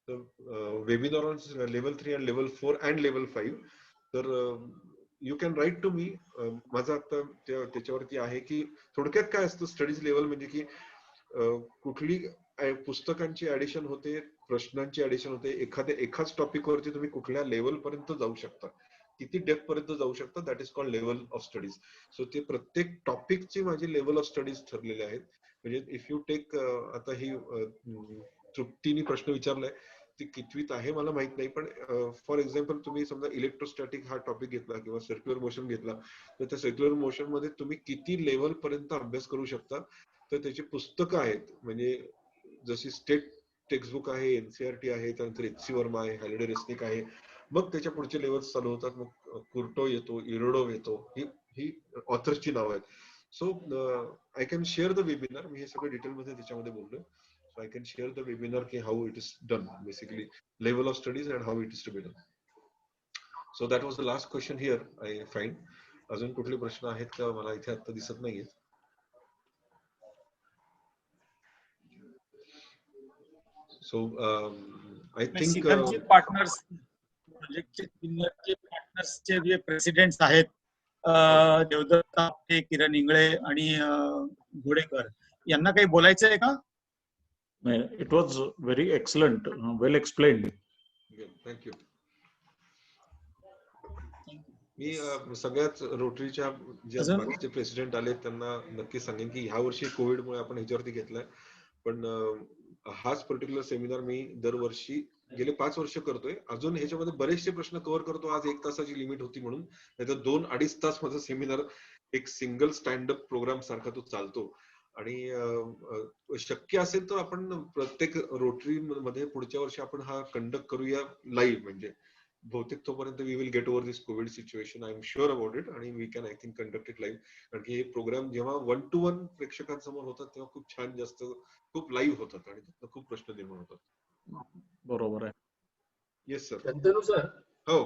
तर webinar on level 3 and level 4 and level 5. तर you can write to me. माझं आता त्याच्यावरती आहे की थोडक्यात काय असतं स्टडीज लेवल, म्हणजे की कुठली पुस्तकांची ऍडिशन होते, प्रश्नांची ऍडिशन होते, एकाच टॉपिक वरती तुम्ही कुठल्या लेवल पर्यंत जाऊ शकता, किती डेप्थ पर्यंत जाऊ शकता, that is called level of studies. So ते प्रत्येक टॉपिकची माझी लेवल ऑफ स्टडीज ठरलेले आहेत. म्हणजे इफ यू टेक, आता ही तृप्तीने प्रश्न विचारलाय, ती कितवीत आहे मला माहित नाही, पण फॉर एक्झाम्पल तुम्ही समजा इलेक्ट्रोस्टॅटिक हा टॉपिक घेतला किंवा सर्क्युलर मोशन घेतला, तर त्या सर्क्युलर मोशन मध्ये तुम्ही किती लेवल पर्यंत अभ्यास करू शकता, तर त्याची पुस्तकं आहेत. म्हणजे जशी स्टेट टेक्स्टबुक आहे, NCERT आहे, त्यानंतर HC वर्मा आहे, हॅलिडे रेस्निक आहे, मग त्याच्या पुढचे लेवल चालू होतात. मग कुर्टो येतो, इरोडोव येतो, ही ऑथर्सची नाव आहेत. So I can share the webinar. मी हे सगळं डिटेलमध्ये त्याच्यामध्ये बोललोय. So I can share the webinar ki how it is done, basically level of studies and how it is to be done. So that was the last question here I find. अजून कुठले प्रश्न आहेत का मला इथे आता दिसत नाहीयेत. So I think पार्टनर्स प्रोजेक्टचे सिनियरचे पार्टनर्सचे जे प्रेसिडेंट्स आहेत, देवदत्त आपटे, किरण इंगळे आणि घोडेकर, यांना काही बोलायचं आहे का? It was very excellent, well explained. Thank you. मी सगळ्याच रोटरीच्या जे बाकीचे प्रेसिडेंट आले त्यांना नक्की सांगेन की ह्या वर्षी कोविडमुळे आपण ह्याच्यावरती घेतलाय, पण हाच पर्टिक्युलर सेमिनार मी दरवर्षी गेले 5 वर्ष करतोय. अजून ह्याच्यामध्ये बरेचसे प्रश्न कव्हर करतो. आज 1 तासाची लिमिट होती म्हणून, नाहीतर 2-2.5 तास माझा सेमिनार एक सिंगल स्टँडअप प्रोग्राम सारखा तो चालतो. आणि शक्य असेल तर आपण प्रत्येक रोटरी मध्ये पुढच्या वर्षी आपण हा कंडक्ट करूया लाईव्ह. म्हणजे बहुतेक तोपर्यंत we will get over this covid situation, I am sure about it. आणि we can I think conduct it live. कारण की हे प्रोग्राम जेव्हा 1 to 1 प्रेक्षकांसमोर होतात तेव्हा खूप छान, जास्त खूप लाईव्ह होतात आणि त्यातनं खूप प्रश्न निर्माण होतात. बरोबर आहे. Yes sir. शंतनू सर, हो,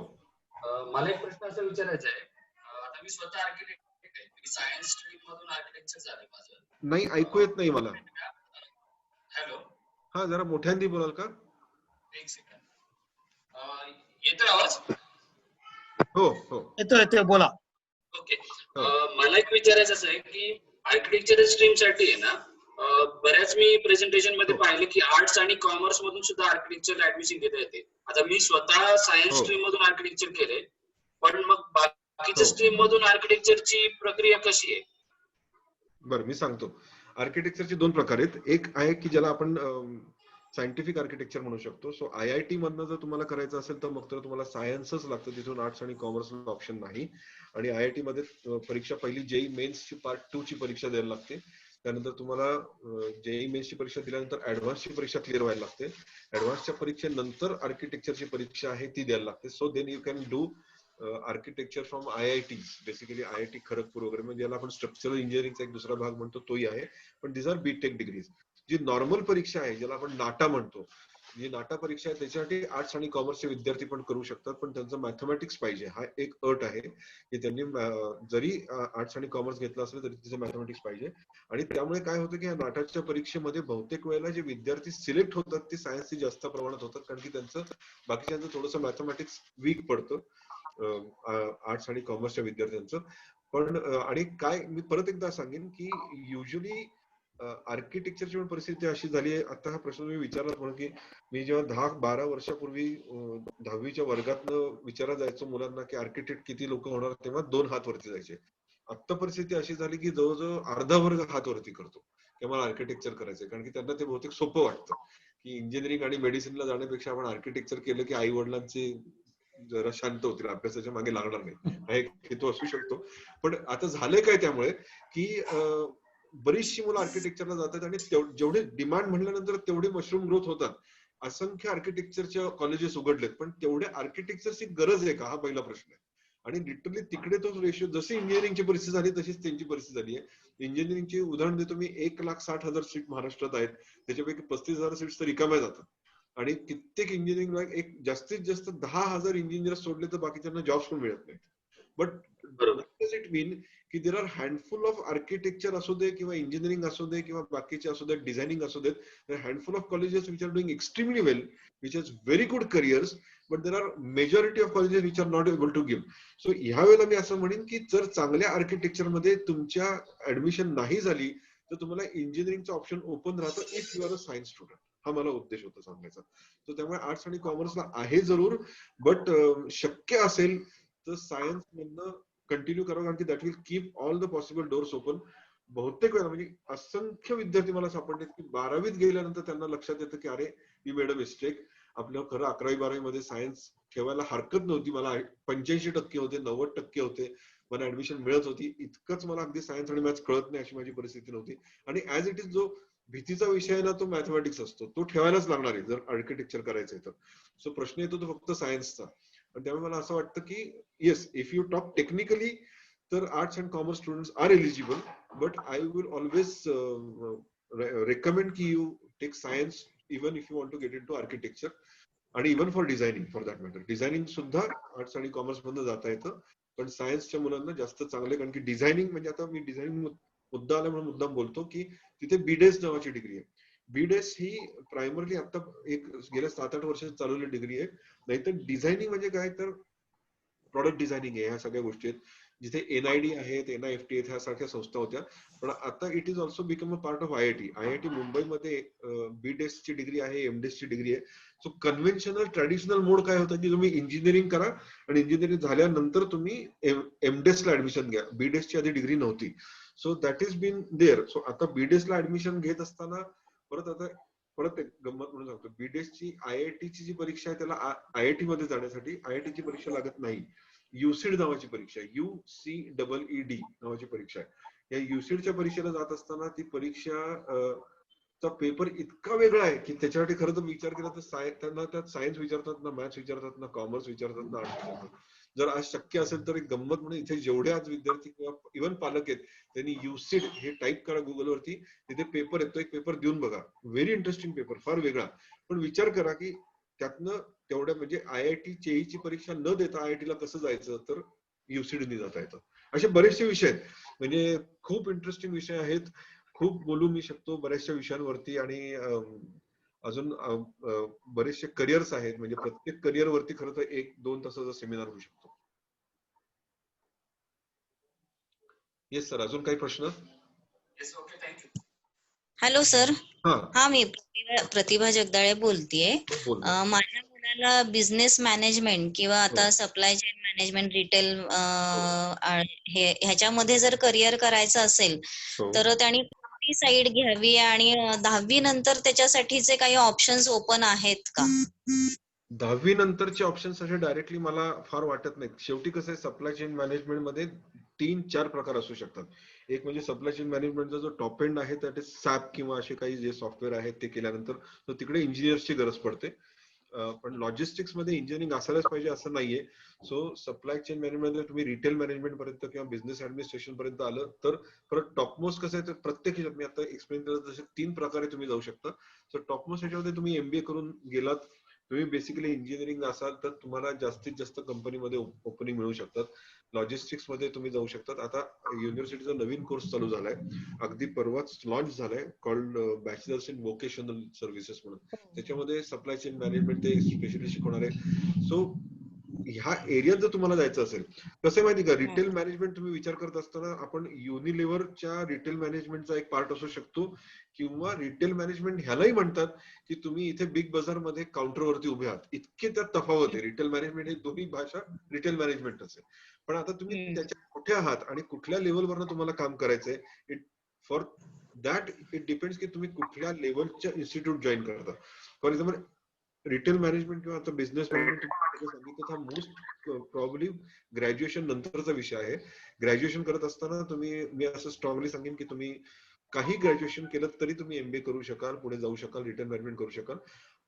मला एक प्रश्न असा विचारायचा आहे. आता मी स्वतः आर्किटेक्ट आहे, मी सायन्स स्ट्रीम मधून आर्किटेक्चर झालं माझं. नाही ऐकू येत नाही मला. हॅलो, हा, जरा मोठ्यांदी बोलाल का? एक सेकंड. येतोय आवाज? हो हो, येतोय, बोला. ओके. मला एक विचारायचं आहे की आर्किटेक्चर स्ट्रीम साठी आहे ना, बऱ्याच मी प्रेझेंटेशन मध्ये पाहिलं की आर्ट्स आणि कॉमर्स मधून सुद्धा आर्किटेक्चर ऍडमिशन घेता येते. आता मी स्वतः सायन्स स्ट्रीम मधून आर्किटेक्चर केले, पण मग बाकीच्या स्ट्रीम मधून आर्किटेक्चरची प्रक्रिया कशी आहे? बरं, मी सांगतो. आर्किटेक्चरचे 2 प्रकार आहेत. एक आहे की ज्याला आपण सायंटिफिक आर्किटेक्चर म्हणू शकतो. सो IIT मधनं जर तुम्हाला करायचं असेल तर मग तर तुम्हाला सायन्सच लागतं, तिथून आर्ट्स आणि कॉमर्सला ऑप्शन नाही. आणि IIT मध्ये परीक्षा पहिली JEE मेन्सची पार्ट 2 ची परीक्षा द्यायला लागते. त्यानंतर तुम्हाला JEE मेन्सची परीक्षा दिल्यानंतर ऍडव्हान्सची परीक्षा क्लिअर व्हायला लागते. ऍडव्हान्सच्या परीक्षेनंतर आर्किटेक्चरची परीक्षा आहे ती द्यायला लागते. So then you can do architecture from IIT, basically IIT Kharagpur वगैरे, म्हणजे याला आपण स्ट्रक्चरल इंजिनिअरिंगचा एक दुसरा भाग म्हणतो तोही आहे. पण दिस आर बीटेक डिग्रीज. जी नॉर्मल परीक्षा आहे ज्याला आपण नाटा म्हणतो, जी नाटा परीक्षा आहे त्याच्यासाठी आर्ट्स आणि कॉमर्सचे विद्यार्थी पण करू शकतात, पण त्यांचं मॅथमॅटिक्स पाहिजे, हा एक अट आहे की त्यांनी जरी आर्ट्स आणि कॉमर्स घेतला असेल तरी तिचं मॅथमॅटिक्स पाहिजे. आणि त्यामुळे काय होतं की या नाटाच्या परीक्षेमध्ये बहुतेक वेळेला जे विद्यार्थी सिलेक्ट होतात ते सायन्सचे जास्त प्रमाणात होतात, कारण की त्यांचं बाकीच्यांचं थोडंसं मॅथमॅटिक्स वीक पडतं आर्ट्स आणि कॉमर्सच्या विद्यार्थ्यांचं. पण आणि काय मी परत एकदा सांगेन की युजली आर्किटेक्चरची पण परिस्थिती अशी झाली आहे. आता हा प्रश्न मी विचारला म्हणून की मी जेव्हा 10-12 वर्षापूर्वी 10वीच्या वर्गातनं विचारला जायचो मुलांना की आर्किटेक्ट किती लोक होणार, तेव्हा 2 हात वरती जायचे. आता परिस्थिती अशी झाली की जवळजवळ अर्धा वर्ग हात वरती करतो की मला आर्किटेक्चर करायचंय, कारण की त्यांना ते बहुतेक सोपं वाटतं की इंजिनिअरिंग आणि मेडिसिनला जाण्यापेक्षा आपण आर्किटेक्चर केलं की आई वडिलांचे जरा शांत होतील, अभ्यासाच्या मागे लागणार नाही, हा एक हेतू असू शकतो. पण आता झालंय काय त्यामुळे की बरीचशी मुलं आर्किटेक्चरला जातात आणि जेवढे डिमांड म्हणल्यानंतर तेवढे मशरूम ग्रोथ होतात. असंख्य आर्किटेक्चरच्या कॉलेजेस उघडलेत, पण तेवढ्या आर्किटेक्चरची गरज आहे का, हा पहिला प्रश्न आहे. आणि लिटरली तिकडे तो रेशो, जशी इंजिनिअरिंगची परिस्थिती झाली तशीच त्यांची परिस्थिती झाली आहे. इंजिनिअरिंगची उदाहरण देतो मी, 1,60,000 सीट महाराष्ट्रात आहेत, त्याच्यापैकी 35,000 सीट्स तर रिकाम्या जातात. आणि कित्येक इंजिनिअरिंग एक जास्तीत जास्त 10,000 इंजिनियर सोडले तर बाकीच्यांना जॉब्स पण मिळत नाहीत. बट इट मीन की देर आर हँडफुल ऑफ आर्किटेक्चर असू दे किंवा इंजिनिअरिंग असू दे किंवा बाकीचे असू दे, डिझायनिंग असू देत, handful of colleges which are doing extremely well, which has very good careers, but there are majority of colleges which are not able to give. So ह्या वेळेला मी असं म्हणेन की जर चांगल्या आर्किटेक्चरमध्ये तुमच्या ऍडमिशन नाही झाली तर तुम्हाला इंजिनिअरिंगचं ऑप्शन ओपन राहतं if you are a science student. हा मला उद्देश होता सांगायचा. तर त्यामुळे आर्ट्स आणि कॉमर्सला आहे जरूर, बट शक्य असेल तर सायन्स मधनं कंटिन्यू करावं, कारण की that will keep all the possible doors open. बहुतेक वेळा म्हणजे असंख्य विद्यार्थी मला सापडले की 12वीत गेल्यानंतर त्यांना लक्षात येतं की अरे वी मेड अ मिस्टेक, आपलं खरं 11वी-12वी मध्ये सायन्स ठेवायला हरकत नव्हती. मला 85% होते, 90% होते, मला ऍडमिशन मिळत होती. इतकंच मला अगदी सायन्स आणि मॅथ्स कळत नाही अशी माझी परिस्थिती नव्हती. आणि ऍज इट इज जो भीतीचा विषय आहे ना तो मॅथमॅटिक्स असतो, तो ठेवायलाच लागणार आहे जर आर्किटेक्चर करायचंय तर. सो प्रश्न येतो तो फक्त सायन्सचा. आणि त्यामुळे मला असं वाटतं की yes, if you talk technically तर arts and commerce students are eligible, but I will always recommend की you take science even if you want to get in to architecture, आणि even for designing for that matter. Designing सुद्धा आर्ट्स आणि कॉमर्स मधून जाता येतं, पण सायन्सच्या मुलांना जास्त चांगले, कारण की डिझायनिंग म्हणजे आता मी डिझायनिंग मुद्दा आला म्हणून मुद्दाम बोलतो की तिथे बीडेस नावाची डिग्री आहे. बीडेस ही प्रायमरली आता एक गेल्या 7-8 वर्षात चालवलेली डिग्री आहे. नाहीतर डिझायनिंग म्हणजे काय तर प्रॉडक्ट डिझायनिंग आहे, ह्या सगळ्या गोष्टी आहेत. जिथे NID आहेत, NIFT आहेत, ह्या सारख्या संस्था होत्या, पण आता it is also become a part of IIT. IIT मुंबईमध्ये बीडेस ची डिग्री आहे, MDES ची डिग्री आहे. सो कन्व्हेन्शनल ट्रॅडिशनल मोड काय होतं की तुम्ही इंजिनिअरिंग करा आणि इंजिनिअरिंग झाल्यानंतर तुम्ही MDES ला ऍडमिशन घ्या. बीडेस ची आधी डिग्री नव्हती. So that is been there. So आता बीडेस ला ऍडमिशन घेत असताना परत एक गंमत म्हणून सांगतो, बीडेस ची IIT ची जी परीक्षा आहे त्याला IIT मध्ये जाण्यासाठी IIT ची परीक्षा लागत नाही. युसिड नावाची परीक्षा आहे, UCEED नावाची परीक्षा आहे. या युसिडच्या परीक्षेला जात असताना ती परीक्षा चा पेपर इतका वेगळा आहे की त्याच्यासाठी खरं तर विचार केला तर त्यांना त्यात सायन्स विचारतात ना, मॅथ्स विचारतात ना, कॉमर्स विचारतात ना, आर्ट्स विचारतात. जर आज शक्य असेल तर एक गंमत म्हणून इथे जेवढे आज विद्यार्थी किंवा इव्हन पालक आहेत त्यांनी युसिड हे टाईप करा गुगलवरती, तिथे पेपर येतो, एक पेपर देऊन बघा. व्हेरी इंटरेस्टिंग पेपर, फार वेगळा. पण विचार करा की त्यातनं तेवढ्या म्हणजे IIT JEE ची परीक्षा न देता IIT ला कसं जायचं, तर युसिडनी जाता येतं. असे बरेचसे विषय आहेत, म्हणजे खूप इंटरेस्टिंग विषय आहेत. खूप बोलू मी शकतो बऱ्याचशा विषयांवरती, आणि अजून बरेचसे करिअर्स आहेत, म्हणजे प्रत्येक करिअर वरती खरं तर 1-2 तासाचा सेमिनार होऊ शकतो. येस सर, अजून काही प्रश्न? Hello sir. हा, हा, मी प्रतिभा जगदाळे बोलतेय. बोल. माझ्या मुलाला बिझनेस मॅनेजमेंट किंवा आता सप्लाय चेन मॅनेजमेंट, रिटेल ह्याच्यामध्ये जर करिअर करायचं असेल तर त्यांनी कोणती साईड घ्यावी, आणि 10वी नंतर त्याच्यासाठीचे काही ऑप्शन्स ओपन आहेत का? 10वी नंतरचे ऑप्शन्स असे डायरेक्टली मला फार वाटत नाहीत. शेवटी कसं आहे, सप्लाय चेन मॅनेजमेंट मध्ये 3-4 प्रकार असू शकतात. एक म्हणजे सप्लाय चेन मॅनेजमेंटचा जो टॉप एंड आहे दॅट इज SAP किंवा असे काही जे सॉफ्टवेअर आहेत ते केल्यानंतर तिकडे इंजिनियर्सची गरज पडते. पण लॉजिस्टिक्स मध्ये इंजिनिअरिंग असायलाच पाहिजे असं नाहीये. सो सप्लाय चेन मॅनेजमेंट तुम्ही रिटेल मॅनेजमेंट पर्यंत किंवा बिझनेस ऍडमिनिस्ट्रेशन पर्यंत आलं तर परत टॉपमोस्ट कसं आहे, तर प्रत्येक ह्याच्यात मी आता एक्सप्लेन केलं जसे 3 प्रकारे तुम्ही जाऊ शकता. सो टॉपमोस्ट ह्याच्यामध्ये तुम्ही MBA करून गेलात, तुम्ही बेसिकली इंजिनिअरिंग असाल तर तुम्हाला जास्तीत जास्त कंपनीमध्ये ओपनिंग मिळू शकतात. लॉजिस्टिक्स मध्ये तुम्ही जाऊ शकतात. आता युनिव्हर्सिटीचा नवीन कोर्स चालू झालाय, अगदी परवाच लॉन्च झालाय, called bachelors in vocational services म्हणून. त्याच्यामध्ये सप्लाय चेन मॅनेजमेंट ते स्पेशली शिकवणार आहे. सो ह्या एरियात जर तुम्हाला जायचं असेल, कसं माहिती का, रिटेल मॅनेजमेंट तुम्ही विचार करत असताना आपण युनिलिव्हरच्या रिटेल मॅनेजमेंटचा एक पार्ट असू शकतो, किंवा रिटेल मॅनेजमेंट ह्यालाही म्हणतात की तुम्ही इथे बिग बाजार मध्ये काउंटरवरती उभे आहात. इतके त्यात तफावत आहे. रिटेल मॅनेजमेंट हे दोन्ही भाषा रिटेल मॅनेजमेंटच आहे. पण आता तुम्ही त्याच्या कुठे आहात आणि कुठल्या लेवलवरनं तुम्हाला काम करायचंय, फॉर दॅट इट डिपेंड्स की तुम्ही कुठल्या लेवलच्या इन्स्टिट्यूट जॉईन करता. फॉर एक्झाम्पल रिटेल मॅनेजमेंट किंवा आता बिझनेस मॅनेजमेंट सांगितलं हा मोस्ट प्रॉब्ली ग्रॅज्युएशन नंतरचा विषय आहे. ग्रॅज्युएशन करत असताना मी असं स्ट्रॉंगली सांगेन की तुम्ही काही ग्रॅज्युएशन केलं तरी तुम्ही MBA करू शकाल, पुढे जाऊ शकाल, रिटेल मॅनेजमेंट करू शकाल.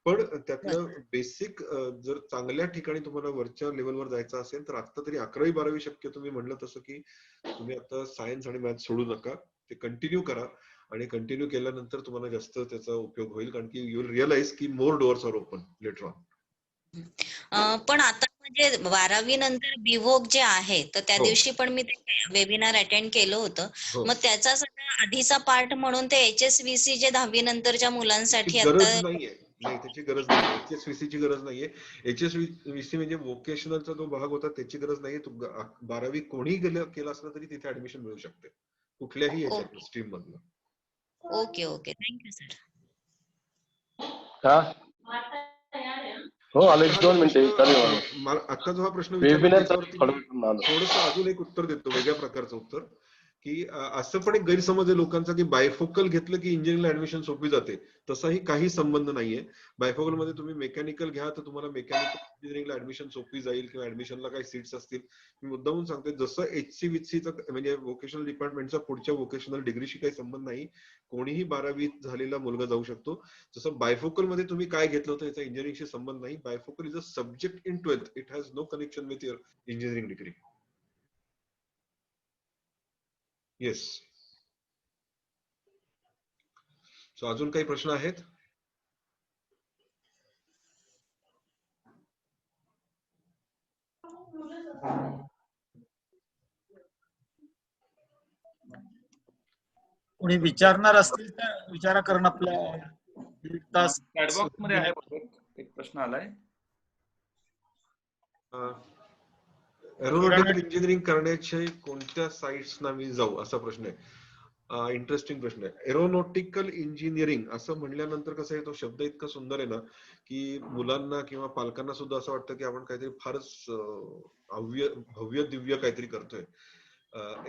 पण त्यातलं बेसिक जर चांगल्या ठिकाणी तुम्हाला वरच्या लेवलवर जायचं असेल तर आता तरी 11वी-12वी शक्य तुम्ही म्हणलं तसं की तुम्ही आता सायन्स आणि मॅथ्स सोडू नका, ते कंटिन्यू करा आणि कंटिन्यू केल्यानंतर तुम्हाला जास्त त्याचा उपयोग होईल, कारण की यू विल रिअलाइज की more doors are open later on. पण आता म्हणजे 12वी नंतर बिवोक जे आहे तर त्या हो. दिवशी पण मी वेबिनार अटेंड केलं होतं. हो. मग त्याचा सगळा आधीचा पार्ट म्हणून ते HSVC जे 10वी नंतरच्या मुलांसाठी गरज आता नाहीये. नाही, त्याची गरज नाही. HSVC ची गरज नाहीये. HSVC म्हणजे व्होकेशनलचा जो भाग होता त्याची गरज नाहीये. 12वी कोणी केलं असलं तरी तिथे ऍडमिशन मिळू शकते, कुठल्याही याच्यात स्ट्रीम मधलं. Okay okay, thank you sir. हो, आले 2 मिनिटे चालेल. आता जो हा प्रश्न विचारला वेबिनार त्याच्यावरती थोडंसं अजून एक उत्तर देतो, वेगळ्या प्रकारचं उत्तर, की असं पण एक गैरसमज आहे लोकांचा की बायफोकल घेतलं की इंजिनिअरिंगला ऍडमिशन सोपी जाते. तसाही काही संबंध नाहीये. बायफोकल मध्ये तुम्ही मेकॅनिकल घ्या तर तुम्हाला मेकॅनिकल इंजिनिअरिंगला ऍडमिशन सोपी जाईल किंवा ऍडमिशनला काही सीट्स असतील. मी मुद्दामून सांगतोय, जसं HCVCचा म्हणजे व्होकेशनल डिपार्टमेंटचा पुढच्या व्होकेशनल डिग्रीशी काही संबंध नाही, कोणीही 12वी झालेला मुलगा जाऊ शकतो. जसं बायफोकल मध्ये तुम्ही काय घेतलं होतं याचा इंजिनिअरिंगशी संबंध नाही. Bifocal is a subject in 12th. It has no connection with your engineering degree. Yes. So अजून काही प्रश्न आहेत? कोणी विचारणार असतील तर विचारा, कारण आपल्या दीड तास चॅटबॉक्स मध्ये आहे एक प्रश्न आलाय. एरोनॉटिकल इंजिनिअरिंग करण्याचे कोणत्या साइट्सना मी जाऊ, असा प्रश्न आहे. इंटरेस्टिंग प्रश्न आहे. एरोनॉटिकल इंजिनिअरिंग असं म्हणल्यानंतर कसं आहे, तो शब्द इतका सुंदर आहे ना की मुलांना किंवा पालकांना सुद्धा असं वाटतं की आपण काहीतरी फारच भव्य दिव्य काहीतरी करतोय.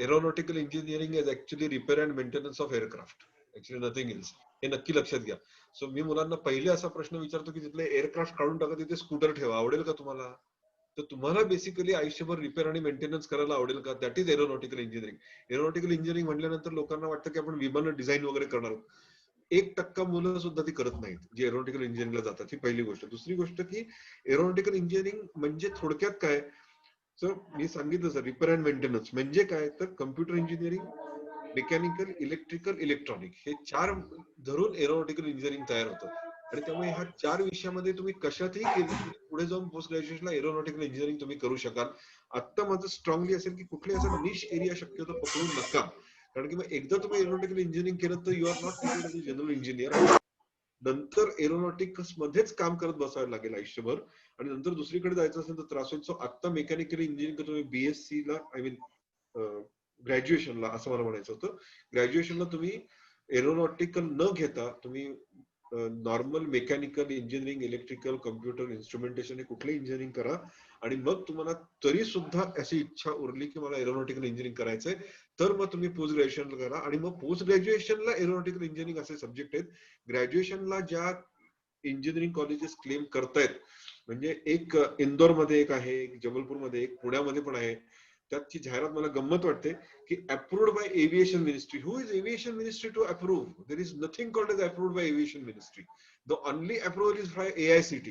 Aeronautical engineering is actually repair and maintenance of aircraft, actually nothing else. हे नक्की लक्षात घ्या. सो मी मुलांना पहिले असा प्रश्न विचारतो की तिथले एअरक्राफ्ट काढून टाका, तिथे स्कूटर ठेवा, आवडेल का तुम्हाला? तर तुम्हाला बेसिकली आयुष्यभर रिपेअर आणि मेंटेनन्स करायला आवडेल का? That is aeronautical engineering. Aeronautical engineering म्हटल्यानंतर लोकांना वाटतं की आपण विमानं डिझाईन वगैरे करणार आहोत. 1% मुलं सुद्धा ती करत नाहीत जे एरोनॉटिकल इंजिनिअरिंगला जातात. ही पहिली गोष्ट. दुसरी गोष्ट की एरोनॉटिकल इंजिनिअरिंग म्हणजे थोडक्यात काय, सर मी सांगितलं सर, रिपेअर अँड मेंटेनन्स म्हणजे काय, तर computer engineering, mechanical, electrical, electronic हे 4 धरून एरोनॉटिकल इंजिनिअरिंग तयार होतं. आणि त्यामुळे ह्या 4 विषयामध्ये तुम्ही कशातही केलं पुढे जाऊन पोस्ट ग्रॅज्युएशनला एरोनॉटिकल इंजिनिअरिंग तुम्ही करू शकाल. आता माझं स्ट्रॉंगली असेल की कुठले असा निश एरिया शक्यतो पकडू नका, कारण की मग एकदा तुम्ही एरोनॉटिकल इंजिनिअरिंग केलं तर you are not treated as a general engineer. नंतर एरोनॉटिक्स मध्येच काम करत बसायला लागेल आयुष्यभर, आणि नंतर दुसरीकडे जायचं असेल तर त्रास होईल. सो आता मेकॅनिकल इंजिनिअरिंग तुम्ही BSc ला, आय मीन ग्रॅज्युएशनला असं मला म्हणायचं होतं, ग्रॅज्युएशनला तुम्ही एरोनॉटिकल न घेता तुम्ही normal mechanical engineering, electrical, computer, instrumentation हे कुठले इंजिनिअरिंग करा. आणि मग तुम्हाला तरी सुद्धा अशी इच्छा उरली की मला एरोनॉटिकल इंजिनिअरिंग करायचंय, तर मग तुम्ही पोस्ट ग्रॅज्युएशन करा. आणि मग पोस्ट ग्रॅज्युएशनला एरोनॉटिकल इंजिनिअरिंग असे सब्जेक्ट आहेत. ग्रॅज्युएशनला ज्या इंजिनिअरिंग कॉलेजेस क्लेम करतायत, म्हणजे एक इंदोरमध्ये एक आहे, एक जबलपूरमध्ये, एक पुण्यामध्ये पण आहे. त्याची जाहिरात मला गंमत वाटते की approved by aviation ministry. Who is aviation ministry to approve? There is nothing called as approved by aviation ministry. The only approval is by AICT.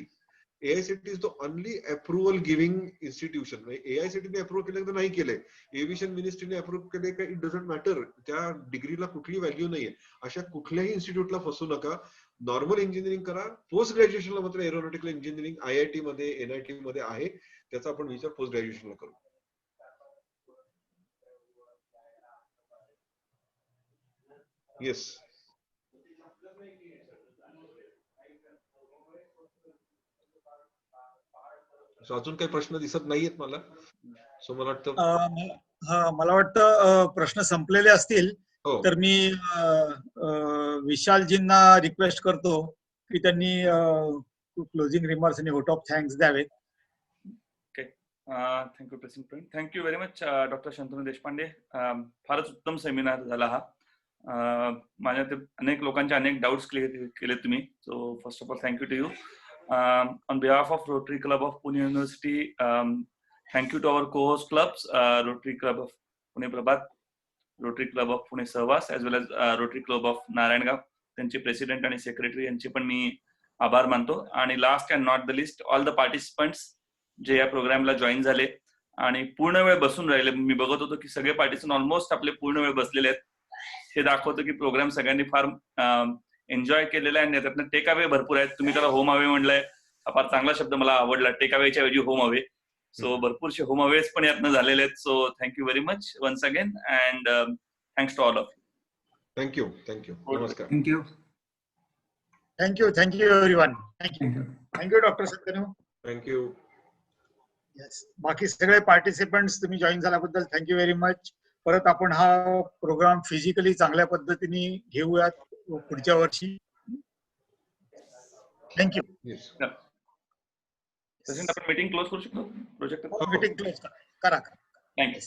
AICT is the only approval giving institution. AICT ने अप्रूव्ह केलं तर नाही केलंय, एव्हिएशन मिनिस्ट्रीने अप्रूव्ह केले का, इट डझंट मॅटर. त्या डिग्रीला कुठली व्हॅल्यू नाहीये. अशा कुठल्याही इन्स्टिट्यूटला फसू नका. नॉर्मल इंजिनिअरिंग करा. पोस्ट ग्रॅज्युएशनला मात्र एरोनॉटिकल इंजिनिअरिंग IIT मध्ये, NIT मध्ये आहे. त्याचा आपण विचार पोस्ट ग्रॅज्युएशनला करू. येस. अजून काही प्रश्न दिसत नाहीयेत मला. सो मला वाटतं मला वाटतं प्रश्न संपलेले असतील. हो. तर मी विशालजींना रिक्वेस्ट करतो की त्यांनी क्लोजिंग रिमार्क्स आणि व्होट ऑफ थँक्स द्यावेत. Thank you president. Thank you very much doctor Shantanu Deshpande. फारच उत्तम सेमिनार झाला हा. माझ्या ते अनेक लोकांचे अनेक डाऊट्स क्लिअर केले तुम्ही. So first of all thank you to you. On behalf of Rotary Club of Pune University, thank you to our co-host clubs, Rotary Club of Pune Prabhat, Rotary Club of Pune Sahwas, as well as Rotary Club of Narayanggaon. त्यांचे प्रेसिडेंट आणि सेक्रेटरी यांचे पण मी आभार मानतो. आणि last and not the list, all the participants जे या प्रोग्रामला जॉईन झाले आणि पूर्ण वेळ बसून राहिले. मी बघत होतो की सगळे पार्टिसिपंट ऑलमोस्ट आपले पूर्ण वेळ बसलेले आहेत. हे दाखवतं की प्रोग्राम सगळ्यांनी फार एन्जॉय केलेला आहे आणि त्यातनं टेक अवे भरपूर आहेत. तुम्ही त्याला होम अवे म्हणलंय, हा फार चांगला शब्द मला आवडला, टेक अवेच्या ऐवजी होम अवे. सो भरपूरशे होम अवेज पण यातनं झालेले आहेत. So thank you very much once again and thanks to all of you. Thank you. नमस्कार. Thank you. Thank you everyone. Thank you doctor Shantanu. Thank you. Yes, बाकी सगळे पार्टिसिपंट्स तुम्ही जॉईन झाल्याबद्दल थँक्यू व्हेरी मच. परत आपण हा प्रोग्राम फिजिकली चांगल्या पद्धतीने घेऊयात पुढच्या वर्षी. थँक्यू. आपण मीटिंग क्लोज करू शकतो. प्रोजेक्ट मीटिंग क्लोज करा. थँक्यू.